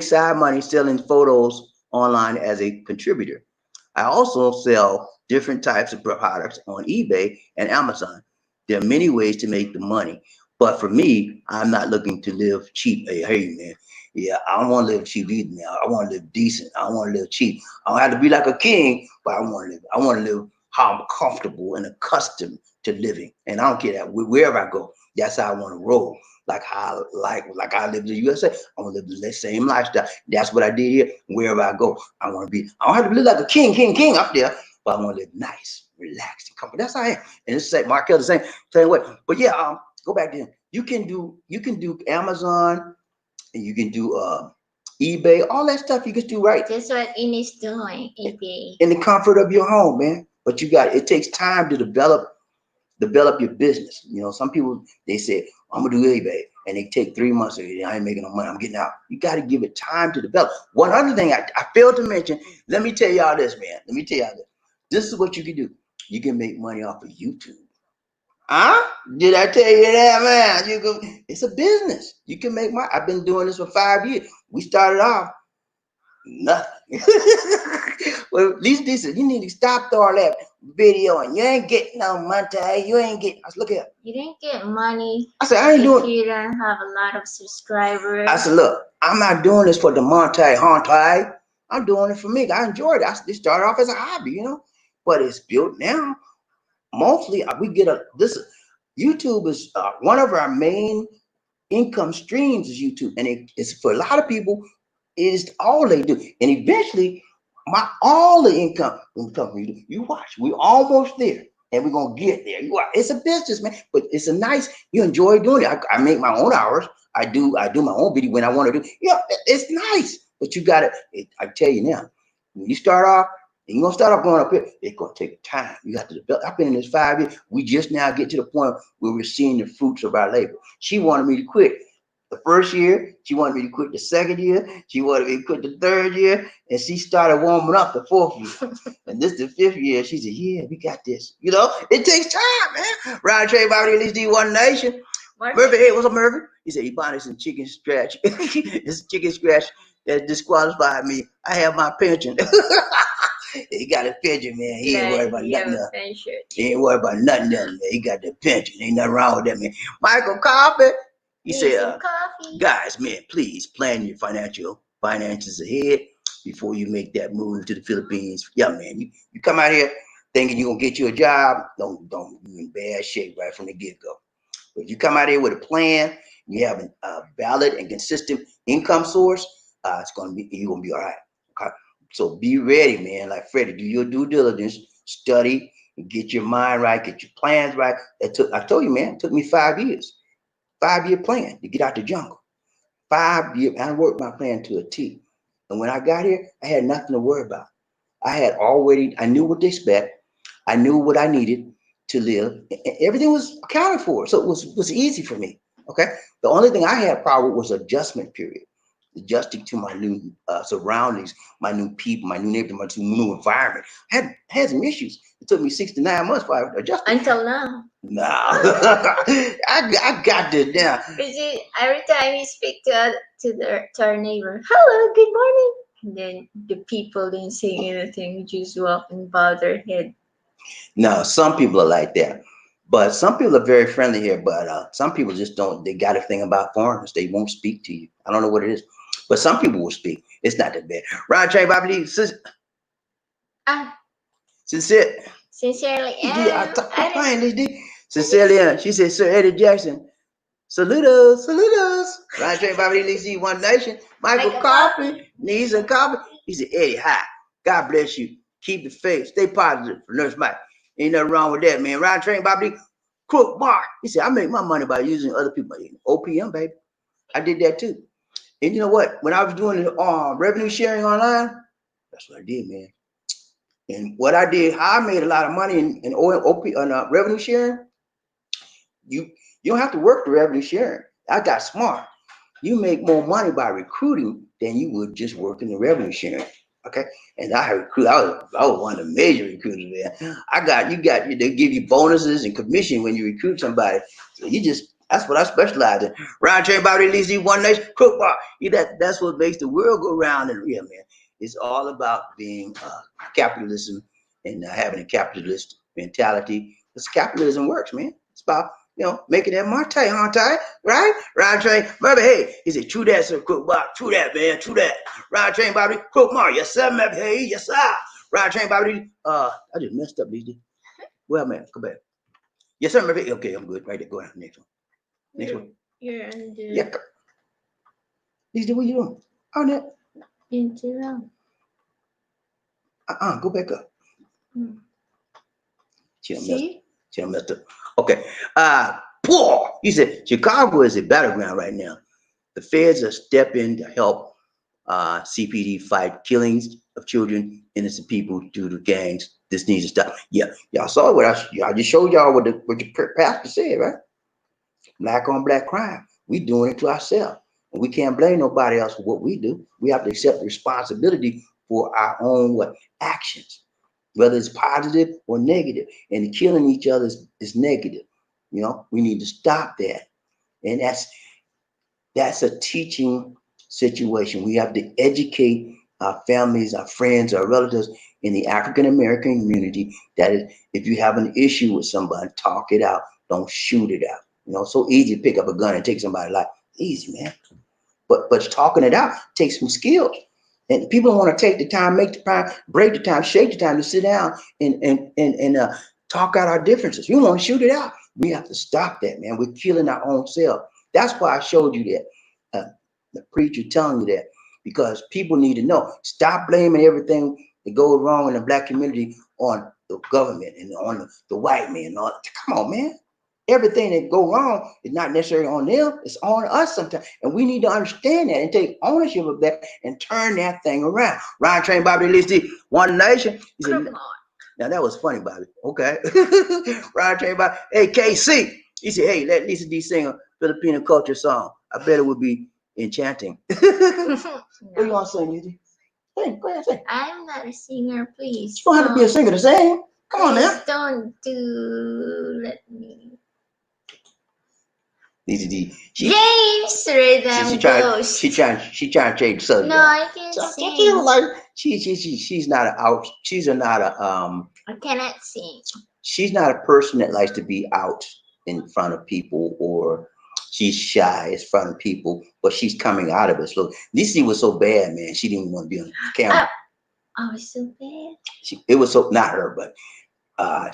side money selling photos online as a contributor. I also sell different types of products on eBay and Amazon. There are many ways to make the money, but for me, I'm not looking to live cheap. Hey man, yeah, I don't want to live cheap either, man. I want to live decent. I don't want to live cheap. I don't have to be like a king, but I want to live how I'm comfortable and accustomed to living. And I don't care that wherever I go, that's how I want to roll. Like I live in the USA, I want to live the same lifestyle. That's what I did here. Wherever I go, I want to be. I don't have to live like a king up there, but I want to live nice, relaxed, and comfortable. That's how I am. And it's like Markel the same way. But yeah, go back then. You can do Amazon, and you can do eBay, all that stuff. You can do right. That's what Ines doing. eBay. In the comfort of your home, man. But it takes time to develop your business. You know, some people, they say, I'm gonna do eBay, and they take 3 months. I ain't making no money. I'm getting out. You got to give it time to develop. One other thing I failed to mention. Let me tell y'all this, man. Let me tell y'all this. This is what you can do. You can make money off of YouTube. Huh? Did I tell you that, man? It's a business. You can make money. I've been doing this for 5 years. We started off nothing. Well, at least this is, you need to stop all that video and you ain't getting no money. You ain't getting. I said, look here. You didn't get money. I said, I ain't doing. You don't have a lot of subscribers. I said, look, I'm not doing this for the monte. I'm doing it for me. I enjoyed it. It started off as a hobby, you know, but it's built now. Mostly, we get YouTube is one of our main income streams is YouTube, and it's for a lot of people. Is all they do, and eventually, all the income will come from YouTube. You watch, we're almost there, and we're gonna get there. You watch, it's a business, man, but it's a nice. You enjoy doing it. I make my own hours. I do my own video when I want to do. Yeah, it's nice, but you got it. I tell you now, when you start off, and you're gonna start off going up here. It's gonna take time. You got to develop. I've been in this 5 years. We just now get to the point where we're seeing the fruits of our labor. She wanted me to quit the first year, she wanted me to quit the second year, she wanted me to quit the third year, and she started warming up the fourth year. And this is the fifth year. She said, yeah, we got this. You know, it takes time, man. Ryan Trey Bobby at least D One Nation. Murphy, hey, what's up, Murphy? He said he bought some chicken scratch. It's chicken scratch that disqualified me. I have my pension. He got a pension, man. He ain't worried about nothing else. He ain't worried about nothing else, man. He got the pension. Ain't nothing wrong with that, man. Michael Coffee. He said, guys, man, please plan your finances ahead before you make that move to the Philippines. Yeah, man, you come out here thinking you're gonna get you a job, don't you in bad shape right from the get-go. But if you come out here with a plan, you have a valid and consistent income source, you're gonna be all right. Okay. So be ready, man. Like Freddie, do your due diligence, study, and get your mind right, get your plans right. I told you, man, it took me 5 years. 5-year plan to get out the jungle. 5 years, I worked my plan to a T. And when I got here, I had nothing to worry about. I knew what to expect. I knew what I needed to live. Everything was accounted for. So it was easy for me. Okay. The only thing I had problem was adjustment period. Adjusting to my new surroundings, my new people, my new neighborhood, my new environment. I had some issues. It took me 6 to 9 months for I adjusted. Until now. No, I got this down. Because every time you speak to our neighbor, hello, good morning. And then the people didn't say anything, just walk and bow their head. No, some people are like that. But some people are very friendly here, but some people just don't. They got a thing about foreigners. They won't speak to you. I don't know what it is, but some people will speak. It's not that bad. Ron Train, Bobby, Ah, sincere. sincerely, Quit playing, D. Sincerely, she said, Sir Eddie Jackson, saludos, saludos. Ron Train, Bobby, Lee, One Nation. Michael Coffee, needs and coffee. He said, Eddie, hi. God bless you. Keep the faith. Stay positive for Nurse Mike. Ain't nothing wrong with that, man. Ron Train, Bobby, Crook Bar. He said, I make my money by using other people. OPM, baby. I did that too. And you know what? When I was doing the revenue sharing online, that's what I did, man. And what I did, I made a lot of money in revenue sharing. You don't have to work the revenue sharing. I got smart. You make more money by recruiting than you would just working the revenue sharing. Okay, and I was one of the major recruiters, man. They give you bonuses and commission when you recruit somebody. So that's what I specialize in. Round train about at least One Nation Crook Bar. That's what makes the world go round and real, man. It's all about being capitalism and having a capitalist mentality. Because capitalism works, man. It's about making that money, right? Round train, Bobby, hey, he said, true that, sir, Crook Bar. True that, man, true that. Round train, Bobby, Crook Mar, yes, sir, Bobby, hey, yes, sir. Round train, Bobby, I just messed up, DJ. Well, man, come back. Yes, sir, Bobby. Okay, I'm good. Right there, go ahead, next one. Next one. You're on the Yeah. DJ, what you doing? On that. into wrong. Go back up. See? She messed up. Okay. Poor. He said Chicago is a battleground right now. The feds are stepping to help CPD fight killings of children, innocent people due to gangs. This needs to stop. Yeah, y'all saw what I just showed y'all what the pastor said, right? Black on black crime. We doing it to ourselves. And we can't blame nobody else for what we do. We have to accept responsibility for our own actions, whether it's positive or negative. And killing each other is negative. We need to stop that. And that's a teaching situation. We have to educate our families, our friends, our relatives in the African American community that if you have an issue with somebody, talk it out. Don't shoot it out. So easy to pick up a gun and take somebody's life. Easy, man. But talking it out takes some skills. And people don't want to take the time, make the time, break the time, shake the time to sit down and talk out our differences. You want to shoot it out. We have to stop that, man. We're killing our own self. That's why I showed you that. The preacher telling you that, because people need to know. Stop blaming everything that goes wrong in the black community on the government and on the white man. Come on, man. Everything that go wrong is not necessarily on them. It's on us sometimes. And we need to understand that and take ownership of that and turn that thing around. Ryan Train, Bobby Listy, One Nation. He said, now that was funny, Bobby. Okay. Ryan Train, Bobby. Hey, KC. He said, hey, let Lisa D sing a Filipino culture song. I bet it would be enchanting. What do you want to sing, Lizzie? Sing. Go ahead, sing. I'm not a singer, please. You don't have to be a singer to sing. Come on now. Don't let me. James rhythm goes. She trying to change the subject. No, I can't sing. She's not I cannot sing. She's not a person that likes to be out in front of people, or she's shy in front of people, but she's coming out of it. So Lizzie was so bad, man. She didn't want to be on camera. I was so bad. It was so, not her, but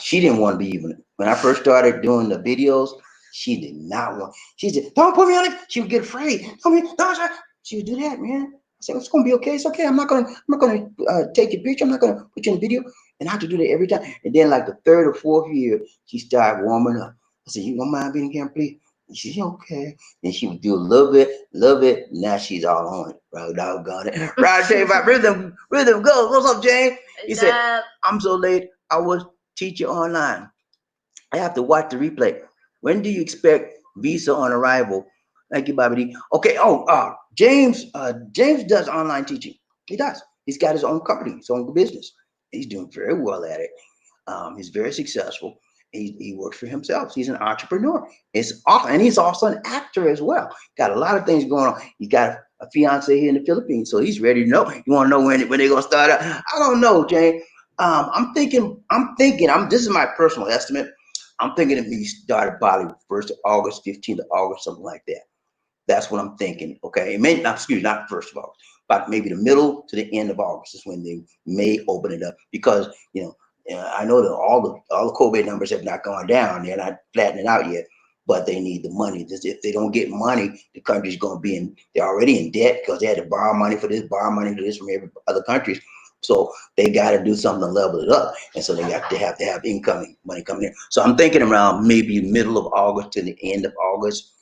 she didn't want to be even. When I first started doing the videos, she did not want. She said, "Don't put me on it." She would get afraid. She would do that, man. I said, "It's gonna be okay. It's okay. I'm not gonna take your picture. I'm not gonna put you in the video." And I have to do that every time. And then, like the third or fourth year, she started warming up. I said, "You don't mind being here, please?" And she said, "Okay." And she would do a little bit. Now she's all on it. Right, doggone it. Right, tell you about rhythm goes. What's up, Jane? He said, "I'm so late. I was teaching online. I have to watch the replay. When do you expect visa on arrival?" Thank you, Bobby D. Okay. James does online teaching. He does. He's got his own company, his own business. He's doing very well at it. He's very successful. He works for himself. He's an entrepreneur. It's awesome. And he's also an actor as well. Got a lot of things going on. He got a fiance here in the Philippines, so he's ready to know. You want to know when they're gonna start up? I don't know, Jane. I'm thinking. This is my personal estimate. I'm thinking it be started probably 1st of August, 15th of August, something like that. That's what I'm thinking. Okay, it may not. Excuse me, not 1st of August, but maybe the middle to the end of August is when they may open it up, because I know that all the COVID numbers have not gone down. They're not flattening out yet, but they need the money. If they don't get money, the country's going to be in. They're already in debt because they had to borrow money for this, borrow money for this from every other countries. So they got to do something to level it up, and so they have to have incoming money coming in. So I'm thinking around maybe middle of August to the end of August,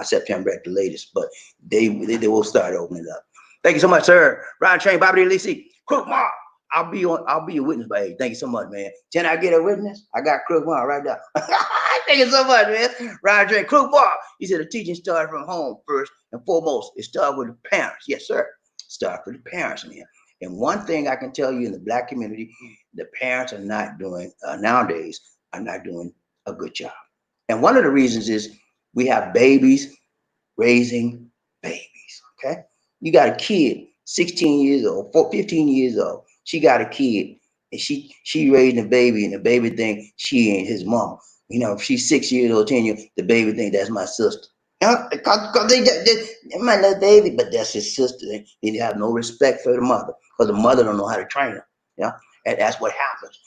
September at the latest. But they will start opening up. Thank you so much, sir. Ryan Train, Bobby Lisi, Crook Mark. I'll be a witness, babe. Thank you so much, man. Can I get a witness? I got Crook Mark right now. Thank you so much, man. Ryan Train, Crook Mark. He said the teaching started from home first and foremost. It started with the parents. Yes, sir. Start with the parents, man. And one thing I can tell you in the Black community, the parents are not doing nowadays are not doing a good job. And one of the reasons is we have babies raising babies. Okay, you got a kid, 16 years old, 15 years old. She got a kid, and she raising a baby, and the baby think she ain't his mom. If she's 6 years old, 10 years, the baby think that's my sister. Because they my little baby, but that's his sister. They have no respect for the mother, because the mother don't know how to train her. And that's what happens.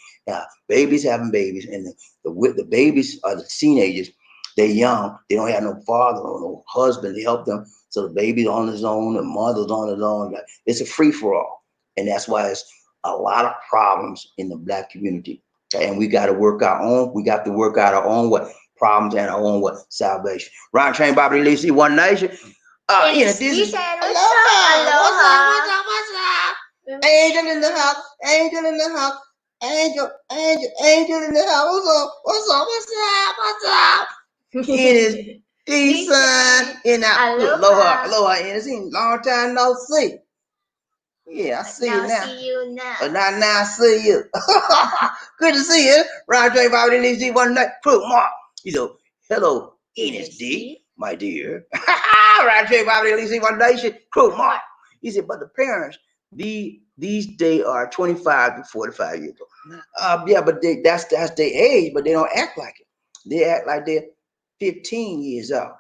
Babies having babies, and the babies are the teenagers. They're young. They don't have no father or no husband to help them. So the baby's on his own, the mother's on his own. It's a free for all, and that's why it's a lot of problems in the Black community. Okay? And we got to work our own. We got to work out our own problems and our own salvation. Ron Train, Bobby Lee, see One Nation. This is Aloha. What's up? Angel in the house. Angel in the house. Angel in the house. What's up? It is decent in our aloha. And it's been long time no see. Yeah, I see you now. See you now. Now I see you. Good to see you. Roger Bobby Lee, One night. Crook Mark. He said, hello, Enos D, my dear. Roger Bobby Lee, One Nation. Crook Mark. He said, but the parents, these days are 25 to 45 years old. Yeah, but that's their age, but they don't act like it. They act like they're 15 years old.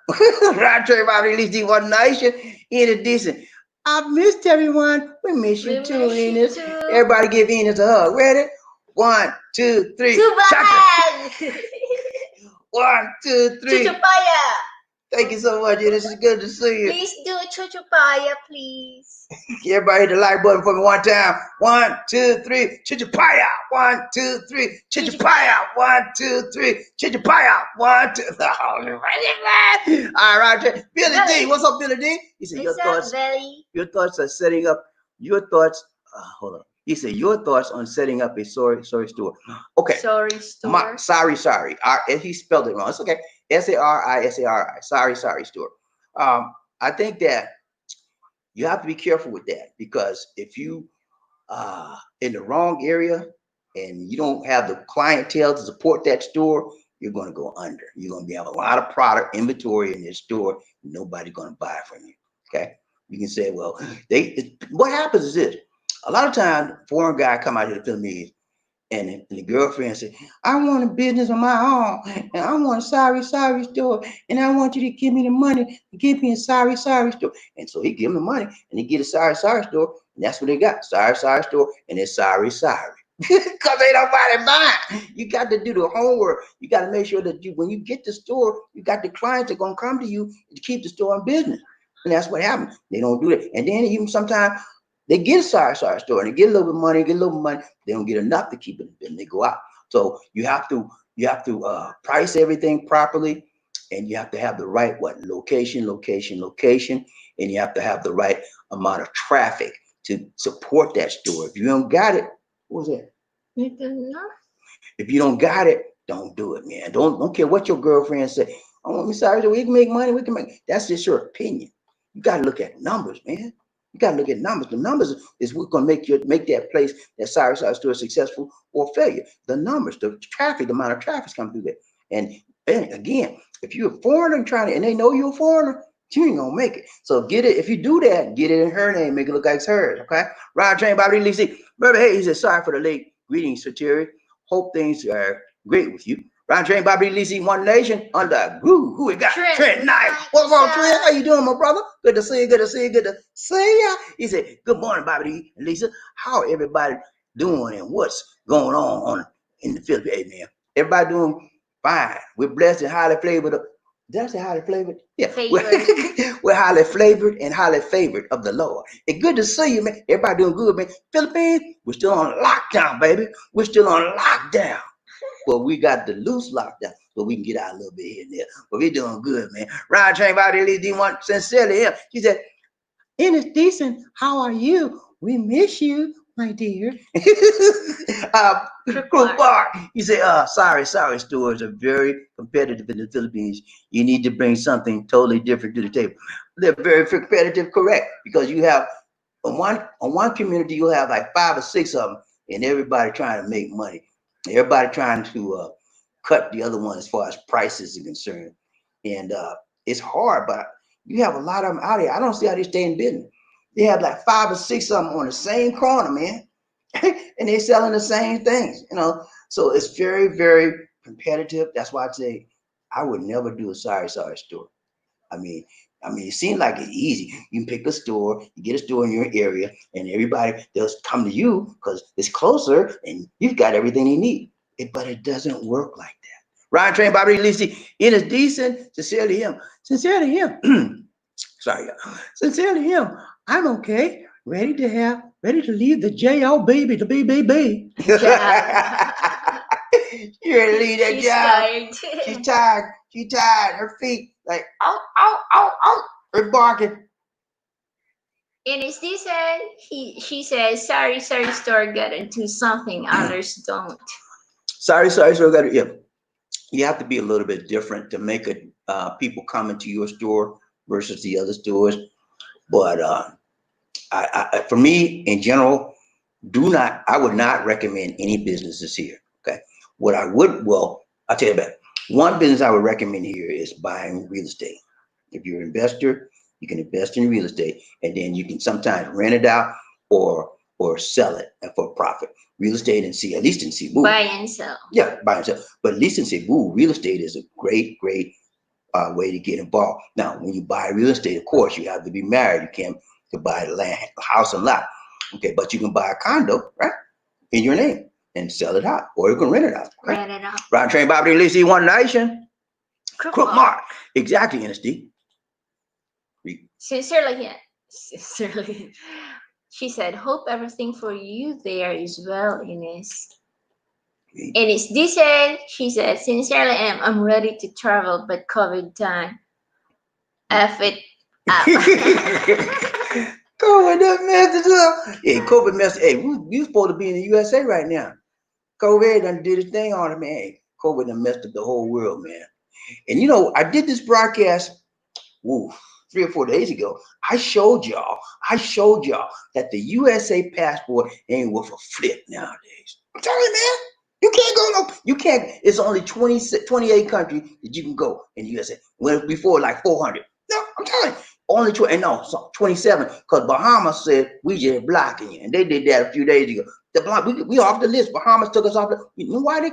Roger Bobby Lee, One Nation. Enos decent. I've missed everyone. We miss you too, Enos. Everybody give Enos a hug. Ready? 1, 2, 3. Tubahan! 1, 2, 3. Chuchupaya! Thank you so much, Enos. It's good to see you. Please do chuchupaya, please. Everybody hit the like button for me one time. 1, 2, 3. Chichapaya. 1, 2, 3. Chichapaya. 1, 2, 3. Chichapaya. 1, 2. All right, Billy D. What's up, Billy D? He said your thoughts are setting up your thoughts. Hold on. He said your thoughts on setting up a sorry store. Okay. Sorry store. Sorry. He spelled it wrong. It's okay. SARI. Sorry store. I think that you have to be careful with that, because if you in the wrong area and you don't have the clientele to support that store, you're going to go under. You're going to have a lot of product inventory in your store. Nobody's going to buy from you. Okay. You can say, well, what happens is this. A lot of times, foreign guy come out here to Philippines, and the girlfriend say, I want a business of my own, and I want a sorry store, and I want you to give me the money to give me a sorry store. And so he give him the money, and he get a sorry store, and that's what they got, sorry store, and it's sorry. Because ain't nobody buying. You got to do the homework. You got to make sure that when you get the store, you got the clients that are going to come to you to keep the store in business. And that's what happens. They don't do that. And then even sometimes they get a sorry store, and they get a little bit of money, They don't get enough to keep it, and they go out. So you have to price everything properly, and you have to have the right location, and you have to have the right amount of traffic to support that store. If you don't got it, what was that? If you don't got it, don't do it, man. Don't care what your girlfriend say. I want me sorry, we can make money. That's just your opinion. You got to look at numbers, man. You got to look at numbers. The numbers is what's going to make that place, that Cyrus store, successful or failure. The numbers, the traffic, the amount of traffic's coming through there. And again, if you're a foreigner and they know you're a foreigner, you ain't gonna make it. So get it. If you do that, get it in her name, make it look like it's hers. Okay. Ryan Train Bobby Lee. Brother, hey, he said, sorry for the late greetings, Sir Terry. Hope things are great with you. Ryan Train Bobby Lee, One Nation under groove. Who we got? Trent Knight. What's up, Trent? How you doing, my brother? Good to see you. Good to see you. Good to see ya. He said, good morning, Bobby and Lisa. How everybody doing and what's going on in the Philippines? Hey, man, everybody doing fine. We're blessed and highly flavored. Did I say highly flavored? Yeah. We're highly flavored and highly favored of the Lord. It's good to see you, man. Everybody doing good, man. Philippines, we're still on lockdown, baby. We're still on lockdown. Well, we got the loose lockdown, so we can get out a little bit here and there. But we're doing good, man. Ryan Train Bobby Lee D1 sincerely here. She said, Ennis Decent, how are you? We miss you, my dear. Crook Bar. He said, sorry, stores are very competitive in the Philippines. You need to bring something totally different to the table. They're very competitive, correct? Because you have on one community, you'll have like 5 or 6 of them, and everybody trying to make money. Everybody trying to cut the other one as far as prices are concerned. And it's hard, but you have a lot of them out here. I don't see how they stay in business. They have like 5 or 6 of them on the same corner, man. And they're selling the same things, you know. So it's very, very competitive. That's why I say I would never do a sorry store. I mean, it seems like it's easy. You can pick a store, you get a store in your area, and everybody they'll come to you because it's closer and you've got everything you need. But it doesn't work like that. Ryan Train, Bobby Lisi, it is decent. Sincerely him. Sincerely him. Sorry, sincerely him. I'm okay. Ready to leave the jail, baby, the baby. Yeah. You ready to leave that She's job? tired. She's tired. She's tired. Her feet like out. Her barking. And it's this she says, sorry, store got into something others don't. Sorry, got it. Yeah. You have to be a little bit different to make it people come into your store versus the other stores. But I for me in general, I would not recommend any businesses here. Okay. What I would, well, I'll tell you about it. One business I would recommend here is buying real estate. If you're an investor, you can invest in real estate, and then you can sometimes rent it out or sell it for profit. Real estate and at least in Cebu. Buy and sell. Yeah, buy and sell. But at least in Cebu, real estate is a great way to get involved. Now, when you buy real estate, of course, you have to be married. You can't buy the land, house and lot. Okay, but you can buy a condo, right, in your name and sell it out, or you can rent it out. Okay? Rent it out. Ryan Train, Bobby Lee, One Nation. Crook Mark. Exactly, NSD. Sincerely. She said, hope everything for you there is well, Ines. And it's decent. She said, sincerely, I'm ready to travel, but COVID time. F it up. COVID done messed it up. Yeah, COVID messed. Hey, we supposed to be in the USA right now. COVID done did its thing on it, man. Hey, COVID done messed up the whole world, man. And you know, I did this broadcast 3 or 4 days ago. I showed y'all that the USA passport ain't worth a flip nowadays. I'm telling you, man. You can't, it's only 28 countries that you can go in the USA. When before like 400. No, I'm telling you, only 27, because Bahamas said we just blocking you. And they did that a few days ago. We off the list. Bahamas took us off the, you know why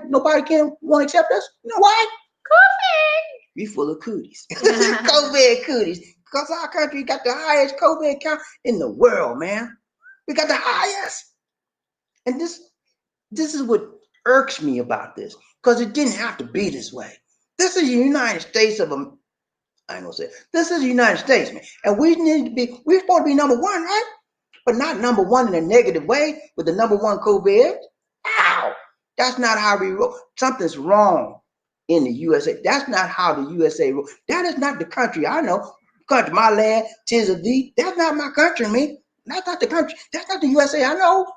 nobody won't accept us? You know why? COVID. We full of cooties. COVID cooties. Because our country got the highest COVID count in the world, man. We got the highest. And this is what irks me about this, because it didn't have to be this way. This is the United States of them. I ain't gonna say it. This is the United States, man. And we're supposed to be number 1, right? But not number 1 in a negative way with the number 1 COVID. Ow! That's not how we roll. Something's wrong in the USA. That's not how the USA roll. That is not the country I know. Country, my land, 'tis of thee. That's not my country, man. That's not the country. That's not the USA I know.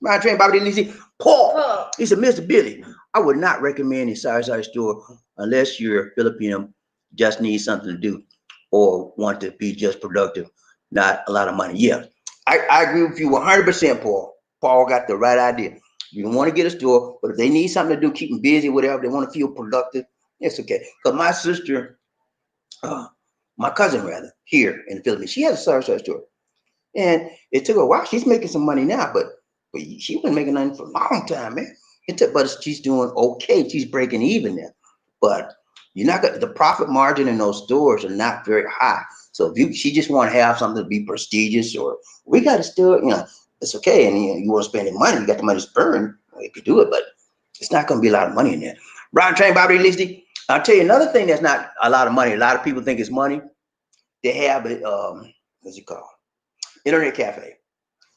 My train, Bobby Lee, Paul. He said, Mr. Billy, I would not recommend a sorry store unless you're Filipino, just need something to do, or want to be just productive. not a lot of money. Yeah, I agree with you 100%, Paul. Paul got the right idea. You don't want to get a store, but if they need something to do, keep them busy, whatever, they want to feel productive, it's okay. Because my sister, my cousin rather, here in the Philippines, she has a sorry store. And it took her a while. She's making some money now, but she been making nothing for a long time, man. But she's doing okay. She's breaking even now. But you're not gonna, the profit margin in those stores are not very high. So if she just want to have something to be prestigious, or we got to still, it's okay. And you want to spend the money, you got the money to burn, you could do it, but it's not going to be a lot of money in there. Brian Train, Bobby Listy. I'll tell you another thing that's not a lot of money. A lot of people think it's money. They have it. What's it called? Internet cafe.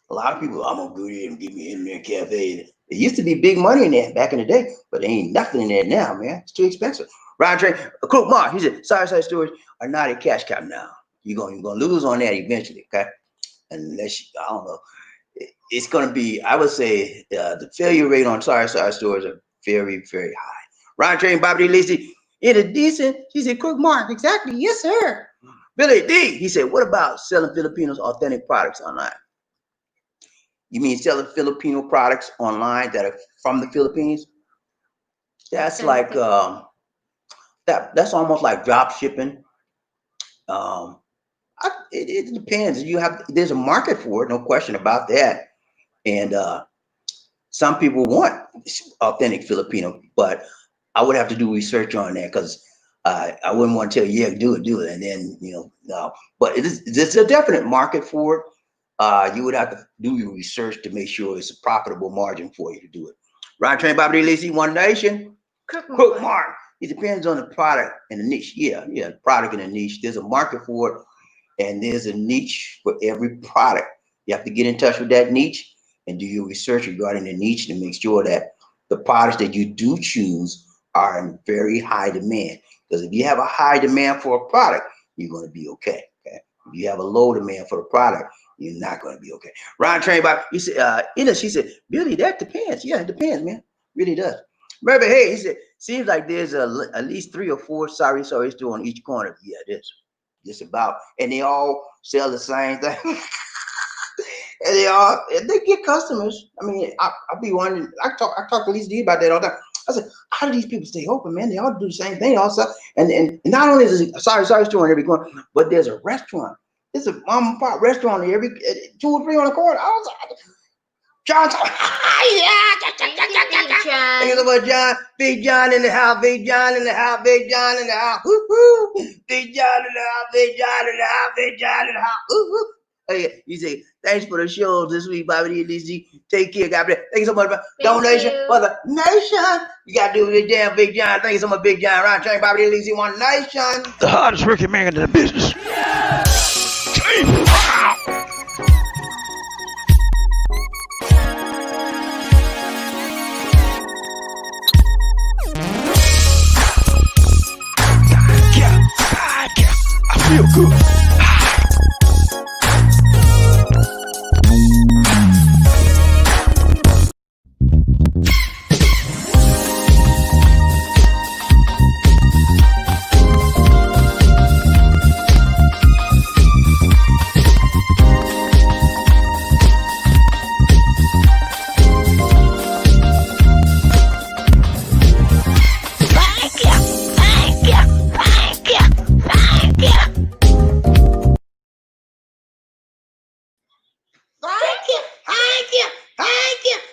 A lot of people, I'm gonna go there and give me an internet cafe. It used to be big money in there back in the day, but there ain't nothing in there now, man. It's too expensive. Ryan Train, Cook Mark, he said, sorry stores are not a cash cow now. You're gonna lose on that eventually, okay? Unless I don't know. It's gonna be, I would say, the failure rate on sorry stores are very, very high. Ryan Train, Bobby Lacey, it is decent. She said, Cook Mark, exactly, yes, sir. Billy D, he said, what about selling Filipinos authentic products online? You mean selling Filipino products online that are from the Philippines? That's like that's almost like drop shipping. It depends. There's a market for it, no question about that. And some people want authentic Filipino, but I would have to do research on that, because I wouldn't want to tell you, yeah, do it, and then no. But it's a definite market for it. You would have to do your research to make sure it's a profitable margin for you to do it. Ryan Train, Bobby Lacey, One Nation. Cook Mark. It depends on the product and the niche. Yeah, product and a niche. There's a market for it, and there's a niche for every product. You have to get in touch with that niche and do your research regarding the niche to make sure that the products that you do choose are in very high demand. Because if you have a high demand for a product, you're going to be okay. If you have a low demand for the product, you're not going to be okay. Ryan Train, he said, she said, Billy, that depends. Yeah, it depends, man. Really does. Remember, hey, he said, seems like there's at least 3 or 4 sorry stores on each corner. Yeah, it is. Just about. And they all sell the same thing. And they get customers. I mean, I'll be wondering, I talk to Lisa D about that all the time. I said, how do these people stay open, man? They all do the same thing also. And not only is it a sorry store in every corner, but there's a restaurant. It's a mom and pop restaurant every 2 or 3 on the corner. I was like, John, thank you so much, John. Big John in the house, Big John in the house, Big John in the house. Woo-hoo. Big John in the house, Big John in the house, Big John in the house. Woo-hoo. Hey, you say, thanks for the shows this week, Bobby D. Take care, God bless. Thank you so much for donation for the nation. You got to do it, damn Big John. Thank you so much, Big John. Ron Train, Bobby D. One Nation. The hardest working man in the business. Yeah. I feel good.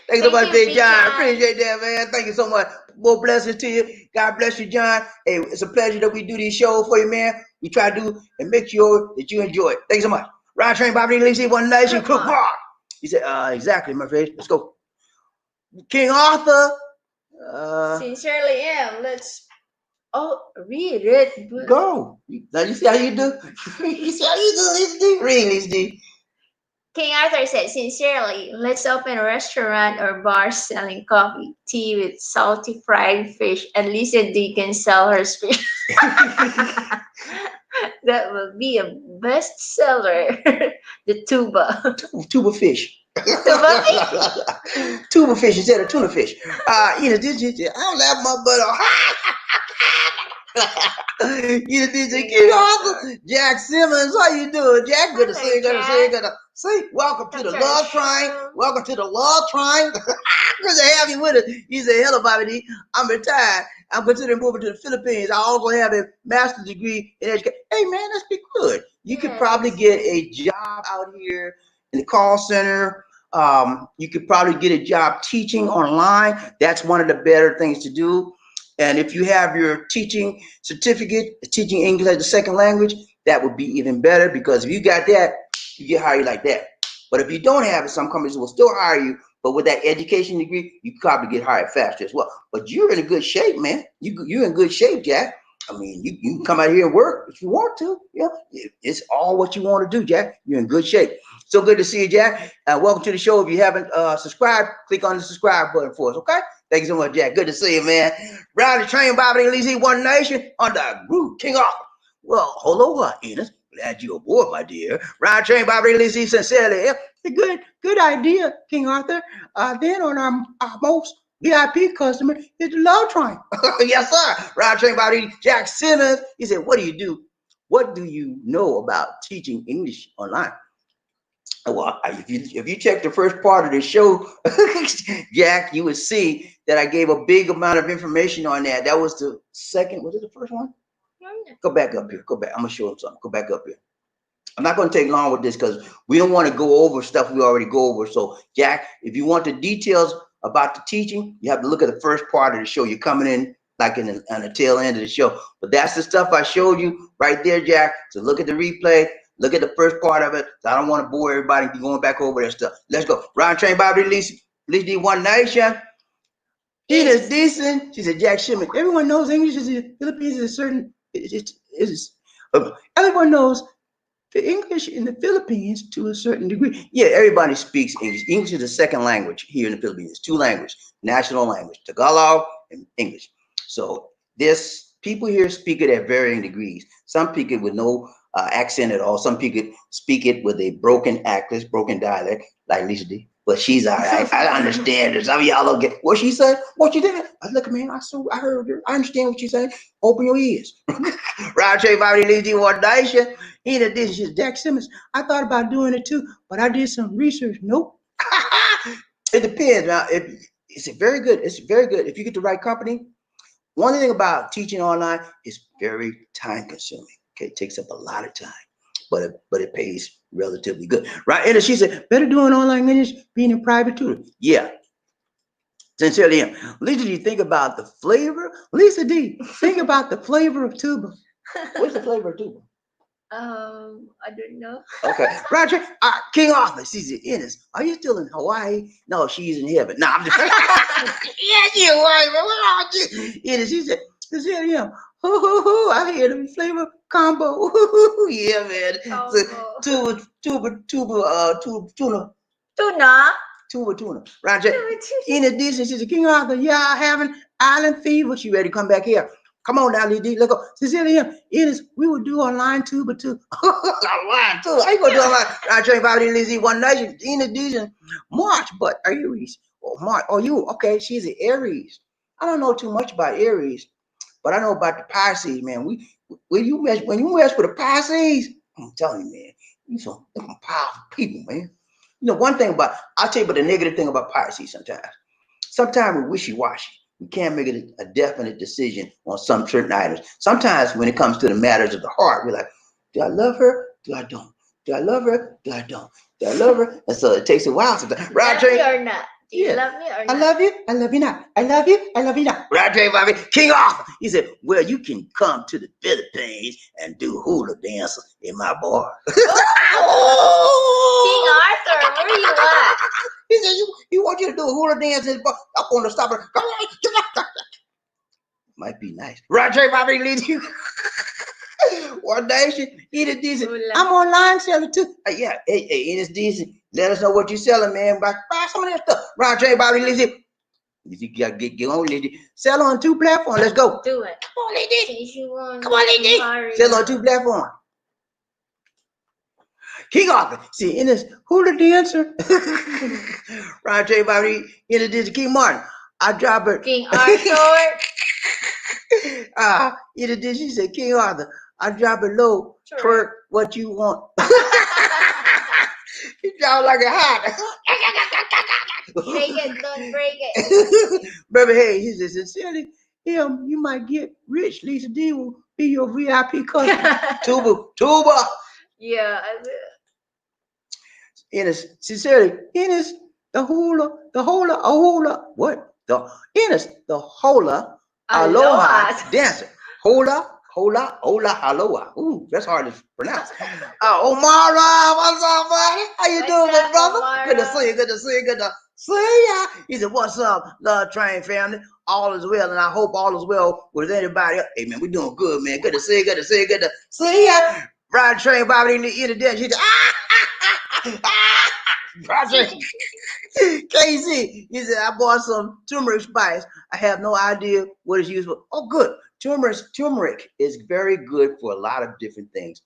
Thanks so much, Big John. Appreciate that, man. Thank you so much. More blessings to you. God bless you, John. Hey, it's a pleasure that we do these shows for you, man. We try to do and make sure that you enjoy it. Thanks so much. Ryan Train, Bobby Lacey, One Nation, Cook Mark. He said, exactly, my friend. Let's go. King Arthur. Sincerely am. Let's read it. Go. Now you see how you do? You see how you do, Lacey? Read, Lacey. King Arthur said, sincerely, let's open a restaurant or bar selling coffee, tea with salty fried fish, and Lisa D can sell her fish. That will be a bestseller. The tuba. Tuba fish. Tuba fish? Tuba fish instead of tuna fish. I don't laugh my butt off. You DJ King Arthur, Jack Simmons, how you doing, Jack? Good to see you. Good to see you. Good to see. Welcome to the Love Triangle. Welcome to the Love Triangle. Good to have you with us. You say, hello, Bobby D. I'm retired. I'm considering moving to the Philippines. I also have a master's degree in education. Hey, man, that's be good. You could probably get a job out here in the call center. You could probably get a job teaching online. That's one of the better things to do. And if you have your teaching certificate, teaching English as a second language, that would be even better, because if you got that, you get hired like that. But if you don't have it, some companies will still hire you. But with that education degree, you probably get hired faster as well. But you're in a good shape, man. You're in good shape, Jack. I mean, you can come out here and work if you want to. Yeah, it's all what you want to do, Jack. You're in good shape. So good to see you, Jack. Welcome to the show. If you haven't subscribed, click on the subscribe button for us, okay? Thank you so much, Jack. Good to see you, man. Round the train, Bobby and Lizzie, One Nation, under Group King Arthur. Well, hello, Enos. Glad you're aboard, my dear. Round train, Bobby and Lizzie, sincerely. Good idea, King Arthur. Then on our most VIP customer is the Love Train. Yes, sir. Round train, Bobby, Jack Simmons. He said, what do you do? What do you know about teaching English online? Well, if you check the first part of the show, Jack, you would see that I gave a big amount of information on that. That was the second. Was it the first one? Go back up here. Go back. I'm gonna show them something. Go back up here. I'm not going to take long with this because we don't want to go over stuff we already go over. So, Jack, if you want the details about the teaching, you have to look at the first part of the show. You're coming in like on the tail end of the show. But that's the stuff I showed you right there, Jack. So look at the replay. Look at the first part of it. I don't want to bore everybody going back over that stuff. Let's go. Round train, Bobby, Lizzie, One Nation. She is decent. She said, Jack Shimon. Everyone knows English is in the Philippines is a certain. Everyone knows the English in the Philippines to a certain degree. Yeah, everybody speaks English. English is the second language here in the Philippines. It's two languages, national language, Tagalog and English. So this people here speak it at varying degrees. Some speak it with no accent at all. Some people speak it with a broken accent, broken dialect, like Lisa D. But she's all right. I understand her. Some of y'all don't get what she said. What you did? I look, man. I heard her. I understand what she said. Open your ears. Round trade, Bobby, Lizzie, One Nation. In addition, she's Jack Simmons. I thought about doing it too, but I did some research. Nope. It depends. Now, it's very good. It's very good if you get the right company. One thing about teaching online is very time consuming. Okay, it takes up a lot of time, but it pays relatively good, right? And she said, better doing online English, being a private tutor. Yeah. Sincerely, Lisa D, think about the flavor. Lisa D, think about the flavor of tuba. What's the flavor of tuba? I don't know. Okay, Roger. King Arthur, she's in Ennis. Are you still in Hawaii? No, she's in heaven. No, I'm just. Yeah, she's in Hawaii, man. Where are you? Ennis, she said, yeah. I hear the flavor combo. Yeah, man. So, tuba, tuna. Tuna. Roger. In addition, she said, King Arthur, yeah, having island fever. She ready to come back here. Come on now, Lady. Let's go. Cecilia, we will do online tuba too. Online too. I ain't gonna do online. I train Bobby Lizzie, One Nation. In addition, March, but Aries. Oh, March. Oh, you okay? She's an Aries. I don't know too much about Aries, but I know about the Pisces, man. When you mess with the Pisces, I'm telling you, man, you some powerful people, man. You know, one thing I'll tell you about the negative thing about Pisces sometimes. Sometimes we're wishy-washy. We can't make a definite decision on some certain items. Sometimes when it comes to the matters of the heart, we're like, do I love her? Do I don't? Do I love her? Do I don't? Do I love her? And so it takes a while sometimes. Right, love me or not? Do you love me or not? I love you. I love you not. I love you. I love you not. Right, Bobby. King Arthur. He said, well, you can come to the Philippines and do hula dance in my bar. King Arthur, where you at? He said, you want you to do a hula dance in the bar. I'm going to stop her. Might be nice. Right, Bobby. Lead you. One Nation. Eat it decent. I'm online selling too. Yeah. Hey, eat it decent. Let us know what you're selling, man. Buy some of that stuff. Roger, Bobby, Lizzie. You gotta get on, Lizzie. Sell on 2 platforms. Let's go. Do it. Come on, Lizzie. Come on, Lizzie. Sell on 2 platforms. King Arthur. See, in this hula dancer. Roger, Bobby, introduce King Martin. I drop her. King Arthur. In addition, she said, King Arthur, I drop it low. Twerk what you want. He sound like a hot. Shake it, don't break it. Brother Hey, he said, sincerely, him, you might get rich. Lisa D will be your VIP customer. Tuba. Yeah. Ines, sincerely, Ines, the hula, what? The hula, aloha dancer. Hula, aloha. Ooh, that's hard to pronounce. Omara, what's up, buddy? How you doing, my brother? Omara? Good to see you, good to see ya. He said, what's up, Love Train family? All is well, and I hope all is well with anybody else. Hey, man, we doing good, man. Good to see ya. Ride Train Bobby in the day. He said, Roger. KC, he said, I bought some turmeric spice. I have no idea what it's used for. Oh, good. Turmeric is very good for a lot of different things.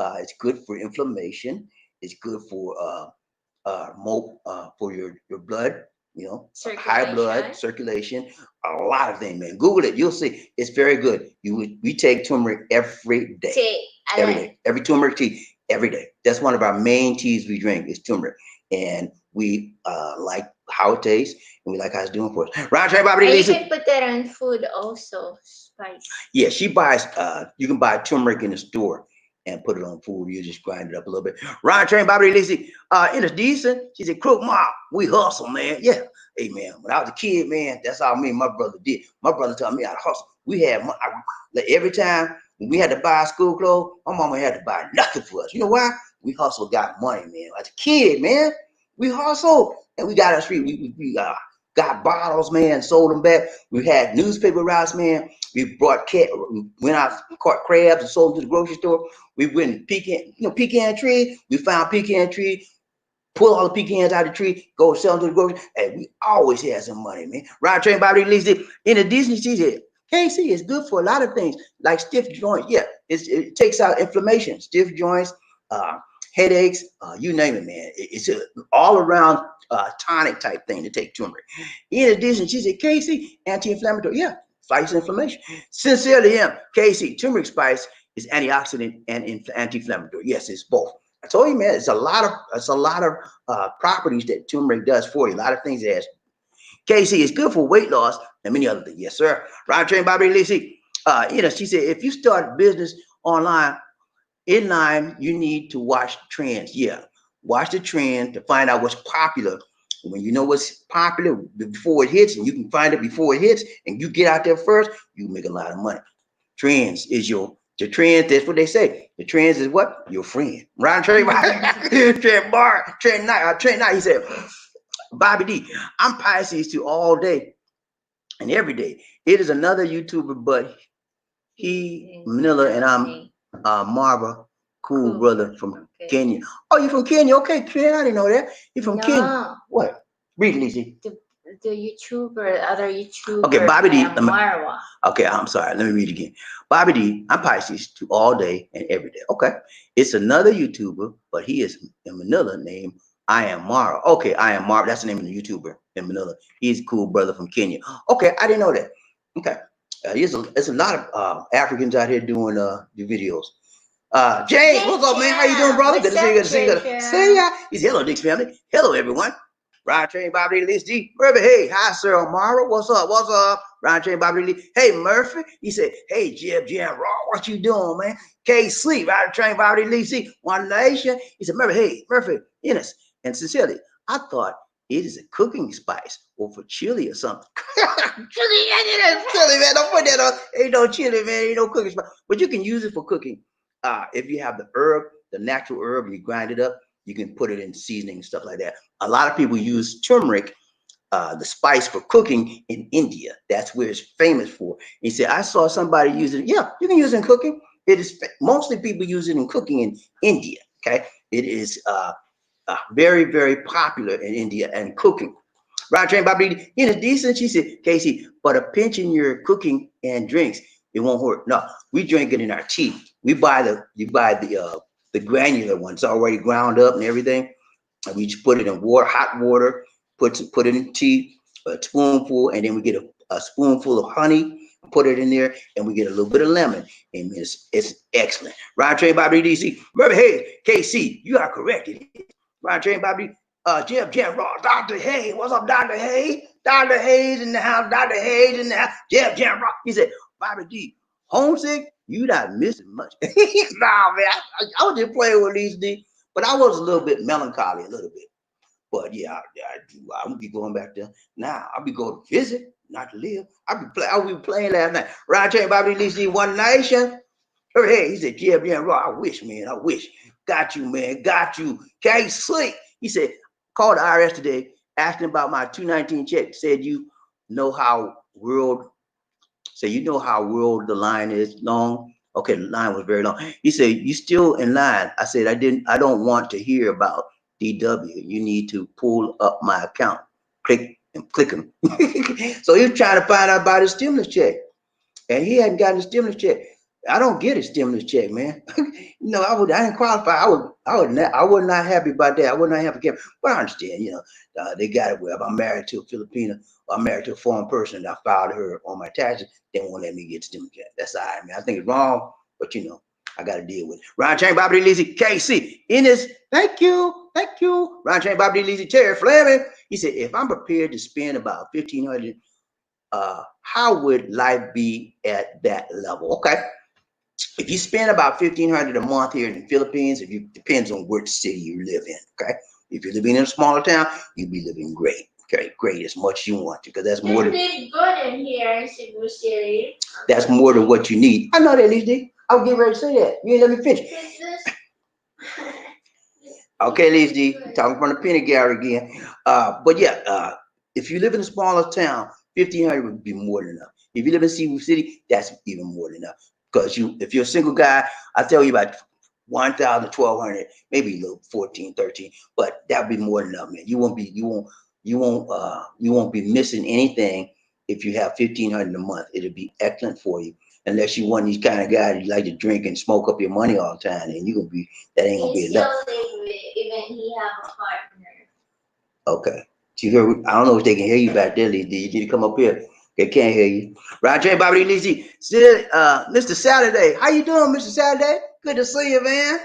It's good for inflammation. It's good for for your blood, high blood circulation, a lot of things, man. Google it, you'll see. It's very good. We take turmeric every day. Every day. Every turmeric tea, every day. That's one of our main teas we drink is turmeric. And we like how it tastes, and we like how it's doing for us. Right, you can put that on food also, spice. Yeah, she buys, you can buy turmeric in the store and put it on food. You just grind it up a little bit. Ryan Train, Bobby Lacey, it is decent. She said, Crook Mom, we hustle, man. Yeah. Hey, man, when I was a kid, man, that's how me and my brother did. My brother taught me how to hustle. We had, like every time when we had to buy school clothes, my mama had to buy nothing for us. You know why? We hustled, got money, man. As a kid, man, we hustled. And we got on the street. We got bottles, man, sold them back. We had newspaper routes, man. We went out, caught crabs and sold them to the grocery store. We went pecan tree. We found pecan tree, pull all the pecans out of the tree, go sell them to the grocery. And we always had some money, man. Ride Train Bobby Lacey in the Disney season. KC is good for a lot of things, like stiff joints. Yeah, it takes out inflammation, stiff joints, headaches, you name it, man. It's an all around tonic type thing to take turmeric. In addition, she said, Casey, anti-inflammatory. Yeah, fights inflammation. Sincerely, him, Casey, turmeric spice is antioxidant and anti-inflammatory. Yes, it's both. I told you, man, it's a lot of properties that turmeric does for you. A lot of things it has. Casey, it's good for weight loss and many other things. Yes, sir. Ryan Train Bobby Lacey. She said, if you start business online, in line, you need to watch trends. Yeah, watch the trend to find out what's popular. When you know what's popular before it hits, and you can find it before it hits, and you get out there first, you make a lot of money. Trends is the trends. That's what they say. The trends is what? Your friend. Ryan Trey, Trend night. He said, Bobby D, I'm Pisces to all day and every day. It is another YouTuber, but he Manila and I'm Marva, cool brother from Kenya. Oh, you from Kenya? Okay, Kenya, I didn't know that. You from Kenya? What? Read, Lizzie. The YouTuber, other YouTuber. Okay, Bobby D. Marwa. Okay, I'm sorry. Let me read again. Bobby D. I'm Pisces to all day and every day. Okay, it's another YouTuber, but he is in Manila named I Am Mara. Okay, I Am Mara. That's the name of the YouTuber in Manila. He's a cool brother from Kenya. Okay, I didn't know that. Okay. There's a lot of Africans out here doing the videos. James, what's up, man? How you doing, brother? Good to see you. Good to see you. Say ya. He's hello, Dix family. Hello, everyone. Ryan Train Bobby Lee, G. Murphy. Hey, hi, Sir Amara. What's up? What's up? Ryan Train Bobby Lee. Hey, Murphy. He said, hey, Jeb Raw. What you doing, man? KC, Ryan Train Bobby Lee, C. One Nation. He said, Murphy. Hey, Murphy. Innes. And sincerely, I thought it is a cooking spice or for chili or something. Chili, man. Don't put that on. Ain't no chili, man. Ain't no cooking spice. But you can use it for cooking. If you have the herb, the natural herb, you grind it up, you can put it in seasoning and stuff like that. A lot of people use turmeric, the spice, for cooking in India. That's where it's famous for. He said, I saw somebody use it. Yeah, you can use it in cooking. It is mostly people use it in cooking in India. Okay, it is very, very popular in India and cooking. Right, Train Bobby, it's decent. She said, Casey, but a pinch in your cooking and drinks, it won't hurt. No, we drink it in our tea. You buy the granular ones already ground up and everything. And we just put it in water, hot water, put it in tea, a spoonful, and then we get a spoonful of honey, Put it in there, and we get a little bit of lemon, and it's excellent. Ron Train Bobby DC. Remember, hey, KC, you are correct. It is. Ron Train Bobby, Jeff Ross, Dr. Hayes. What's up, Dr. Hayes? Dr. Hayes in the house, Dr. Hayes in the house, Jeff Ross. He said, Bobby D, homesick? You not missing much. Nah, man, I was just playing with these D, but I was a little bit melancholy, a little bit. But yeah, I'll be going back there now. I'll be going to visit, not to live. I'll be playing last night. Ron Train Bobby DC One Nation. Hey, he said, yeah, Raw. I wish, man. I wish. Got you, man. Got you. Can't sleep. He said, called the IRS today, asking about my 219 check. Said you know how world. So you know how world the line is long. Okay, the line was very long. He said, you still in line. I said, I don't want to hear about DW. You need to pull up my account. Click him. So he was trying to find out about his stimulus check. And he hadn't gotten a stimulus check. I don't get a stimulus check, man. No, I didn't qualify. I was not happy about that. I was not happy. But I understand, they got it where if I'm married to a Filipino or I'm married to a foreign person and I filed her on my taxes, they won't let me get a stimulus check. That's all right, man. I think it's wrong, but I got to deal with it. Ron Chain, Bobby Lizzie, KC, in this. Thank you. Ron Chain, Bobby Lizzie, Terry Fleming. He said, if I'm prepared to spend about $1,500, how would life be at that level? Okay. If you spend about $1,500 a month here in the Philippines, depends on which city you live in. Okay. If you're living in a smaller town, you'll be living great. Okay, great as much as you want to, because that's more than good in here in Cebu City. That's more than what you need. I know that, Lizzie. I was getting ready to say that. You ain't let me finish. Okay, Lizzie, talking from the penny gallery again. But yeah, if you live in a smaller town, 1,500 would be more than enough. If you live in Cebu City, that's even more than enough. Because if you're a single guy, I tell you about 1,000, 1,200, maybe a little 14, 13, but that'd be more than enough, man. You won't be missing anything if you have 1,500 a month. It'll be excellent for you. Unless you one of these kind of guys you like to drink and smoke up your money all the time, and that ain't gonna be enough. Even he have a partner. Okay. You hear? I don't know if they can hear you back there, Lee. You need to come up here. They can't hear you. Roger, Bobby Lizzie. Mr. Saturday. How you doing, Mr. Saturday? Good to see you, man.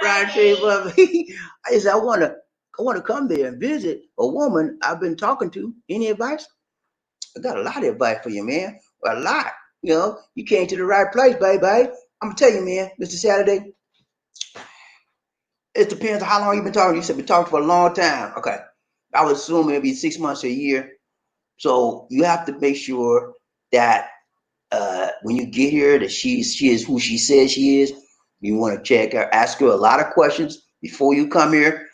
Roger, Bobby. I said, I wanna come there and visit a woman I've been talking to. Any advice? I got a lot of advice for you, man. A lot. You came to the right place, baby. I'm gonna tell you, man, Mr. Saturday. It depends on how long you've been talking. You said been talking for a long time. Okay. I would assume maybe 6 months or a year. So you have to make sure that when you get here, that she is who she says she is. You want to check her, ask her a lot of questions before you come here.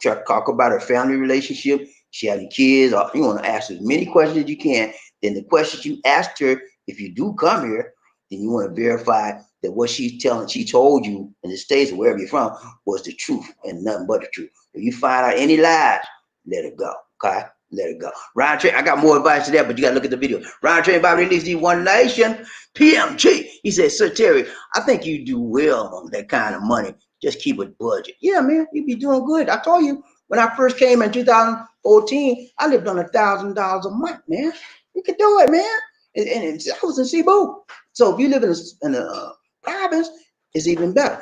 Try to talk about her family relationship. She has any kids. Or you want to ask as many questions as you can. Then the questions you asked her, if you do come here, then you want to verify that what she told you in the States or wherever you're from was the truth and nothing but the truth. If you find out any lies, let it go. Okay? Let it go. Ryan Train, I got more advice to that, but you got to look at the video. Ryan Train, Bobby released the One Nation, PMG. He said, Sir Terry, I think you do well on that kind of money. Just keep a budget. Yeah, man, you be doing good. I told you, when I first came in 2014, I lived on $1,000 a month, man. You can do it, man. And I was in Cebu. So if you live in a province, it's even better.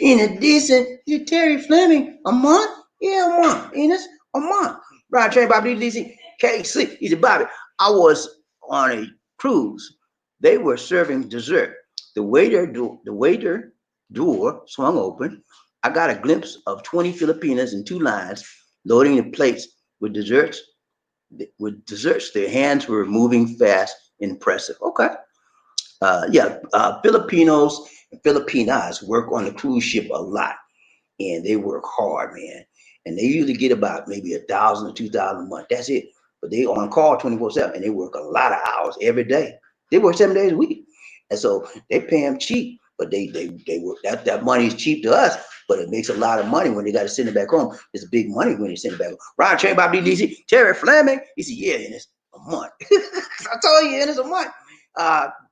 In addition, you Terry Fleming, a month? Yeah, a month. Enos, a month. Ryan Train, Bobby DC, KC. He said, Bobby, I was on a cruise. They were serving dessert. The waiter door swung open. I got a glimpse of 20 Filipinas in two lines loading the plates with desserts. Their hands were moving fast, impressive. Okay. Filipinos and Filipinas work on the cruise ship a lot, and they work hard, man. And they usually get about maybe 1,000 or 2,000 a month. That's it. But they on call 24/7, and they work a lot of hours every day. They work 7 days a week, and so they pay them cheap. But they work that money is cheap to us, but it makes a lot of money when they got to send it back home. It's big money when they send it back home. Ron Train, Bob DC, Terry Fleming. He said, yeah, and it's a month. I told you, and it's a month.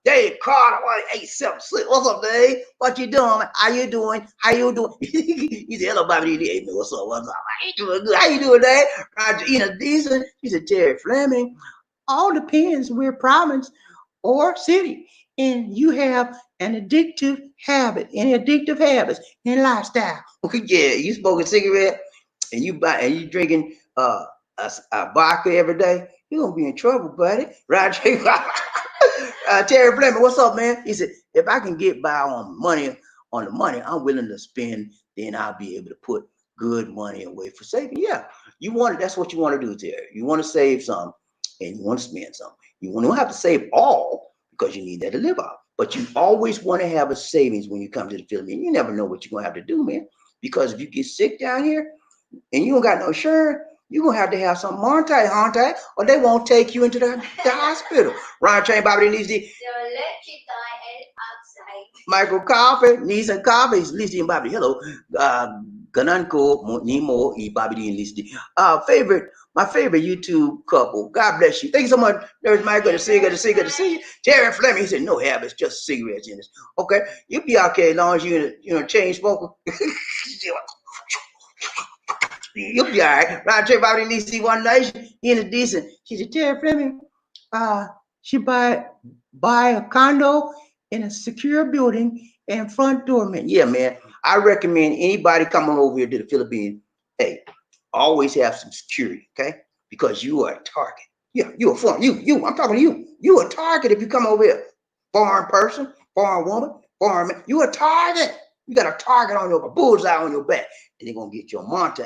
Dave Carter, 87 What's up, Dave? What you doing? How you doing? He said, hello, Bobby. Hey, man, what's up? How you doing? Good. How you doing, Dave? Roger, decent. He said, Terry Fleming. All depends where province or city, and you have an addictive habit, any addictive habits and lifestyle. Okay, yeah, you smoking cigarette and you drinking a vodka every day, you're gonna be in trouble, buddy. Right? Terry Fleming, what's up, man? He said, if I can get by on the money I'm willing to spend, then I'll be able to put good money away for saving. Yeah, that's what you want to do, Terry. You want to save some and you want to spend some. You don't have to save all because you need that to live off. But you always want to have a savings when you come to the Philippines. You never know what you're gonna have to do, man. Because if you get sick down here and you don't got no insurance, you're gonna have to have some Monte, or they won't take you into the hospital. Ron Train Bobby needs the They'll let you die outside. Michael Coffee, needs some coffee. Listi and Bobby. Hello. Ganan ko Nemo e Bobby D and Listi. My favorite YouTube couple. God bless you. Thank you so much. There's Mike. Good to see you. Good to see you. Good to see you. Terry Fleming. He said no habits, just cigarettes in this. Okay, you'll be okay as long as you're a chain smoker. You'll be all right. Ron Trey Bobby needs to see one night. He in a decent. She said, Terry Fleming, she buy a condo in a secure building and front door, man. Yeah, man. I recommend anybody coming over here to the Philippines, hey, always have some security, okay? Because you are a target. Yeah, you're a foreign. I'm talking to you. You a target if you come over here. Foreign person, foreign woman, foreign man. You a target. You got a target on your bullseye on your back. And they're gonna get your Monte.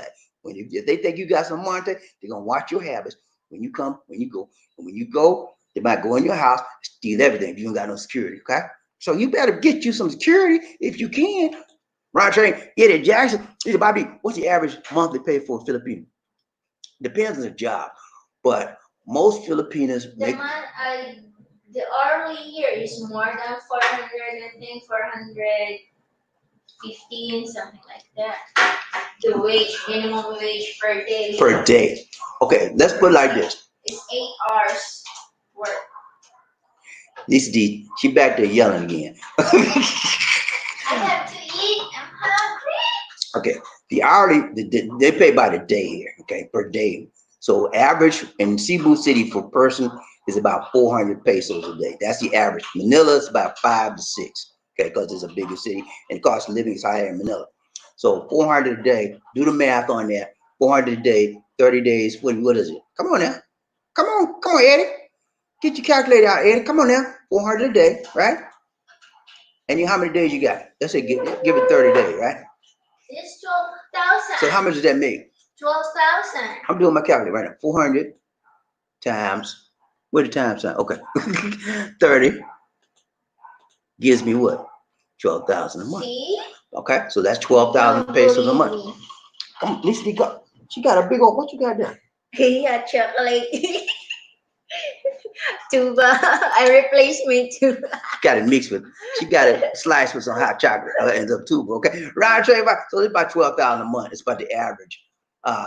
If they think you got some Monte, they're gonna watch your habits. When you come, when you go, and when you go, they might go in your house, steal everything if you don't got no security. Okay, so you better get you some security if you can. Ron Train, Eddie Jackson. He said, Bobby, what's the average monthly pay for a Filipino? Depends on the job, but most Filipinos make. The hourly here is more than 400, I think 415, something like that. The minimum wage per day. Per day. Okay, let's put it like this. It's 8 hours work. This D, she back there yelling again. I have to eat. I'm hungry. Okay, the hourly, they pay by the day here, okay, per day. So average in Cebu City for person is about 400 pesos a day. That's the average. Manila is about 5 to 6, okay, because it's a bigger city and the cost of living is higher in Manila. So 400 a day, do the math on that. 400 a day, 30 days, what is it? Come on now. Come on, Eddie. Get your calculator out, Eddie. Come on now. 400 a day, right? And how many days you got? Let's say give it 30 days, right? It's 12,000. So how much does that make? 12,000. I'm doing my calculator right now. 400 times, where the time sign? Okay. 30 gives me what? 12,000 a month. See? Okay, so that's 12,000 pesos a month. Come on, Lisa, she got a big old, what you got there? Yeah, chocolate. Tuba. I replaced my tuba. Got it mixed with, she got it sliced with some hot chocolate. Ends up tuba, okay? Right, so it's about 12,000 a month. It's about the average.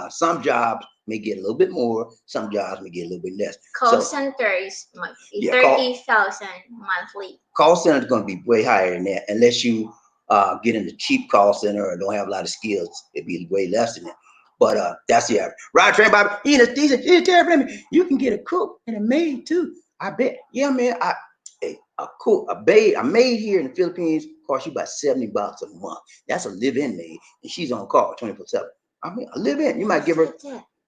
Some jobs may get a little bit more. Some jobs may get a little bit less. Call center is monthly, 30,000 monthly. Call center is going to be way higher than that, unless you get in the cheap call center or don't have a lot of skills. It'd be way less than that. But that's the average. Right, Train Bobby. You can get a cook and a maid too. I bet. Yeah, man. A maid here in the Philippines costs you about $70 a month. That's a live-in maid, and she's on call 24/7. I mean, a live-in. You might give her.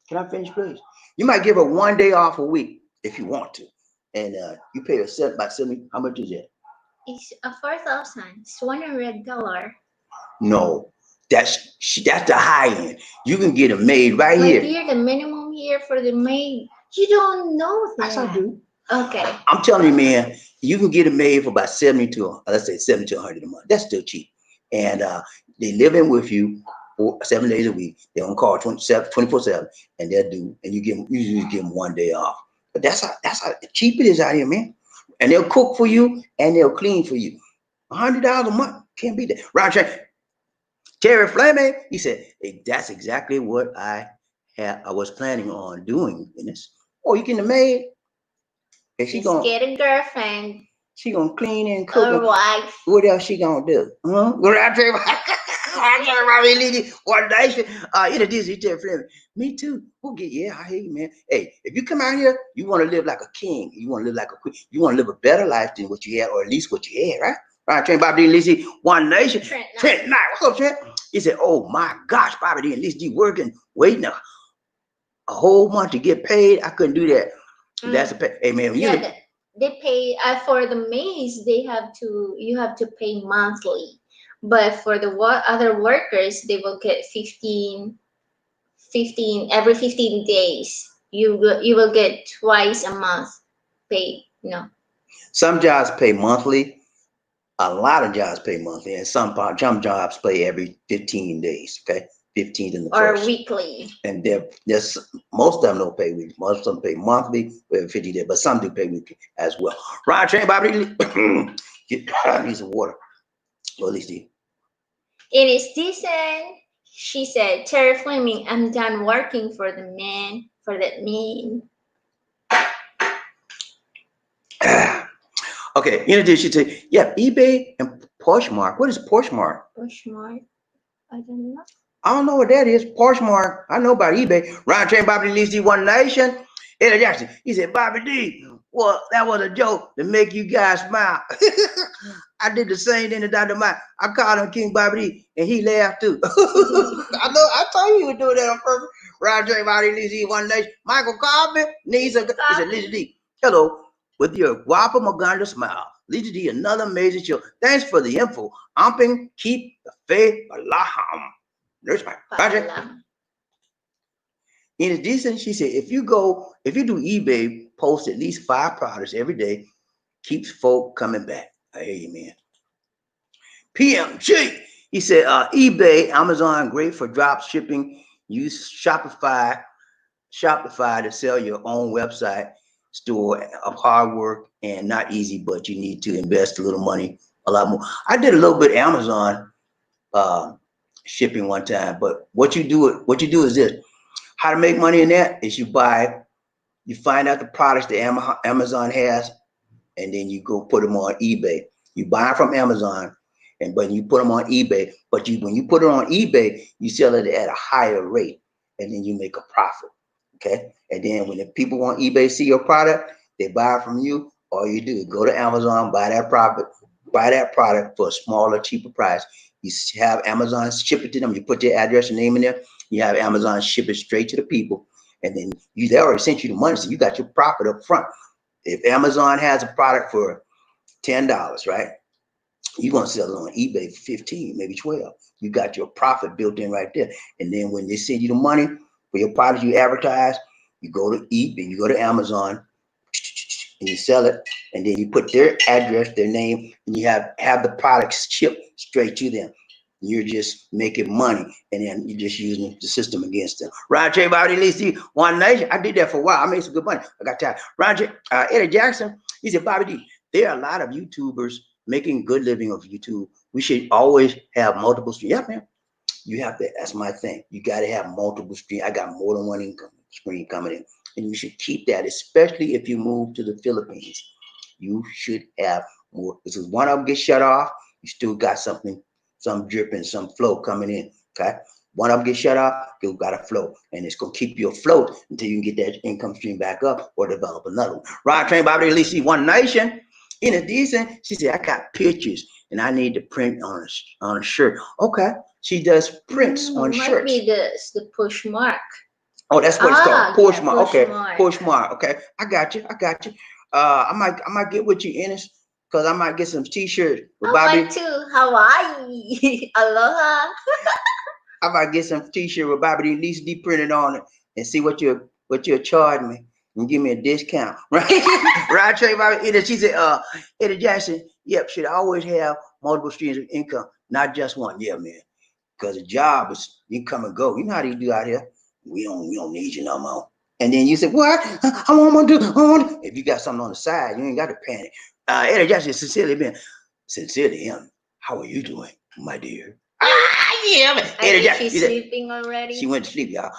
Can I finish, please? You might give her 1 day off a week if you want to, and you pay her about 70. How much is that? It's 4,000. It's $100. No, that's the high end. You can get a maid right here. Dear, the minimum here for the maid. You don't know that. Yes, I do. Okay. I'm telling you, man, you can get a maid for about 70 to 100 a month. That's still cheap. And they live in with you 7 days a week. They're on call 24/7, and they'll do, and you usually give them 1 day off. But that's how cheap it is out here, man. And they'll cook for you and they'll clean for you. $100 a month can't beat that. Round check. Terry Fleming, he said, hey, that's exactly what I was planning on doing. Oh, you getting a maid? And she gonna get a girlfriend. She gonna clean and cook. Or wife. What else she gonna do? Huh? One nation. Introduce you to a friend. Me too. We'll get, yeah, I hear you, man. Hey, if you come out here, you want to live like a king. You want to live like a queen. You want to live a better life than what you had, or at least what you had, right? Right, Trent, Bobby D, Lizzie, One Nation. Trent Knight. What's up, Trent? He said, oh my gosh, Bobby D and Lizzie working, waiting a whole month to get paid. I couldn't do that. That's a pay. Hey, man, Yeah, they pay for the maize. You have to pay monthly, but for the other workers, they will get 15 every 15 days. You will get twice a month paid. No. Some jobs pay monthly. A lot of jobs pay monthly, and some jobs pay every 15 days. Okay, 15 in the or first. weekly. And there's most of them don't pay weekly. Most of them pay monthly, every 50 days, but some do pay weekly as well. Right, Trent, Bobby, I need some water. Well, at least It is decent. She said, Terry Fleming, I'm done working for that man. okay, in addition to, yeah, eBay and Poshmark. What is Poshmark? Poshmark? I don't know. I don't know what that is. Poshmark. I know about eBay. Ryan Train, Bobby D, Lizzie, One Nation. Eddie Jackson. He said, Bobby D, well, that was a joke to make you guys smile. I did the same thing to Dr. Mike. I called him King Bobby D, and he laughed too. I know. I told you he would do that on purpose. Ryan Train, Bobby D, Lizzie, One Nation. Michael Corbin needs a. He said, Lizzie D, hello. With your guapo Maganda smile. Lizzie D, another amazing show. Thanks for the info. Amping, keep the faith alaham. There's my project. In addition, she said, if you do eBay, post at least 5 products every day, keeps folk coming back. I hear you, man. PMG, he said, eBay, Amazon, great for drop shipping. Use Shopify to sell your own website store of hard work and not easy, but you need to invest a little money, a lot more. I did a little bit of Amazon shipping one time, but what you do is this. How to make money in that is you find out the products that Amazon has, and then you go put them on eBay. You buy from Amazon, but you put them on eBay. But when you put it on eBay, you sell it at a higher rate, and then you make a profit. Okay, and then when the people on eBay see your product, they buy from you. All you do is go to Amazon, buy that product for a smaller, cheaper price. You have Amazon ship it to them. You put your address and name in there. You have Amazon ship it straight to the people, and then they already sent you the money, so you got your profit up front. If Amazon has a product for $10, right? You're gonna sell it on eBay for 15, maybe 12. You got your profit built in right there. And then when they send you the money for your product you advertise, you go to eBay, you go to Amazon, and you sell it, and then you put their address, their name, and you have the products shipped straight to them. You're just making money, and then you're just using the system against them. Roger, Bobby, Lizzie, One Nation. I did that for a while. I made some good money. I got tired. Roger, Eddie Jackson. He said, Bobby D, there are a lot of YouTubers making good living of YouTube. We should always have multiple streams. Yeah, man. You have to. That's my thing. You got to have multiple streams. I got more than one income stream coming in, and you should keep that, especially if you move to the Philippines. You should have more, because one of them gets shut off, you still got something, some dripping, some flow coming in. Okay, one of them gets shut off, you got a flow, and it's gonna keep you afloat until you can get that income stream back up or develop another one. Ryan Train, Bobby, at least see One Nation. In addition, she said, I got pictures and I need to print on a shirt. Okay, she does prints on shirts. Might be the Poshmark. Oh, that's what it's called. Poshmark. Yeah, okay, Poshmark. Poshmark. Okay, I got you. I might get with you, Ennis, because I might get some t-shirts with Bobby. Like to Hawaii. Aloha. I might get some t-shirt with Bobby, at least D printed on it, and see what you'll charge me and give me a discount. Right? Right, Trey, Bobby. She said, Eddie Jackson, yep, should always have multiple streams of income, not just one. Yeah, man. Because the job is you come and go. You know how they do out here. We don't need you no more. And then you say, what? I want to do. If you got something on the side, you ain't got to panic. Eddie Jackson, sincerely him. How are you doing, my dear? Yeah, Eddie Jackson. She's sleeping already. She went to sleep, y'all.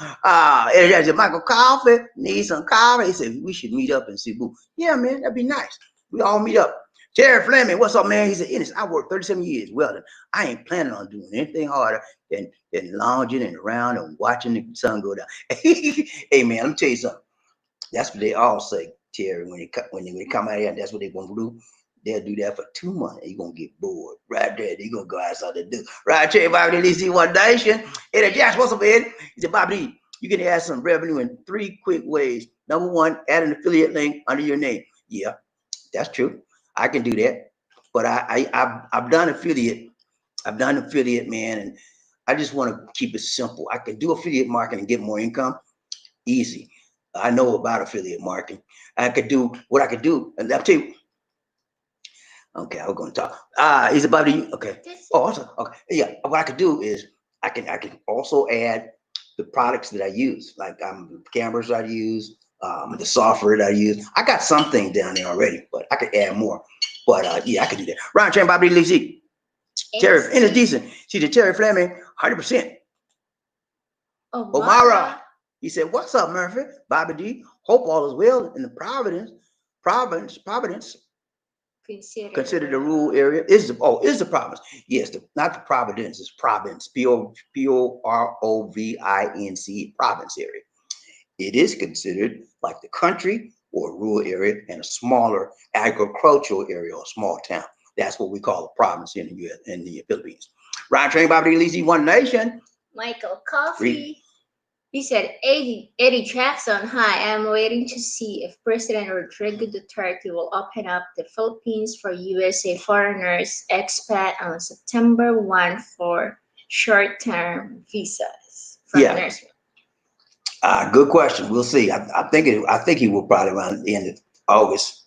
Eddie Jackson, Michael Coffee, need some coffee. He said we should meet up in Cebu. Yeah, man, that'd be nice. We all meet up. Terry Fleming, what's up, man? He said, Ennis, I worked 37 years welding. I ain't planning on doing anything harder than lounging and around and watching the sun go down. Hey, man, let me tell you something. That's what they all say, Terry. When they come out here, that's what they're gonna do. They'll do that for 2 months, and you're gonna get bored right there. You're gonna go outside to do. Right, Terry, Bobby, at least one nation. Eddie Josh, what's up, Ed? He said, Bobby, you can add some revenue in 3 quick ways. Number 1, add an affiliate link under your name. Yeah, that's true. I can do that. But I've done affiliate. I've done affiliate, man, and I just want to keep it simple. I can do affiliate marketing and get more income. Easy. I know about affiliate marketing. I could do what I could do, and I'll tell you. Okay, I was going to talk. Is it about you? Okay. Oh, awesome. Okay. Yeah. What I could do is I can also add the products that I use, like the cameras I use, the software that I use. I got something down there already, but I could add more. But yeah, I could do that. Ryan Train, Bobby Lee, Terry, and it's decent. See the Terry Fleming, 100%. Omara. He said, "What's up, Murphy? Bobby D. Hope all is well in the Providence. Consider the rural area. Is the province? Yes, not the Providence. It's province. Province. Province area. It is considered like the country or rural area and a smaller agricultural area or small town. That's what we call a province in the U.S. in the Philippines. Ryan Train, Bobby Lee, One Nation. Michael Coffee. He said, Eddie Jackson, hi, I'm waiting to see if President Rodrigo Duterte will open up the Philippines for USA foreigners expat on September 1 for short-term visas. Yeah. Good question. We'll see. I think he will probably around the end of August,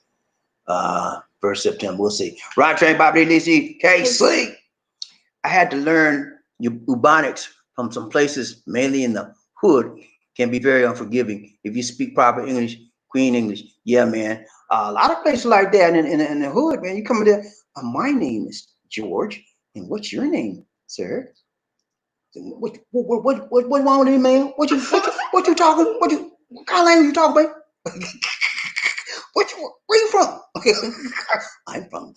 1st September. We'll see. Ryan Train, Bobby Lee, KC. I had to learn Ubonics from some places, mainly in the hood, can be very unforgiving if you speak proper English, Queen English. Yeah, man. A lot of places like that in the hood, man. You come in there. My name is George, and what's your name, sir? What wrong with you, man? What you talking? What kind of language you talking, man? Where you from? I'm from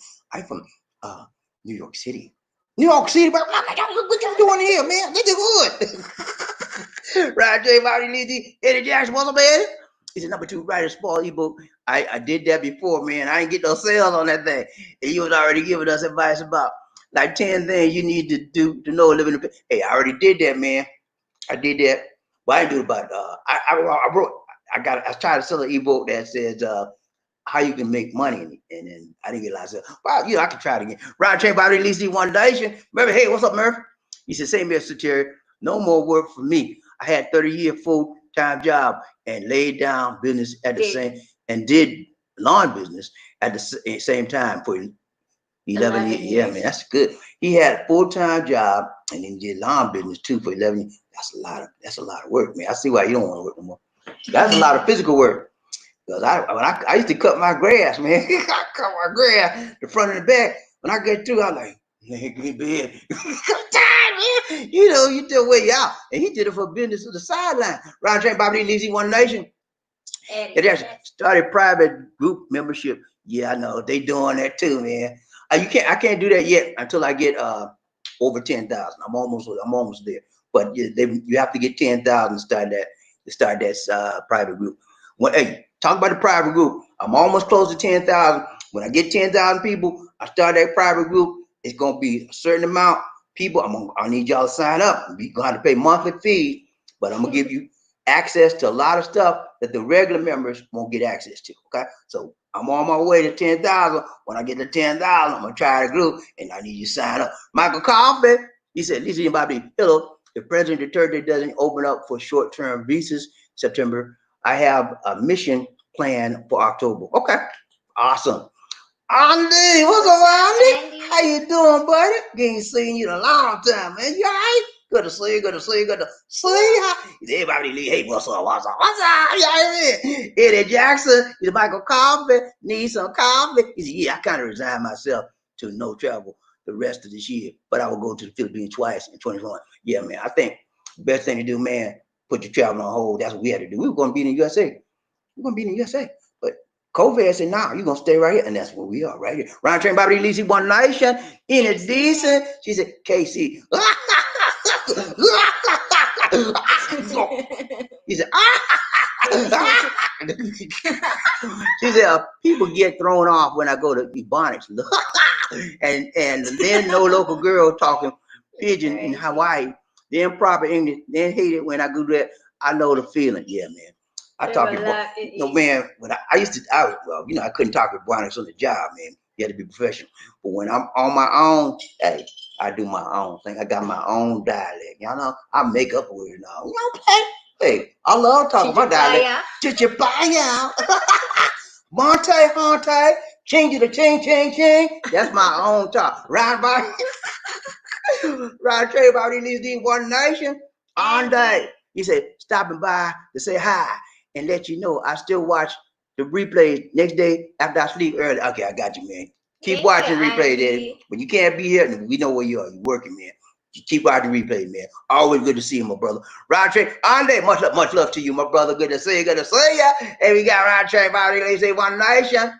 New York City. New York City, but what you doing here, man? This is good. Right, J. Bobby Lee, Eddie Jackson, what's up, Eddie? He's a number 2 writer, small ebook. I did that before, man. I ain't get no sales on that thing. And he was already giving us advice about like 10 things you need to do to know living in the. Hey, I already did that, man. I did that. But I didn't do it about I tried to sell an ebook that says how you can make money, and then I didn't get a lot of sales. Well, I can try it again. Ryan Train, Bobby Lee, One Nation. Murphy, hey, what's up, Murphy? He said, same here, Terry. No more work for me. I had 30-year full-time job and laid down business at the same and did lawn business at the same time for 11 years. Yeah, man, that's good. He had a full-time job and then did lawn business too for 11 years. That's a lot of work, man. I see why you don't want to work no more. That's a lot of physical work. Because I used to cut my grass, man. I cut my grass, the front and the back. When I get through, I'm like, man, give me bed. I'm tired, man. You know, you just way out. And he did it for business to the sideline. Ryan Train, Bobby Lee, One Nation. And that's started private group membership. Yeah, I know. They doing that too, man. I can't do that yet until I get over 10,000. I'm almost there. But you have to get 10,000 to start that private group. Hey, talk about the private group. I'm almost close to 10,000. When I get 10,000 people, I start that private group. It's gonna be a certain amount of people. I need y'all to sign up. You're gonna have to pay monthly fees, but I'm gonna give you access to a lot of stuff that the regular members won't get access to. Okay, so I'm on my way to 10,000. When I get to 10,000, I'm gonna try the group, and I need you to sign up. Michael Coffey, he said, "Listen, about hello. If President Duterte doesn't open up for short-term visas September, I have a mission plan for October." Okay, awesome. Andy, what's up, Andy? How you doing, buddy? Ain't seen you in a long time, man. You all right? Good to see you. Good to see you. Good to see you. Everybody, hey, what's up? What's up? What's up? You know, Eddie Jackson, he's Michael Coffey. Need some coffee? He said, yeah, I kind of resigned myself to no travel the rest of this year, but I will go to the Philippines twice in 2021. Yeah, man. I think the best thing to do, man, put your travel on hold. That's what we had to do. We were going to be in the USA. We're going to be in the USA. But COVID said, "Nah, you're gonna stay right here," and that's where we are, right here. Round train Bobby Lisi, One Nation, in a decent. She said, "KC." He said, she said, people get thrown off when I go to Ebonics. and then no local girl talking pigeon in Hawaii, the improper English, then hate it when I go there. I know the feeling. Yeah, man. I talk about, no, man, when I used to, well, I couldn't talk with Ebonics on the job, man. You had to be professional. But when I'm on my own, hey, I do my own thing. I got my own dialect. Y'all know, I make up words now. Hey, I love talking my dialect. Chichipaya. Monte, Honte, change it to ching. That's my own talk. Round by round trade about these One Nation on day. He said, stopping by to say hi and let you know I still watch the replays next day after I sleep early. Okay, I got you, man. Keep watching replay, Daddy. When you can't be here, we know where you are. You're working, man. You keep watching replay, man. Always good to see you, my brother. Round train, Ande, much love to you, my brother. Good to see you. Good to see you. And we got round train about One Nation.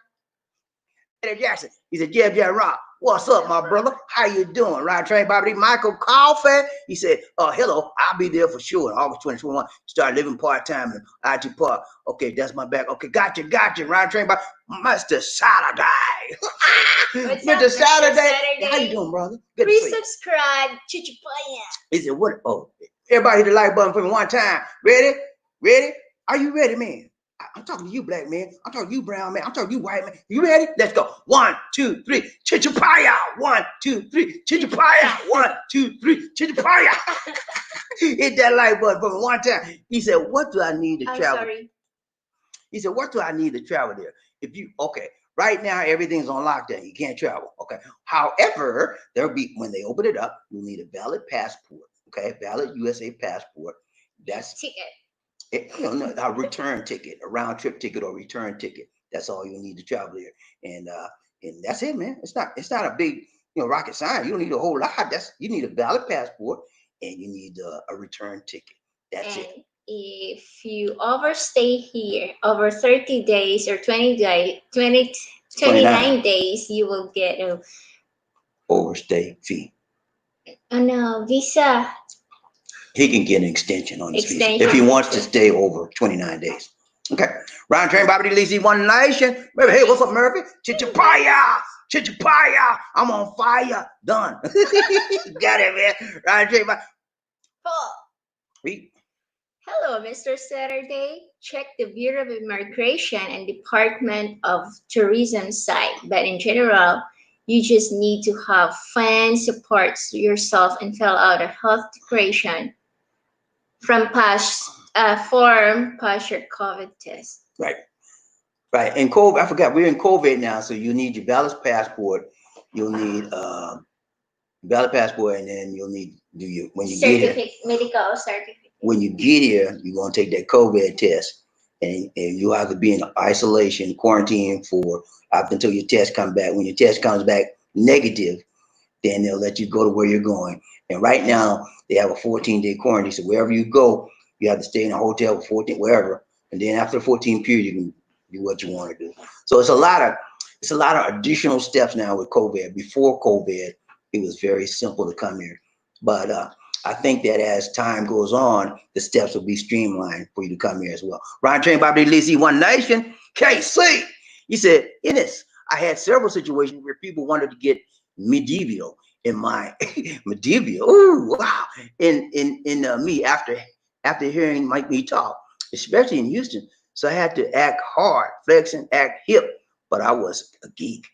Eddie Jackson. He said, Jeff Rock. What's up, my brother? How you doing? Round train Bobby Michael Coffee. He said, hello, I'll be there for sure in August 2021. Start living part-time in IT Park. Okay, that's my back. Okay, gotcha. Round train Bobby. Mr. Saturday. Mr. Saturday. How you doing, brother? Good to see you. Subscribe. Chichipaya. He said, what? Oh, everybody hit the like button for me one time. Ready? Are you ready, man? I'm talking to you, black man. I'm talking to you, brown man. I'm talking to you, white man. You ready? Let's go. 1, 2, 3. Chichipaya. 1, 2, 3. Chichipaya. 1, 2, 3. Chichipaya. Hit that like button for me one time. He said, what do I need to travel? Sorry. He said, what do I need to travel there? Right now, everything's on lockdown. You can't travel. Okay. However, there'll be, when they open it up, you'll need a valid passport. Okay. Valid USA passport. That's ticket. A return ticket, a round trip ticket or return ticket. That's all you need to travel there. And that's it, man. It's not a big, rocket science. You don't need a whole lot. You need a valid passport and you need a return ticket. That's it. If you overstay here over 30 days or 29 days, you will get a overstay fee. Visa. He can get an extension on his visa if he wants to stay over 29 days. Okay. Round train Bobby Lisi, One Nation. Baby, hey, what's up, Murphy? Chichipaya. I'm on fire. Done. Got it, man. Round train Bobby. Hello, Mr. Saturday. Check the Bureau of Immigration and Department of Tourism site, but in general, you just need to have fan supports yourself and fill out a health declaration from pass your COVID test. Right. And COVID, I forgot, we're in COVID now, so you need your valid passport. You'll need valid passport, and then you'll need get here. Medical certificate. When you get here, you're gonna take that COVID test, and you have to be in isolation, quarantine for up until your test comes back. When your test comes back negative, then they'll let you go to where you're going. And right now, they have a 14-day quarantine. So wherever you go, you have to stay in a hotel for 14, wherever. And then after the 14 period, you can do what you want to do. So it's a lot of additional steps now with COVID. Before COVID, it was very simple to come here. But I think that as time goes on, the steps will be streamlined for you to come here as well. Ryan Train, Bobby Lisi, One Nation, KC. He said, Ines, I had several situations where people wanted to get medieval in my medieval. Ooh, wow. In me after hearing me talk, especially in Houston. So I had to act hard, flex and act hip, but I was a geek.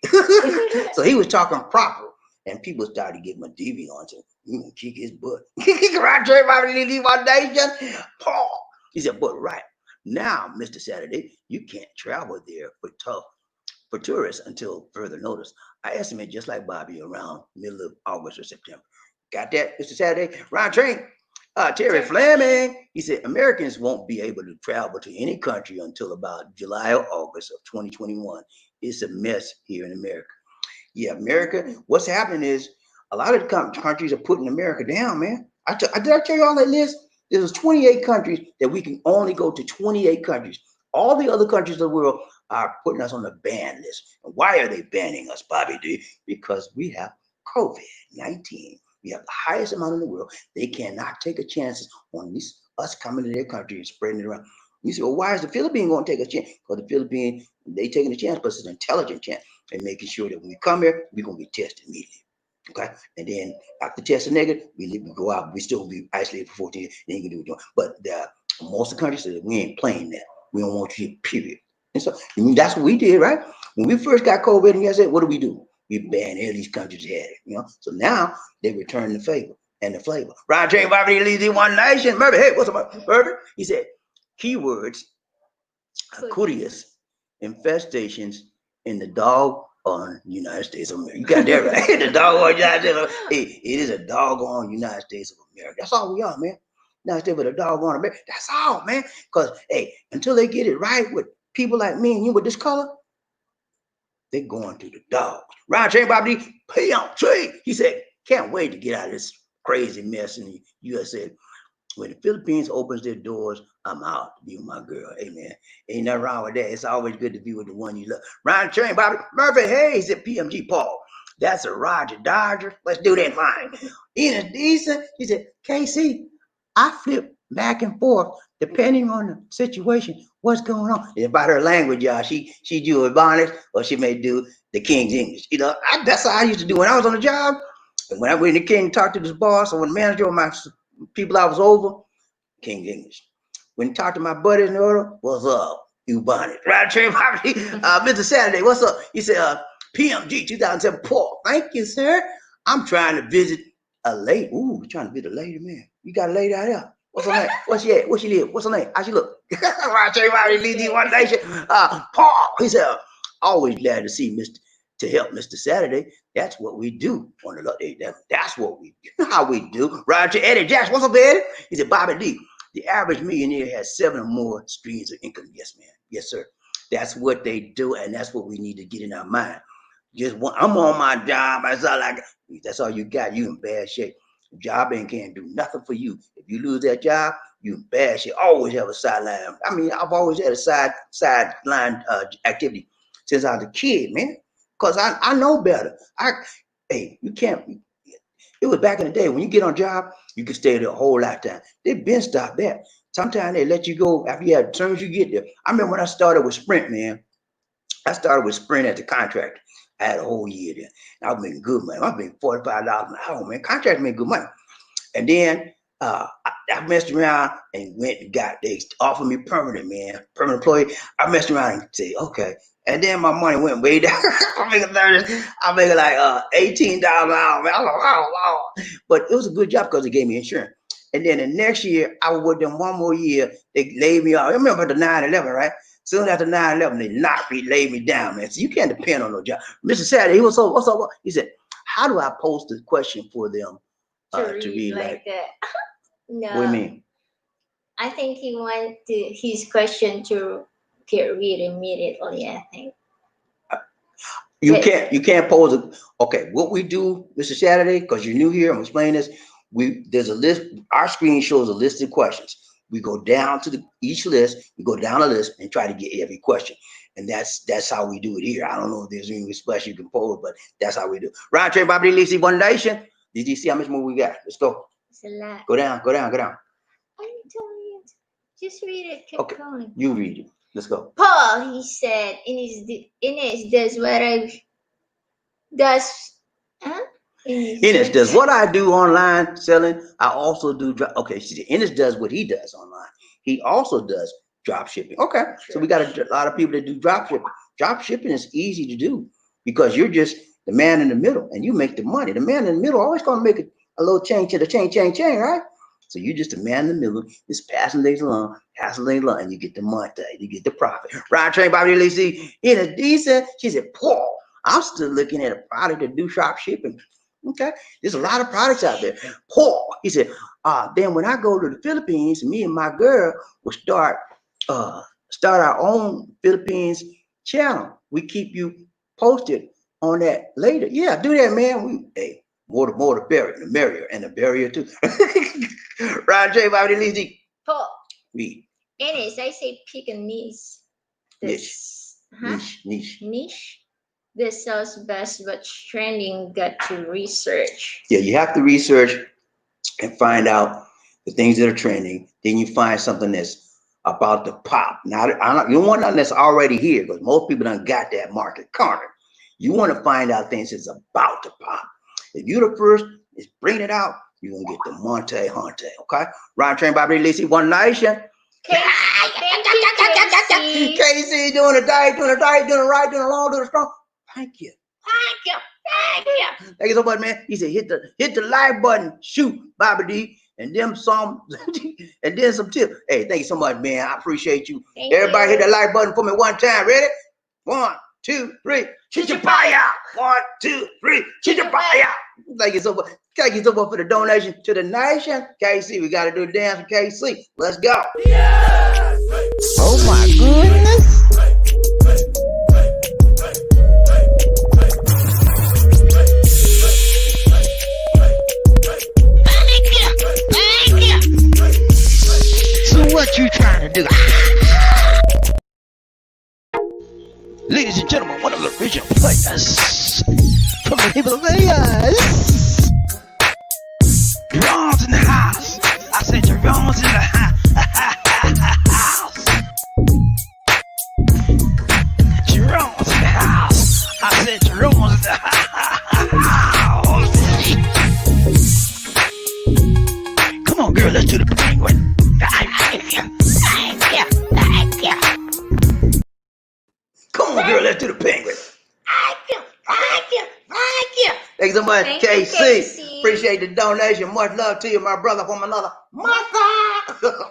So he was talking proper, and people started getting medieval on him. You gonna kick his butt. One Nation. Paul. He said, but right now, Mr. Saturday, you can't travel there for tourists until further notice. I estimate, just like Bobby, around middle of August or September. Got that, Mr. Saturday? Round train. Terry Fleming. He said, Americans won't be able to travel to any country until about July or August of 2021. It's a mess here in America. Yeah, America, what's happening is a lot of the countries are putting America down, man. Did I tell you all that list? There's 28 countries that we can only go to, 28 countries. All the other countries of the world are putting us on the ban list. And why are they banning us, Bobby D? Because we have COVID-19. We have the highest amount in the world. They cannot take a chance on this, us coming to their country and spreading it around. You say, well, why is the Philippines going to take a chance? Because the Philippines, they taking a chance, but it's an intelligent chance. And making sure that when we come here, we're going to be tested immediately. Okay, and then after testing negative, we go out. We still be isolated for 14 days. Then you can do what you want. But most of the countries said we ain't playing that. We don't want you here, period. And so I mean, that's what we did, right? When we first got COVID, and you guys said, what do? We banned all these countries that had it, you know. So now they return the favor and the flavor. Ron James, Bobby Lee, one nation. Murphy, hey, what's up, Murphy? He said, keywords, curious infestations in the dog on United States of America. You got that right. The dog on United States of America. Hey, it is a dog on United States of America. That's all we are, man. United States with a dog on America. That's all, man. Because, hey, until they get it right with people like me and you with this color, they're going to the dog. Ron James Bobby, pay on trade. He said, can't wait to get out of this crazy mess in the USA. When the Philippines opens their doors, I'm out to be with my girl. Amen. Ain't nothing wrong with that. It's always good to be with the one you love. Ryan Train, Bobby Murphy Hayes at PMG Paul. That's a Roger Dodger. Let's do that fine. Ian decent. He said, KC, I flip back and forth depending on the situation. What's going on? It's about her language, y'all. She do Ebonics or she may do the King's English. You know, that's how I used to do when I was on the job. And when I went to the King to talk to this boss or when the manager or my people I was over, King English. When you talk to my buddies in the order, what's up? You bonnet. Right, Trey Bobby. Mr. Saturday, what's up? He said, PMG 2007, Paul. Thank you, sir. I'm trying to visit a lady. Ooh, you're trying to visit a lady, man. You got a lady out here. What's her name? Where she at? Where she live? What's her name? How she look? Right, Trey Bobby, lead these one nation. Paul, he said, always glad to see to help Mr. Saturday. That's what we do on the that's what we do. You know how we do. Roger Eddie Jackson, what's up, Eddie? He said, Bobby D, the average millionaire has 7 or more streams of income. Yes, man. Yes, sir. That's what they do, and that's what we need to get in our mind. Just I'm on my job. That's all you got. You in bad shape. The job can't do nothing for you. If you lose that job, you in bad shape. Always have a sideline. I mean, I've always had a sideline activity since I was a kid, man. Because I know better. Hey, you can't. It was back in the day when you get on a job, you can stay there a whole lifetime. They've been stopped that. Sometimes they let you go after you have, as soon as you get there. I remember when I started with Sprint, man. I started with Sprint as a contractor. I had a whole year there. I was making good money. I was making $45 an hour, man. Contractors make good money. And then I messed around and went and they offered me permanent, man. Permanent employee. I messed around and said, okay. And then my money went way down. I'm making like $18 an hour, man. I was like, oh, wow. But it was a good job because it gave me insurance. And then the next year, I was with them one more year. They laid me off. I remember the 9/11, right? Soon after 9/11, they laid me down, man. So you can't depend on no job. Mr. Saturday, he was so, what's up? He said, how do I post the question for them to read like that? No. What do you mean? I think he wanted his question to get read immediately, I think. You can't pose it. Okay, what we do, Mr. Saturday, because you're new here, I'm explaining this. There's a list. Our screen shows a list of questions. We go down to each list. We go down a list and try to get every question. And that's how we do it here. I don't know if there's any special you can pose, but that's how we do. Ryan Trey Bobby Lisi One Nation. Did you see how much more we got? Let's go. It's a lot. Go down. I'm telling you. Just read it. Keep going. You read it. Let's go. Paul, he said, Ines does what I does. Huh? Ines does what I do online selling. I also do. Okay, Ines does what he does online. He also does drop shipping. Okay, so we got a lot of people that do drop shipping. Drop shipping is easy to do because you're just the man in the middle and you make the money. The man in the middle always going to make a little change to the chain, right? So you're just a man in the middle, just passing things along, and you get the money, you get the profit. Ryan Train Bobby Lacey in a decent. She said, Paul, I'm still looking at a product to do drop shipping. Okay, there's a lot of products out there. Paul, he said, then when I go to the Philippines, me and my girl will start our own Philippines channel. We keep you posted on that later. Yeah, do that, man. More the merrier, and the barrier too. Ryan J. Bobby Lizzie. Paul. Read. Ines, I say Pekingese. Yes. Niche. This sells best, but trending. Got to research. Yeah, you have to research and find out the things that are trending. Then you find something that's about to pop. Now, you don't want nothing that's already here because most people done got that market cornered. You want to find out things that's about to pop. If you're the first, is bring it out. You're gonna get the Monte Hunte. Okay, Ryan Train Bobby Lacey, One Nation. Casey. Casey doing the diet, doing the right, doing the long, doing the strong. Thank you. Thank you so much, man. He said, hit the like button, shoot, Bobby D, and then some, and then some tips. Hey, thank you so much, man. I appreciate you. Everybody hit the like button for me one time. Ready? 1, 2, 3. Chichapaya. 1, 2, 3. Chichapaya. Thank you so much. Thank you so much for the donation to the nation. KC, we got to do a dance for KC. Let's go. Yes! Oh, my goodness. What you trying to do? Ladies and gentlemen, one of the original players from the Himalayas. Jerome's in the house. I said Jerome's in the house. Jerome's in the house. I said Jerome's in the house. Come on, girl, let's do the penguin. Come on, girl, let's do the penguin. Thanks so much, KC. Appreciate the donation. Much love to you, my brother, from another mother.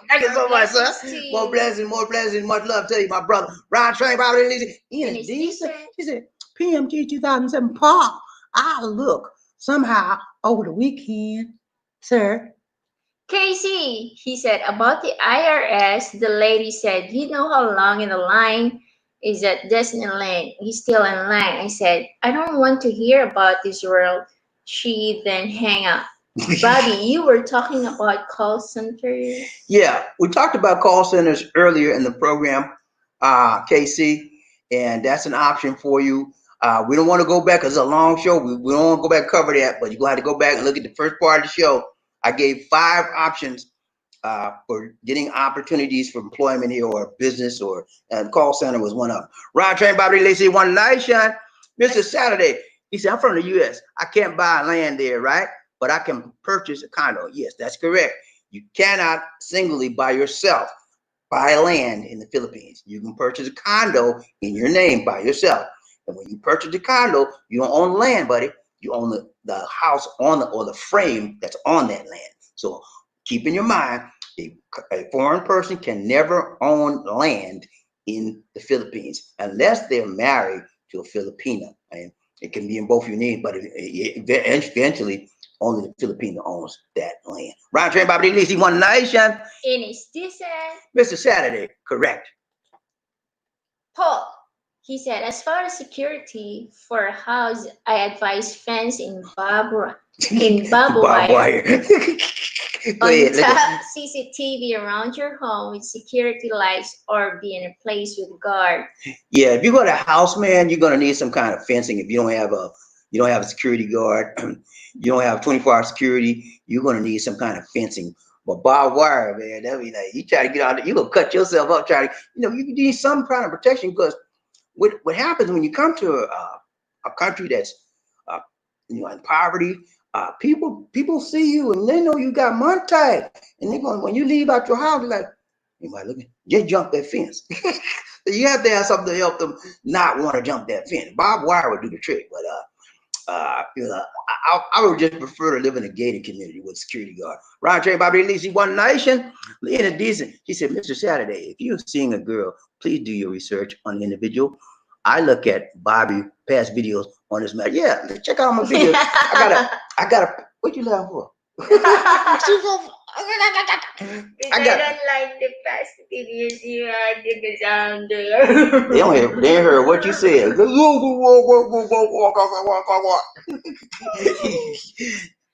Thank you so much, sir. More blessings, more blessings. Much love to you, my brother. Ryan Train, Bobby Lacey. Ian is decent. She said, PMG 2007 Paul. I look somehow over the weekend, sir. Casey, he said, about the IRS, the lady said, you know how long in the line is at Disneyland? He's still in line. I said, I don't want to hear about this world. She then hang up. Bobby, you were talking about call centers. Yeah, we talked about call centers earlier in the program, KC, and that's an option for you. We don't want to go back because it's a long show. We don't want to go back and cover that, but you're going to have to go back and look at the first part of the show. I gave 5 options for getting opportunities for employment here or business, or call center was one of them. Ryan Train, Bobby Lacey, One Nation. Mr. Saturday, he said, I'm from the U.S. I can't buy land there, right? But I can purchase a condo. Yes, that's correct. You cannot singly by yourself buy land in the Philippines. You can purchase a condo in your name by yourself. And when you purchase a condo, you don't own land, buddy. You own the house on or the frame that's on that land. So keep in your mind, a foreign person can never own land in the Philippines unless they're married to a Filipino. And it can be in both your names, but eventually only the Filipino owns that land. Ryan Train, Bobby Lacey, One Nation. In his decent. Mr. Saturday, correct. Paul, he said, as far as security for a house, I advise fence in barbed wire. Untap CCTV around your home with security lights, or be in a place with guard. Yeah, if you got a house, man, you're gonna need some kind of fencing. If you don't have a security guard, you don't have 24-hour security, you're gonna need some kind of fencing. But barbed wire, man, that be like, you try to get out there, you gonna cut yourself up trying to, you need some kind of protection, because what happens when you come to a country that's in poverty, people see you and they know you got money, and they're going, when you leave out your house, they're like, anybody looking? Just jump that fence. You have to have something to help them not want to jump that fence. Barbed wire would do the trick, but I would just prefer to live in a gated community with security guard. Ryan Train, Bobby Lacey, One Nation. Lena Decent. She said, Mr. Saturday, if you're seeing a girl, please do your research on the individual. I look at Bobby past videos on this matter. Yeah, check out my videos. I got a. What you laughing for? I don't like the past videos you had in the sound there. They heard what you said.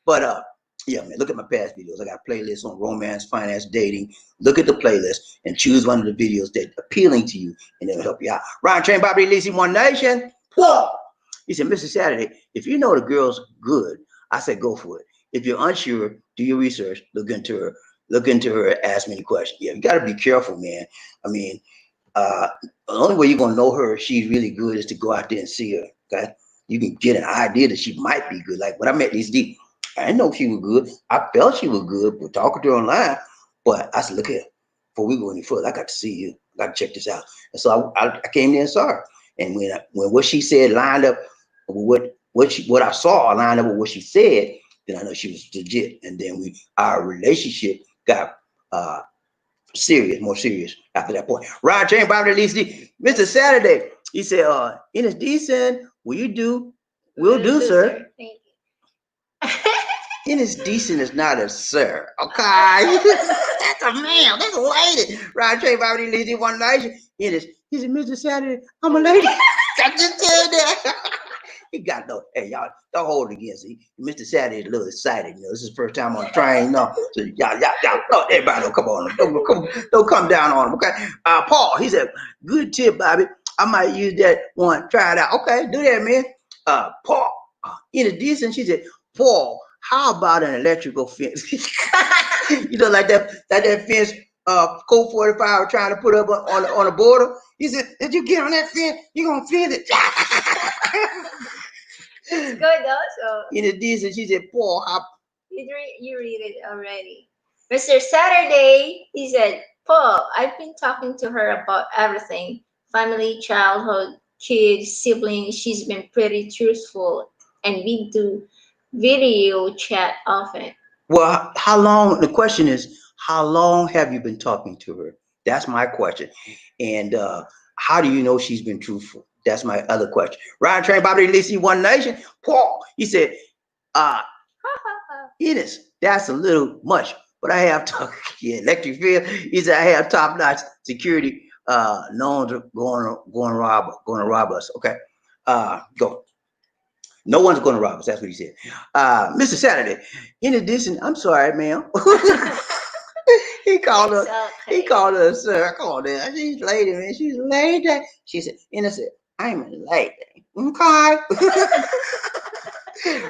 But Yeah, man. Look at my past videos. I got playlists on romance, finance, dating. Look at the playlist and choose one of the videos that appealing to you, and it'll help you out. Ryan Train, Bobby Lacey, One Nation. Whoa. He said, Mr. Saturday, if you know the girl's good, I said go for it. If you're unsure, do your research. Look into her. Look into her. Ask many questions. Yeah, you got to be careful, man. I mean, the only way you're gonna know her if she's really good is to go out there and see her. Okay, you can get an idea that she might be good. Like when I met these deep, I didn't know she was good. I felt she was good, but talking to her online. But I said, look here, before we go any further, I got to see you. I got to check this out. And so I came there and saw her. And when what she said lined up with what I saw lined up with what she said, then I know she was legit. And then our relationship got more serious after that point. Rod James, Bobby Lee, Mr. Saturday. He said, in his decent, we'll do, sir. Thank you. In his decent is not a sir. Okay. That's a man. That's a lady. Rod James, Bobby Lee, One Nation. He said, Mr. Saturday, I'm a lady. I just tell that. He got no, hey, y'all, don't hold it against him. Mr. Saturday is a little excited. You know, this is his first time on the train. You know, so y'all, no, everybody don't come on him. Don't come down on him, okay? Paul, he said, good tip, Bobby. I might use that one. Try it out. Okay, do that, man. Paul, in addition, she said, Paul, how about an electrical fence? You know, like that fence, Code 45 trying to put up on the border. He said, if you get on that fence, you're going to fence it. It's good also. In addition, she said, Paul, you read it already. Mr. Saturday, he said, Paul, I've been talking to her about everything. Family, childhood, kids, siblings. She's been pretty truthful. And we do video chat often. Well, how long? The question is, how long have you been talking to her? That's my question. And how do you know she's been truthful? That's my other question. Ryan Train, Bobby Lacey, One Nation. Paul, he said, Enos, that's a little much, but I have electric field. He said, I have top-notch security known to going to rob us. Okay. Go. No one's going to rob us. That's what he said. Mr. Saturday. In addition, I'm sorry, ma'am. He called her. Okay. He called her sir. Come on, there. She's lady, man. She's a lady. She said, and I said, I'm a lady. Okay.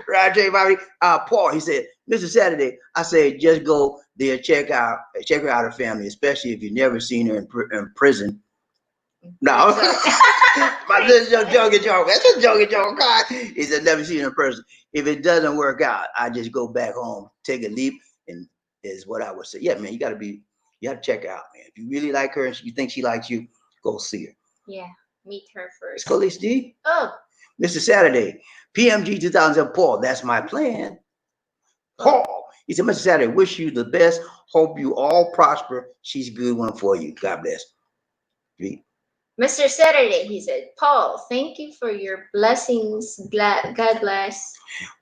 Roger, Bobby. Paul. He said, Mr. Saturday. I said, just go there, check her out her family, especially if you've never seen her in prison. No. My little joking joke. That's a joking joke. God. He said, never seen her in person. If it doesn't work out, I just go back home, take a leap, and is what I would say. Yeah, man, you got to check her out, man. If you really like her and you think she likes you, go see her. Yeah, meet her first. Let's go, D. Oh. Mr. Saturday, PMG 2007, Paul, that's my plan. Paul, he said, Mr. Saturday, wish you the best. Hope you all prosper. She's a good one for you. God bless. D. Mr. Saturday, he said, Paul, thank you for your blessings. God bless.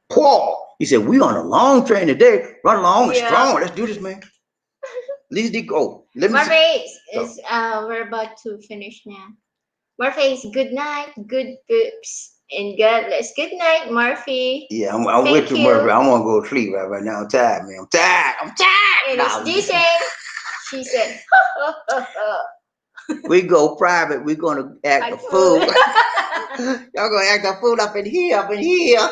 Paul, he said, we on a long train today. Run along and strong. Let's do this, man. Let's go. Murphy, we're about to finish now. Murphy, good night, good boops, and God bless. Good night, Murphy. Yeah, I'm with you, Murphy. I want to go to sleep right now. I'm tired, man. I'm tired. And it's decent. She said, we go private. We're going to act a fool. Y'all going to act a fool up in here. Yeah.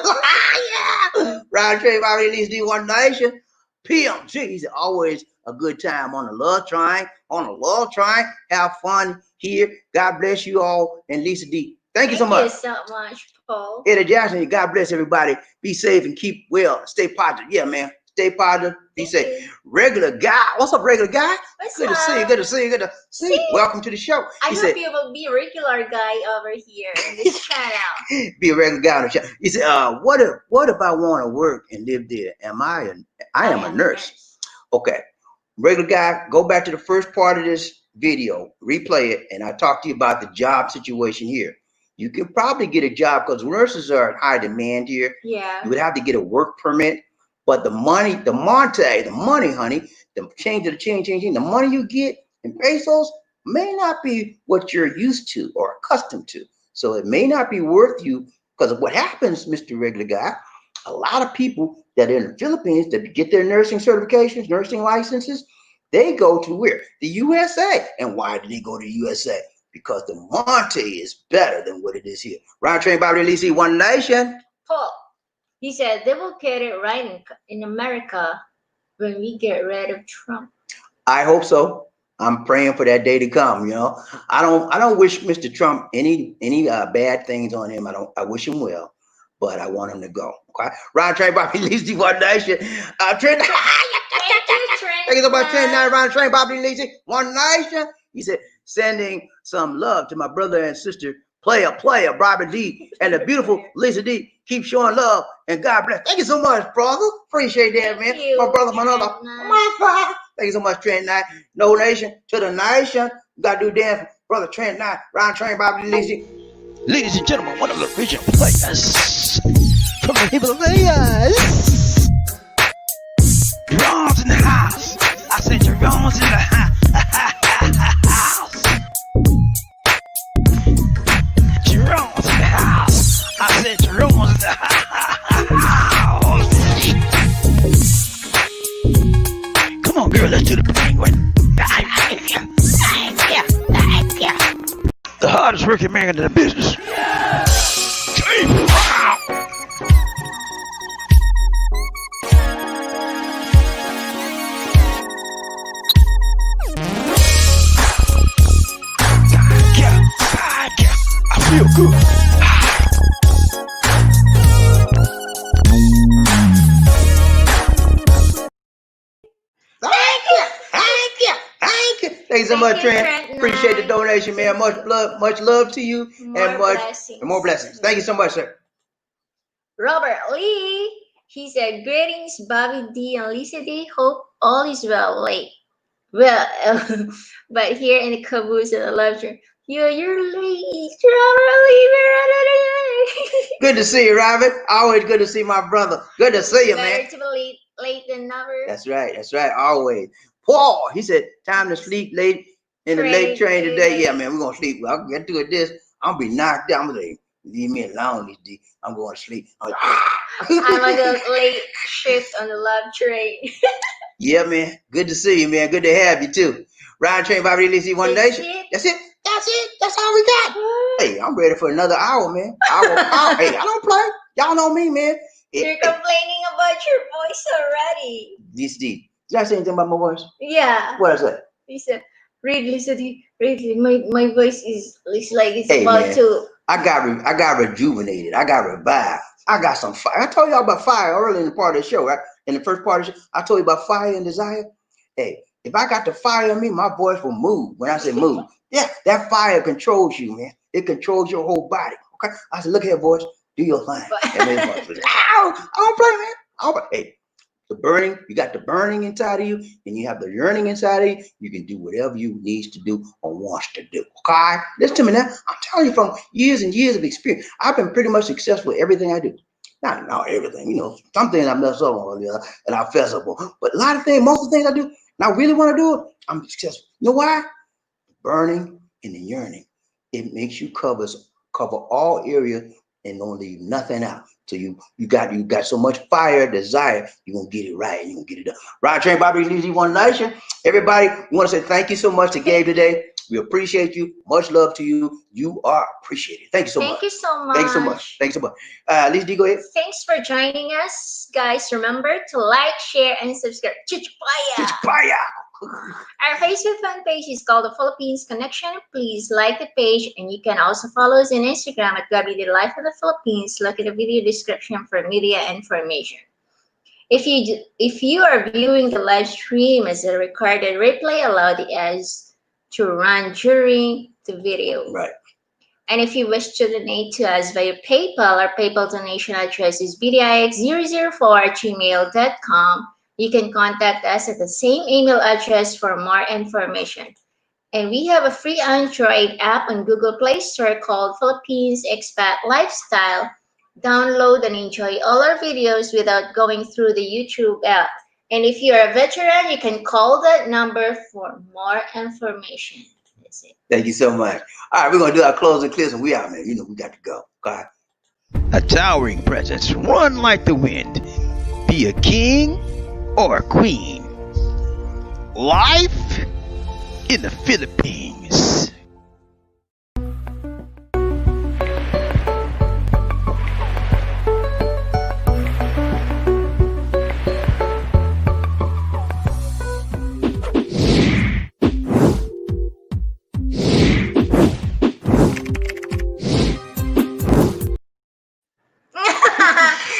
Round trip, I released the One Nation. PMG is always a good time on the love train. Have fun here. God bless you all. And Lisa D. Thank you so much. Thank you so much, Paul. Eddie Jackson, God bless everybody. Be safe and keep well. Stay positive. Yeah, man. Stay positive. Be safe. Regular guy. What's up, regular guy? Good to see you. Good to see you. Welcome to the show. I hope you will be a regular guy over here in this channel. Be a regular guy on the show. He said, what if I want to work and live there? I am a nurse. Okay. Regular guy, go back to the first part of this video, replay it, and I talk to you about the job situation here. You can probably get a job because nurses are in high demand here. Yeah. You would have to get a work permit. But the money, honey, the change, the money you get in pesos may not be what you're used to or accustomed to. So it may not be worth you because of what happens, Mr. Regular Guy. a lot of people that are in the Philippines that get their nursing certifications, nursing licenses, they go to where? The USA. And why do they go to the USA? Because the Monte is better than what it is here. Round train, Bobby Lisi, One Nation. Paul, he said they will get it right in America when we get rid of Trump. I hope so. I'm praying for that day to come. You know, I don't wish Mr. Trump any bad things on him. I wish him well, but I want him to go. Okay. Round train, Bobby Lisi, One Nation. Trent. Thank you so much, Trent. Now, round train, Bobby Lisi, One Nation. He said, sending some love to my brother and sister, player, Bobby D, and the beautiful Lisa D. Keep showing love, and God bless. Thank you so much, brother. Appreciate that, man. My brother, my brother, my father. Thank you so much, Trent Knight. No nation to the nation. You gotta do dance, brother Trent Knight. Round train, Bobby Lisa. Ladies and gentlemen, one of the original players from the Himalayas. Jerome's in the house. I said Jerome's in the house. Jerome's in the house. I said Jerome's in the house. Come on, girl, let's do the penguin. The hardest working man in the business. I feel good. Thank you so much, Trent. Appreciate the donation, man. Much love to you, and more blessings. Thank you so much, sir. Robert Lee, he said, greetings, Bobby D and Lisa D. Hope all is well. But here in the caboose and the live stream, you're late, Robert Lee. Good to see you, Robert. Always good to see my brother. Good to see you, man. Better to be late than never. That's right. Always. Paul, he said, time to sleep late in the late train today. Yeah, man, we're going to sleep. I'll get to this. I'm going to be knocked out. I'm going to leave me alone, D. I'm going to sleep. I'm on the late shift on the live train. Yeah, man. Good to see you, man. Good to have you, too. Round train, Bobby Lisi, One Nation. That's it. That's all we got. Hey, I'm ready for another hour, man. Hey, I don't play. Y'all know me, man. You're complaining about your voice already. This D. Did I say anything about my voice? Yeah. What is that? He said, Lisa, my voice is like it's hey, about man, to. I got rejuvenated. I got revived. I got some fire. I told y'all about fire early in the part of the show, right? In the first part of the show, I told you about fire and desire. Hey, if I got the fire in me, my voice will move. When I say move, yeah, that fire controls you, man. It controls your whole body. Okay? I said, look here, voice, do your thing. I don't play, man. Hey, the burning, you got the burning inside of you, and you have the yearning inside of you. You can do whatever you needs to do or wants to do. Okay? Listen to me now. I'm telling you from years and years of experience. I've been pretty much successful in everything I do. Not everything, you know. Some things I mess up on, and I festival. But a lot of things, most of the things I do, and I really want to do it, I'm successful. You know why? The burning and the yearning. It makes you cover all areas and don't leave nothing out. So you got so much fire, desire, you're gonna get it right and you're gonna get it done. Rod Train, Bobby Lisi, One Nation. Everybody, we want to say thank you so much to Gabe today. We appreciate you. Much love to you. You are appreciated. Thank you so much. Thank you so much. Thanks so much. Thanks so much. Lisa D, go ahead. Thanks for joining us, guys. Remember to like, share, and subscribe. Chichpaya! Our Facebook fan page is called The Philippines Connection. Please like the page, and you can also follow us on Instagram at Gabby the Life of the Philippines. Look at the video description for media information. If you are viewing the live stream as a recorded replay, allow the ads to run during the video. Right. And if you wish to donate to us via PayPal, our PayPal donation address is bdix004@gmail.com. You can contact us at the same email address for more information. And we have a free Android app on Google Play Store called Philippines Expat Lifestyle. Download and enjoy all our videos without going through the YouTube app. And if you are a veteran, you can call that number for more information. That's it. Thank you so much. All right, we're going to do our closing clips and we out, man. You know, we got to go. Okay. A towering presence, run like the wind. Be a king or a queen. Life in the Philippines.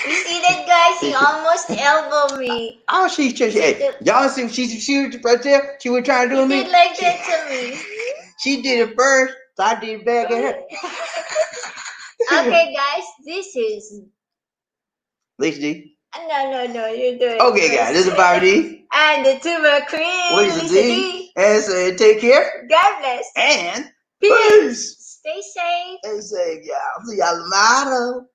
You see that, guys? He almost elbowed me. Oh, hey, y'all see she was right there. She was trying to do He me. did like that to me. She did it first, so I did it back at her. Okay, guys, this is. Lisa D. No, you're doing Okay, it guys, this is first. Bobby D. And the tuba queen, Lisa Lisa D. D. And so take care. God bless. And Peace. peace. Stay safe. Stay safe, y'all. See y'all tomorrow.